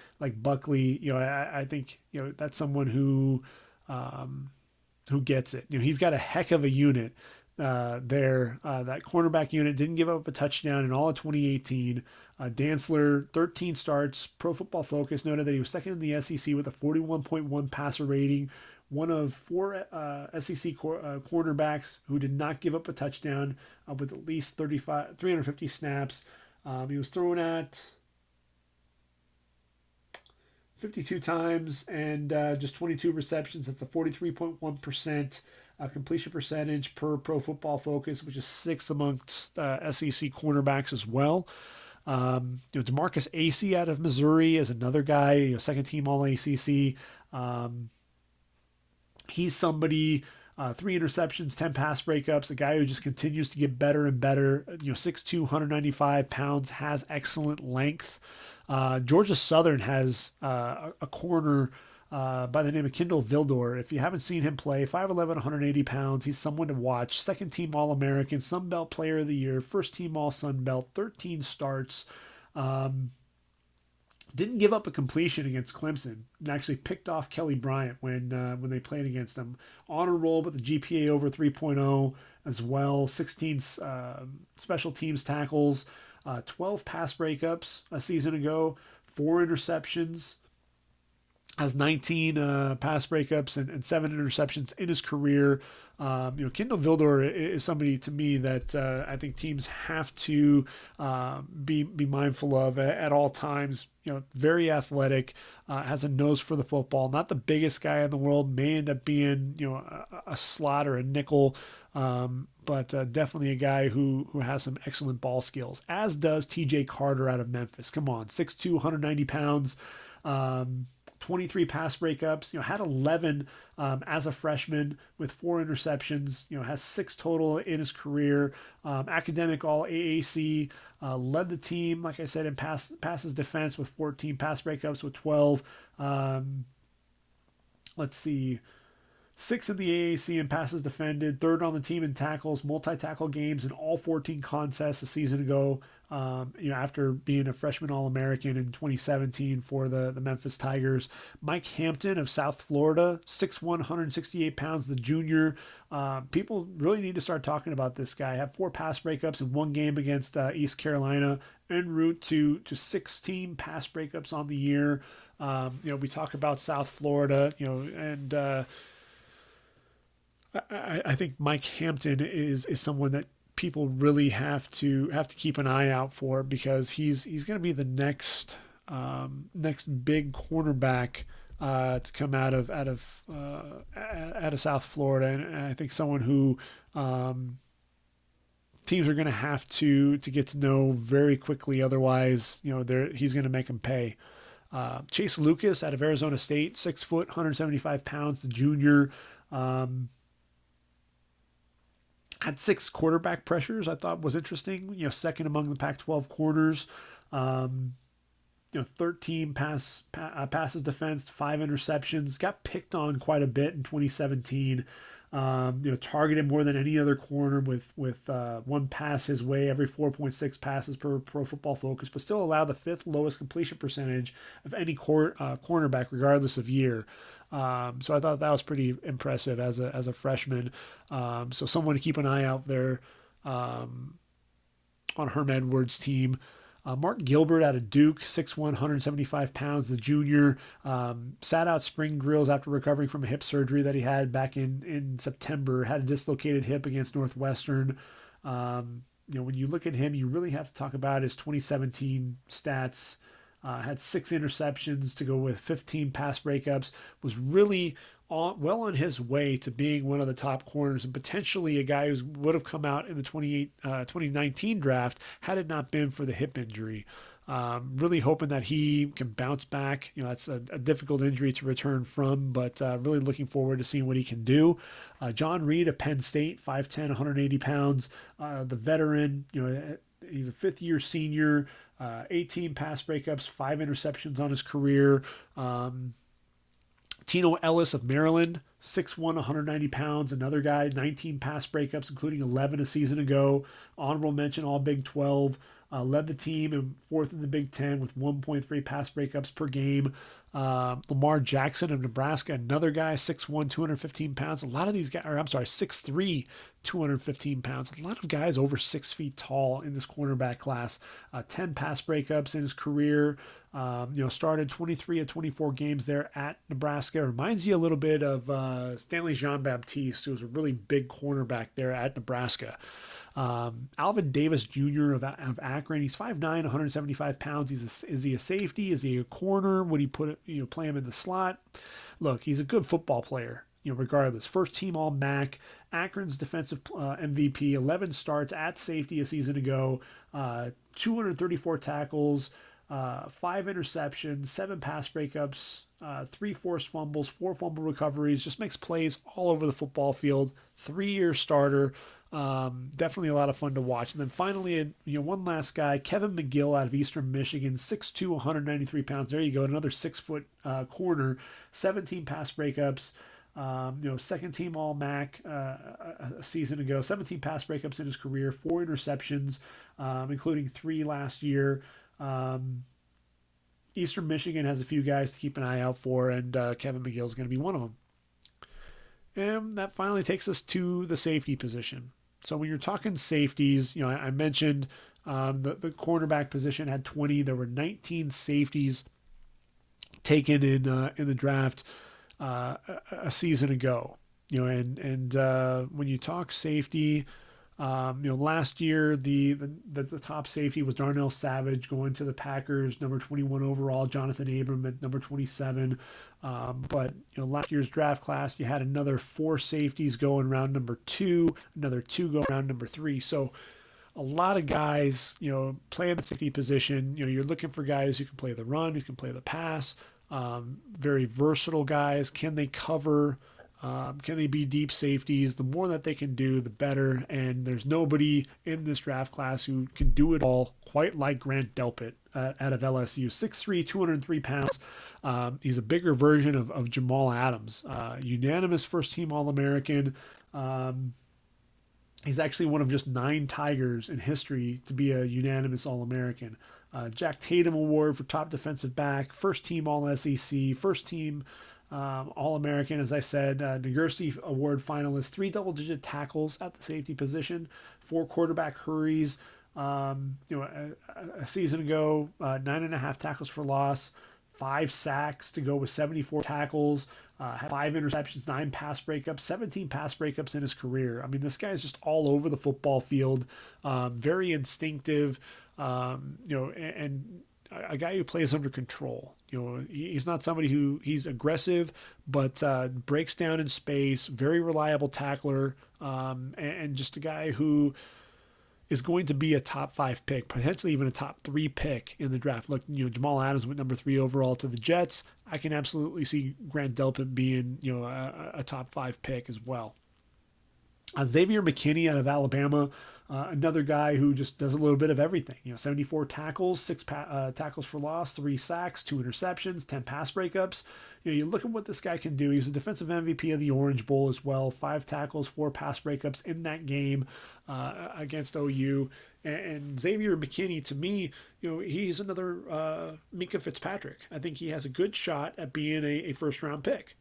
Buckley, I think that's someone who gets it. He's got a heck of a unit there. That cornerback unit didn't give up a touchdown in all of 2018. Dantzler, 13 starts. Pro Football Focus noted that he was second in the SEC with a 41.1 passer rating, one of four SEC cornerbacks who did not give up a touchdown with at least 350 snaps. He was thrown at 52 times and just 22 receptions. That's a 43.1% completion percentage per Pro Football Focus, which is sixth amongst SEC cornerbacks as well. DeMarcus Acey out of Missouri is another guy, second team All ACC. He's somebody. 3 interceptions, 10 pass breakups, a guy who just continues to get better and better. 6'2", 195 pounds, has excellent length. Georgia Southern has a corner by the name of Kendall Vildor. If you haven't seen him play, 5'11", 180 pounds. He's someone to watch. Second team All-American, Sun Belt Player of the Year, first team All-Sun Belt, 13 starts. Didn't give up a completion against Clemson and actually picked off Kelly Bryant when they played against him. On a roll with the GPA over 3.0 as well. 16 special teams tackles, 12 pass breakups a season ago, 4 interceptions, has 19 pass breakups and 7 interceptions in his career. Kendall Vildor is somebody to me that I think teams have to be mindful of at all times. Very athletic, has a nose for the football. Not the biggest guy in the world. May end up being a slot or a nickel, but definitely a guy who has some excellent ball skills. As does T.J. Carter out of Memphis. Come on, 6'2", 190 pounds. 23 pass breakups, had 11 as a freshman with 4 interceptions, has 6 total in his career. Academic All AAC, led the team, like I said, in passes defense with 14, pass breakups with 12. Let's see. 6th in the AAC in passes defended, 3rd on the team in tackles, multi-tackle games in all 14 contests a season ago. After being a freshman All-American in 2017 for the Memphis Tigers. Mike Hampton of South Florida, 6'1", 168 pounds, the junior. People really need to start talking about this guy. Had 4 pass breakups in one game against East Carolina, en route to 16 pass breakups on the year. We talk about South Florida, and I think Mike Hampton is someone that people really have to keep an eye out for, because he's going to be the next big cornerback to come out of South Florida, and I think someone who teams are going to have to get to know very quickly. Otherwise, he's going to make them pay. Chase Lucas out of Arizona State, 6 foot, 175 pounds, the junior. Had 6 quarterback pressures, I thought was interesting. Second among the Pac-12 corners. 13 passes defensed, 5 interceptions. Got picked on quite a bit in 2017. Targeted more than any other corner with 1 pass his way every 4.6 passes per Pro Football Focus, but still allowed the 5th lowest completion percentage of any cornerback, regardless of year. So I thought that was pretty impressive as a freshman. So someone to keep an eye out there on Herm Edwards' team. Mark Gilbert out of Duke, 6'1", 175 pounds, the junior. Sat out spring drills after recovering from a hip surgery that he had back in September. Had a dislocated hip against Northwestern. When you look at him, you really have to talk about his 2017 stats. Had 6 interceptions to go with 15 pass breakups. Was really well on his way to being one of the top corners, and potentially a guy who would have come out in the 2019 draft had it not been for the hip injury. Really hoping that he can bounce back. That's a difficult injury to return from, but really looking forward to seeing what he can do. John Reed of Penn State, 5'10", 180 pounds. The veteran, he's a 5th-year senior. 18 pass breakups, 5 interceptions on his career. Tino Ellis of Maryland, 6'1", 190 pounds. Another guy, 19 pass breakups, including 11 a season ago. Honorable mention, all Big 12. Led the team in fourth in the Big 10 with 1.3 pass breakups per game. Lamar Jackson of Nebraska, another guy, 6'1", 215 pounds. A lot of these guys, or I'm sorry, 6'3", 215 pounds. A lot of guys over 6 feet tall in this cornerback class. 10 pass breakups in his career. Started 23 of 24 games there at Nebraska. Reminds you a little bit of Stanley Jean-Baptiste, who was a really big cornerback there at Nebraska. Alvin Davis Jr. of Akron. He's 5'9", 175 pounds. Is he a safety? Is he a corner? Would he play him in the slot? Look, he's a good football player. Regardless. First team All-MAC. Akron's defensive MVP. 11 starts at safety a season ago. 234 tackles. 5 interceptions. 7 pass breakups. 3 forced fumbles. 4 fumble recoveries. Just makes plays all over the football field. 3-year starter. Definitely a lot of fun to watch. And then finally, one last guy, Kevin McGill out of Eastern Michigan, 6'2", 193 pounds. There you go, another 6-foot corner, 17 pass breakups. Second team All-MAC a season ago, 17 pass breakups in his career, 4 interceptions, including 3 last year. Eastern Michigan has a few guys to keep an eye out for, and Kevin McGill is going to be one of them. And that finally takes us to the safety position. So when you're talking safeties, I mentioned the cornerback position had 20. There were 19 safeties taken in the draft a season ago. And when you talk safety, last year the top safety was Darnell Savage going to the Packers, number 21 overall. Jonathan Abram at number 27. But last year's draft class, you had another 4 safeties go in round number 2, another 2 go in round number 3. So a lot of guys, playing the safety position. You're looking for guys who can play the run, who can play the pass. Very versatile guys. Can they cover? Can they be deep safeties? The more that they can do, the better. And there's nobody in this draft class who can do it all quite like Grant Delpit out of LSU. 6'3", 203 pounds. He's a bigger version of Jamal Adams. Unanimous first-team All-American. He's actually one of just 9 Tigers in history to be a unanimous All-American. Jack Tatum Award for top defensive back. First-team All-SEC. First-team All-American, as I said. Nagurski Award finalist. 3 double-digit tackles at the safety position. 4 quarterback hurries. A season ago, 9.5 tackles for loss. 5 sacks to go with 74 tackles, had 5 interceptions, 9 pass breakups, 17 pass breakups in his career. I mean, this guy's just all over the football field, very instinctive, and a guy who plays under control. He's not somebody he's aggressive, but breaks down in space, very reliable tackler, and just a guy who is going to be a top 5 pick, potentially even a top 3 pick in the draft. Look, Jamal Adams went number 3 overall to the Jets. I can absolutely see Grant Delpit being, a top 5 pick as well. Xavier McKinney out of Alabama, another guy who just does a little bit of everything. 74 tackles, 6 tackles for loss, 3 sacks, 2 interceptions, 10 pass breakups. You look at what this guy can do. He's a defensive MVP of the Orange Bowl as well. 5 tackles, 4 pass breakups in that game against OU. And Xavier McKinney, to me, he's another Minka Fitzpatrick. I think he has a good shot at being a first-round pick.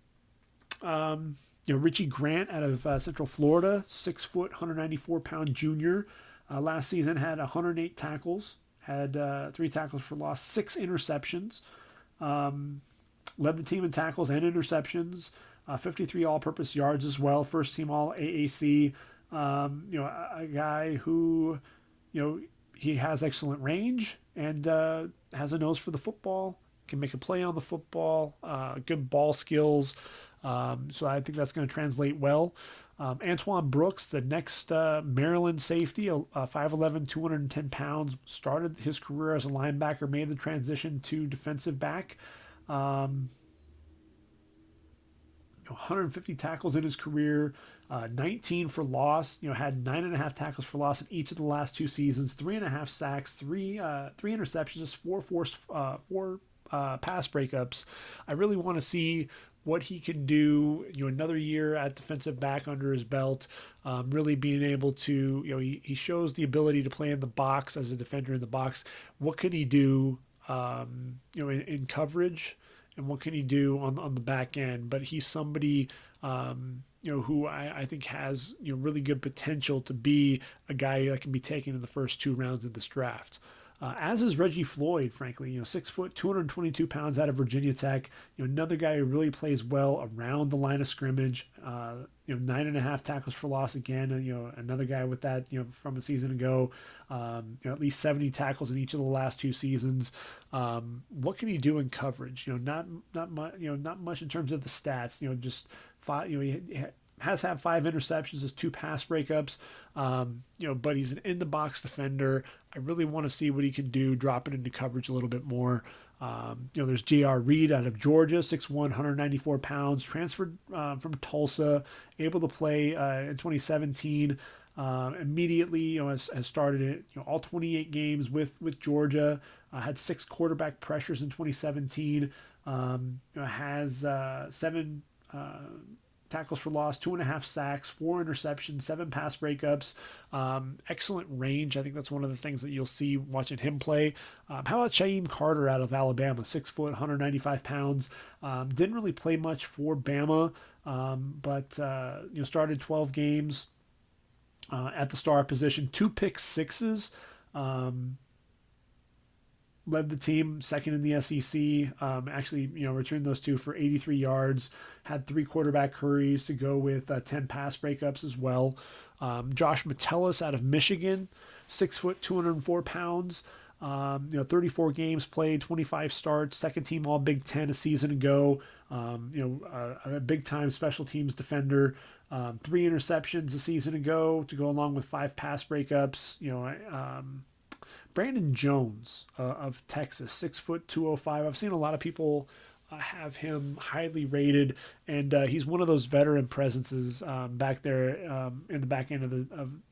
Richie Grant out of Central Florida, 6 foot, 194 pound junior. Last season had 108 tackles, had 3 tackles for loss, 6 interceptions. Led the team in tackles and interceptions, 53 all-purpose yards as well. First team all AAC. A guy who, he has excellent range and has a nose for the football, can make a play on the football, good ball skills. So I think that's going to translate well. Antoine Brooks, the next Maryland safety, 5'11", 210 pounds, started his career as a linebacker, made the transition to defensive back. 150 tackles in his career, 19 for loss. Had 9.5 tackles for loss in each of the last 2 seasons, 3.5 sacks, 3 interceptions, 4 forced pass breakups. I really want to see what he can do. Another year at defensive back under his belt, really being able to, he shows the ability to play in the box as a defender in the box. What can he do, in coverage, and what can he do on the back end? But he's somebody, who I think has, really good potential to be a guy that can be taken in the first 2 rounds of this draft. As is Reggie Floyd, frankly, 6 foot, 222 pounds out of Virginia Tech. Another guy who really plays well around the line of scrimmage. 9.5 tackles for loss again. Another guy with that, from a season ago. At least 70 tackles in each of the last 2 seasons. What can he do in coverage? Not much. Not much in terms of the stats. Just five. He has had 5 interceptions, has 2 pass breakups. But he's an in the box defender. I really want to see what he can do, dropping into coverage a little bit more. There's J.R. Reed out of Georgia, 6'1", 194 pounds, transferred from Tulsa, able to play in 2017. Immediately, has started it, all 28 games with Georgia. Had 6 quarterback pressures in 2017. Has 7 tackles for loss, 2.5 sacks, 4 interceptions, 7 pass breakups, excellent range. I think that's one of the things that you'll see watching him play. How about Shaim Carter out of Alabama, 6 foot, 195 pounds. Didn't really play much for Bama, but started 12 games at the star position, 2 pick sixes. Led the team second in the SEC. Actually, returned those 2 for 83 yards. Had 3 quarterback hurries to go with 10 pass breakups as well. Josh Metellus out of Michigan, 6 foot, 204 pounds. 34 games played, 25 starts. Second team All Big Ten a season ago. A big time special teams defender. 3 interceptions a season ago to go along with 5 pass breakups. Brandon Jones of Texas, 6 foot, 205. I've seen a lot of people have him highly rated, and he's one of those veteran presences back there in the back end of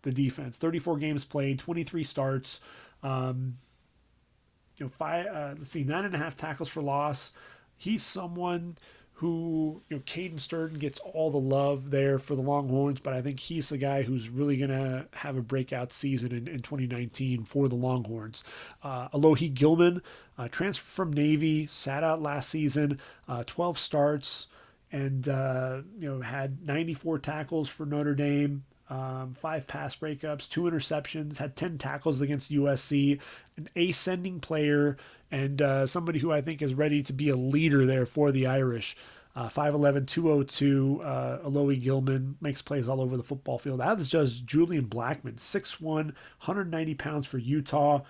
the defense. 34 games played, 23 starts. 9.5 tackles for loss. He's someone who, Caden Sturden gets all the love there for the Longhorns, but I think he's the guy who's really going to have a breakout season in 2019 for the Longhorns. Alohi Gilman, transferred from Navy, sat out last season, 12 starts, and had 94 tackles for Notre Dame. 5 pass breakups, 2 interceptions, had 10 tackles against USC, an ascending player, and somebody who I think is ready to be a leader there for the Irish. 5'11", 202, Alohi Gilman makes plays all over the football field. As does Julian Blackman, 6'1", 190 pounds for Utah.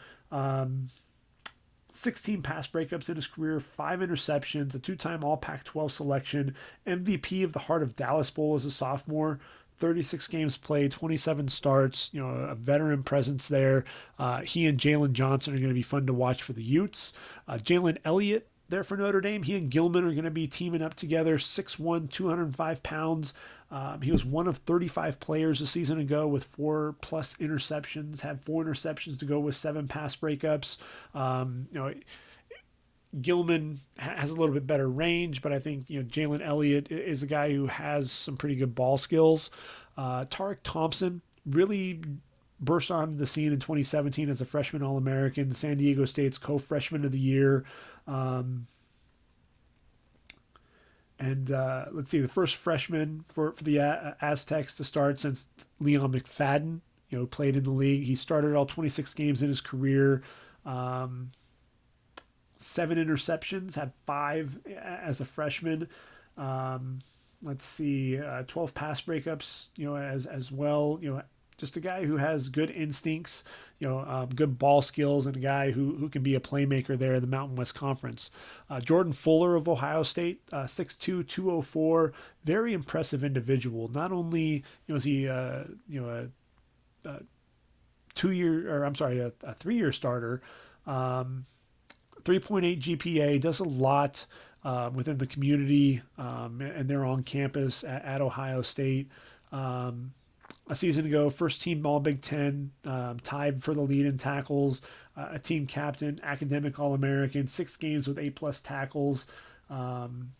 16 pass breakups in his career, 5 interceptions, a 2-time All Pac-12 selection, MVP of the Heart of Dallas Bowl as a sophomore. 36 games played, 27 starts, a veteran presence there. He and Jalen Johnson are going to be fun to watch for the Utes. Jalen Elliott there for Notre Dame. He and Gilman are going to be teaming up together, 6'1", 205 pounds. He was one of 35 players a season ago with 4+ interceptions, had 4 interceptions to go with 7 pass breakups. Gilman has a little bit better range, but I think Jalen Elliott is a guy who has some pretty good ball skills. Tarek Thompson really burst onto the scene in 2017 as a freshman All-American, San Diego State's co-freshman of the year. Let's see, the first freshman for the Aztecs to start since Leon McFadden, played in the league. He started all 26 games in his career. 7 interceptions, had 5 as a freshman. Let's see, 12 pass breakups, as well. Just a guy who has good instincts, good ball skills, and a guy who can be a playmaker there in the Mountain West Conference. Jordan Fuller of Ohio State, 6'2", 204, very impressive individual. Not only is he a 3-year starter. 3.8 GPA, does a lot within the community, and they're on campus at Ohio State. a season ago, first team All Big Ten, tied for the lead in tackles, a team captain, academic All American, 6 games with 8+ tackles. Um,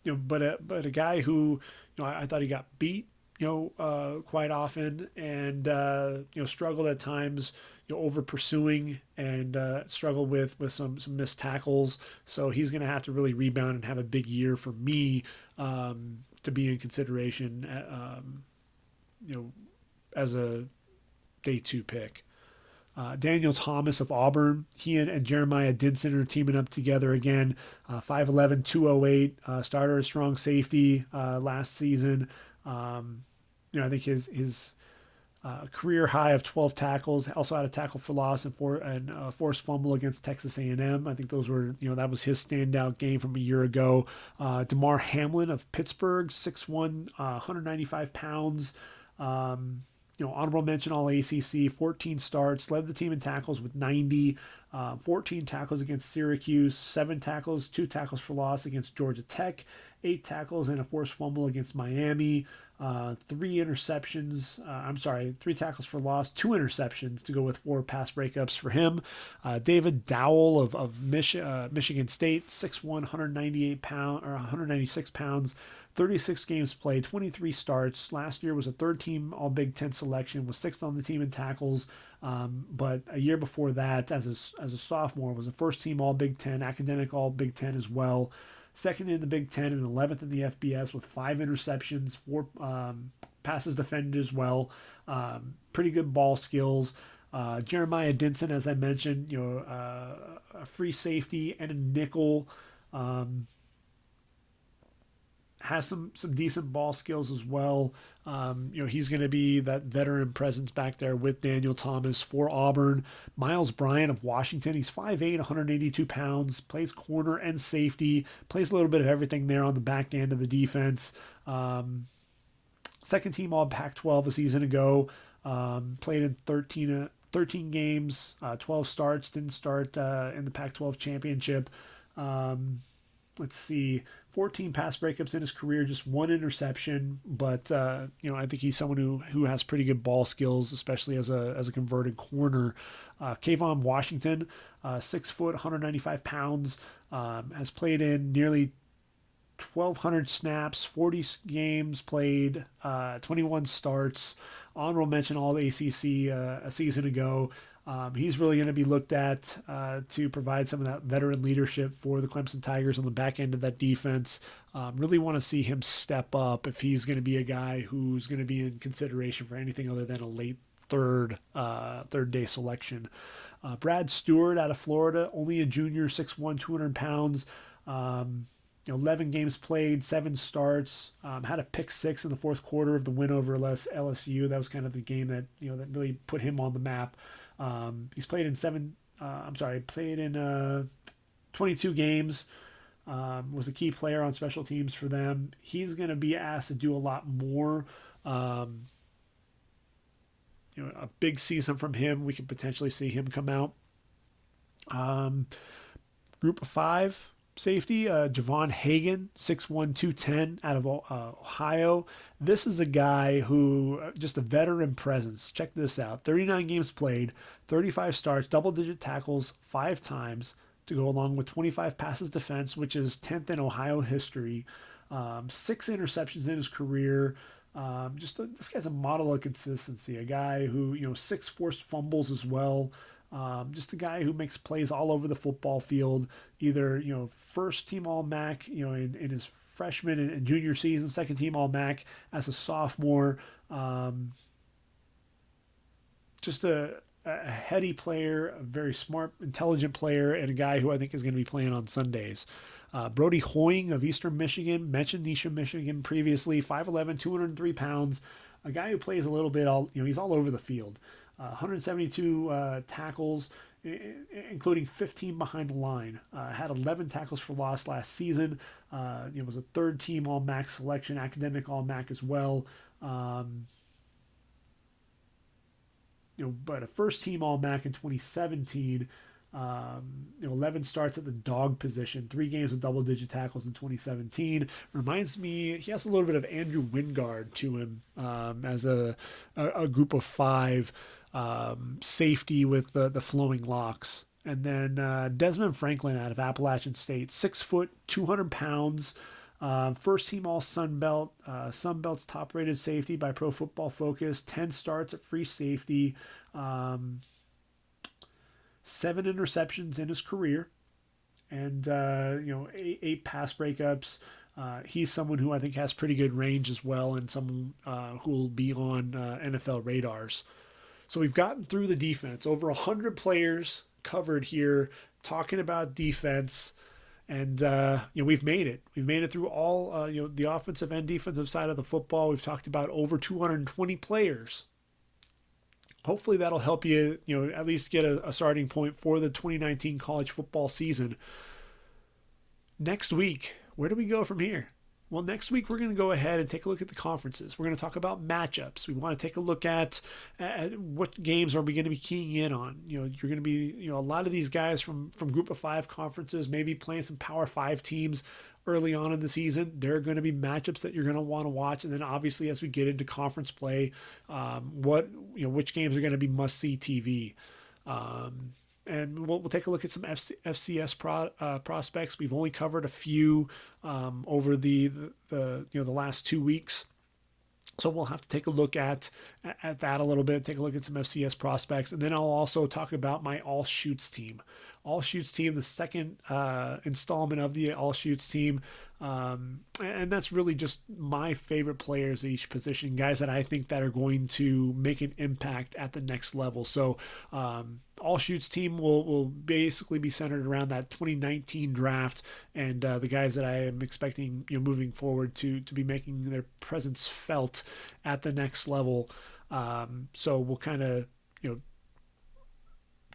but a guy who, I thought he got beat, quite often, and struggled at times, over pursuing, and struggled with some missed tackles. So he's going to have to really rebound and have a big year for me, to be in consideration, you know, as a day 2 pick. Daniel Thomas of Auburn. He and Jeremiah Dinson are teaming up together again. 5'11", 208. Starter at strong safety last season. I think his career high of 12 tackles. Also had a tackle for loss and forced fumble against Texas A&M. I think those were, that was his standout game from a year ago. Damar Hamlin of Pittsburgh, 6'1", 195 pounds. Honorable mention All ACC, 14 starts, led the team in tackles with 90, 14 tackles against Syracuse, 7 tackles, 2 tackles for loss against Georgia Tech, 8 tackles and a forced fumble against Miami, 3 interceptions. 3 tackles for loss, 2 interceptions to go with 4 pass breakups for him. David Dowell of Michigan State, 6'1", 196 pounds. 36 games played, 23 starts. Last year was a third-team All-Big Ten selection, was 6th on the team in tackles. But a year before that, as a sophomore, was a first-team All-Big Ten, academic All-Big Ten as well. Second in the Big Ten and 11th in the FBS with 5 interceptions, 4 passes defended as well. Pretty good ball skills. Jeremiah Dinson, as I mentioned, a free safety and a nickel. Has some decent ball skills as well. He's going to be that veteran presence back there with Daniel Thomas for Auburn. Miles Bryant of Washington, he's 5'8", 182 pounds, plays corner and safety, plays a little bit of everything there on the back end of the defense. Second team All Pac-12 a season ago, played in 13 games, 12 starts, didn't start in the Pac-12 championship. Let's see, 14 pass breakups in his career, just 1 interception. But I think he's someone who has pretty good ball skills, especially as a converted corner. Kayvon Washington, 6 foot, 195 pounds, has played in nearly 1,200 snaps, 40 games played, 21 starts. Honorable mention All ACC a season ago. He's really going to be looked at to provide some of that veteran leadership for the Clemson Tigers on the back end of that defense. Really want to see him step up if he's going to be a guy who's going to be in consideration for anything other than a late third day selection. Brad Stewart out of Florida, only a junior, 6'1", 200 pounds. 11 games played, 7 starts. Had a pick 6 in the fourth quarter of the win over LSU. That was kind of the game that that really put him on the map. He's played in 22 games. Was a key player on special teams for them. He's going to be asked to do a lot more. A big season from him. We could potentially see him come out. Group of 5 safety, Javon Hagan, 6'1", 210 out of Ohio. This is a guy who, just a veteran presence. Check this out. 39 games played, 35 starts, double-digit tackles 5 times to go along with 25 passes defense, which is 10th in Ohio history. 6 interceptions in his career. This guy's a model of consistency. A guy who, 6 forced fumbles as well. Just a guy who makes plays all over the football field, either, first team All-MAC, in his freshman and junior season, second team All-MAC as a sophomore. Just a heady player, a very smart, intelligent player, and a guy who I think is going to be playing on Sundays. Brody Hoying of Eastern Michigan, mentioned Eastern Michigan previously, 5'11", 203 pounds, a guy who plays a little bit, he's all over the field. 172 tackles, including 15 behind the line. Had 11 tackles for loss last season. Was a third team All-MAC selection, academic All-MAC as well. But a first team All-MAC in 2017. 11 starts at the dog position, 3 games with double-digit tackles in 2017. Reminds me, he has a little bit of Andrew Wingard to him as a group of five safety with the flowing locks. And then Desmond Franklin out of Appalachian State, 6 foot, 200 pounds. First team All Sun Belt, Sun Belt's top rated safety by Pro Football Focus, 10 starts at free safety, 7 interceptions in his career, and eight pass breakups. He's someone who I think has pretty good range as well, and someone who will be on NFL radars. So we've gotten through the defense. Over 100 players covered here, talking about defense. And we've made it. We've made it through all the offensive and defensive side of the football. We've talked about over 220 players. Hopefully that'll help you, at least get a starting point for the 2019 college football season. Next week, where do we go from here? Well, next week we're going to go ahead and take a look at the conferences. We're going to talk about matchups. We want to take a look at what games are we going to be keying in on. You're going to be, a lot of these guys from Group of 5 conferences, maybe playing some Power 5 teams early on in the season. There are going to be matchups that you're going to want to watch, and then obviously as we get into conference play, which games are going to be must-see TV. And we'll take a look at some FCS prospects. We've only covered a few over the last 2 weeks, so we'll have to take a look at that a little bit. Take a look at some FCS prospects, and then I'll also talk about my All Shoots team. All Shoots team, the second installment of the All Shoots team. And that's really just my favorite players at each position, guys that I think that are going to make an impact at the next level. So All Shoots team will basically be centered around that 2019 draft and the guys that I am expecting moving forward to be making their presence felt at the next level. So we'll kind of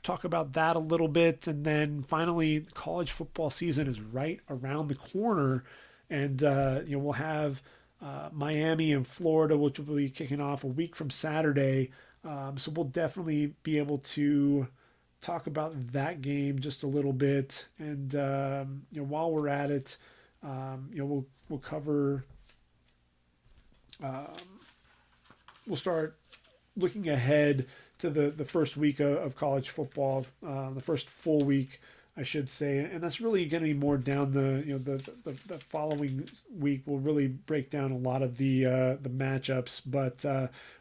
talk about that a little bit, and then finally college football season is right around the corner, and we'll have Miami and Florida, which will be kicking off a week from Saturday, so we'll definitely be able to talk about that game just a little bit, and while we're at it, we'll cover we'll start looking ahead to the first week of college football, the first full week, I should say, and that's really going to be more down the following week. We'll really break down a lot of the matchups, but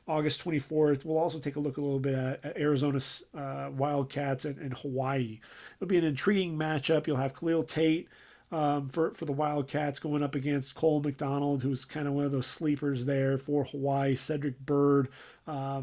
August 24th, we'll also take a look a little bit at Arizona's Wildcats and Hawaii. It'll be an intriguing matchup. You'll have Khalil Tate for the Wildcats going up against Cole McDonald, who's kind of one of those sleepers there for Hawaii. Cedric Bird, a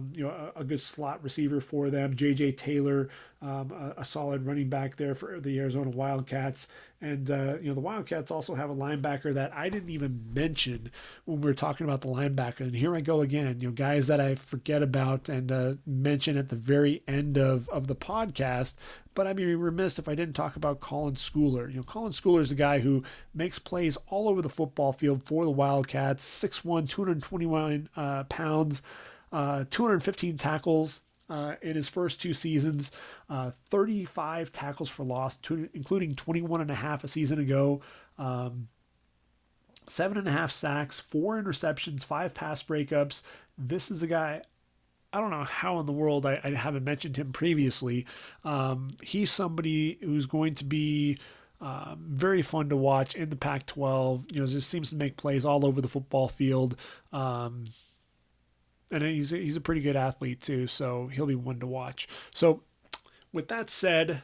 good slot receiver for them. J.J. Taylor, a solid running back there for the Arizona Wildcats. And, the Wildcats also have a linebacker that I didn't even mention when we were talking about the linebacker. And here I go again, guys that I forget about and mention at the very end of the podcast. But I'd be remiss if I didn't talk about Colin Schooler. Colin Schooler is a guy who makes plays all over the football field for the Wildcats. 6'1", 221 pounds, 215 tackles in his first 2 seasons, 35 tackles for loss, including 21 and a half a season ago, 7.5 sacks, 4 interceptions, 5 pass breakups. This is a guy, I don't know how in the world I haven't mentioned him previously. He's somebody who's going to be very fun to watch in the Pac-12. Just seems to make plays all over the football field. And he's a pretty good athlete too, so he'll be one to watch. So with that said,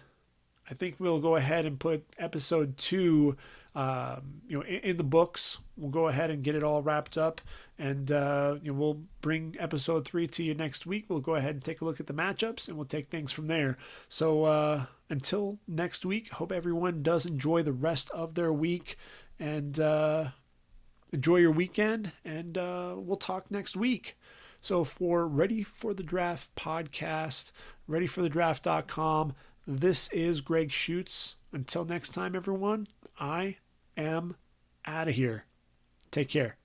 I think we'll go ahead and put episode 2 in the books. We'll go ahead and get it all wrapped up, and we'll bring episode 3 to you next week. We'll go ahead and take a look at the matchups, and we'll take things from there. So until next week, hope everyone does enjoy the rest of their week, and enjoy your weekend, and we'll talk next week. So for Ready for the Draft podcast, readyforthedraft.com, this is Gregg Schutze. Until next time, everyone, I am out of here. Take care.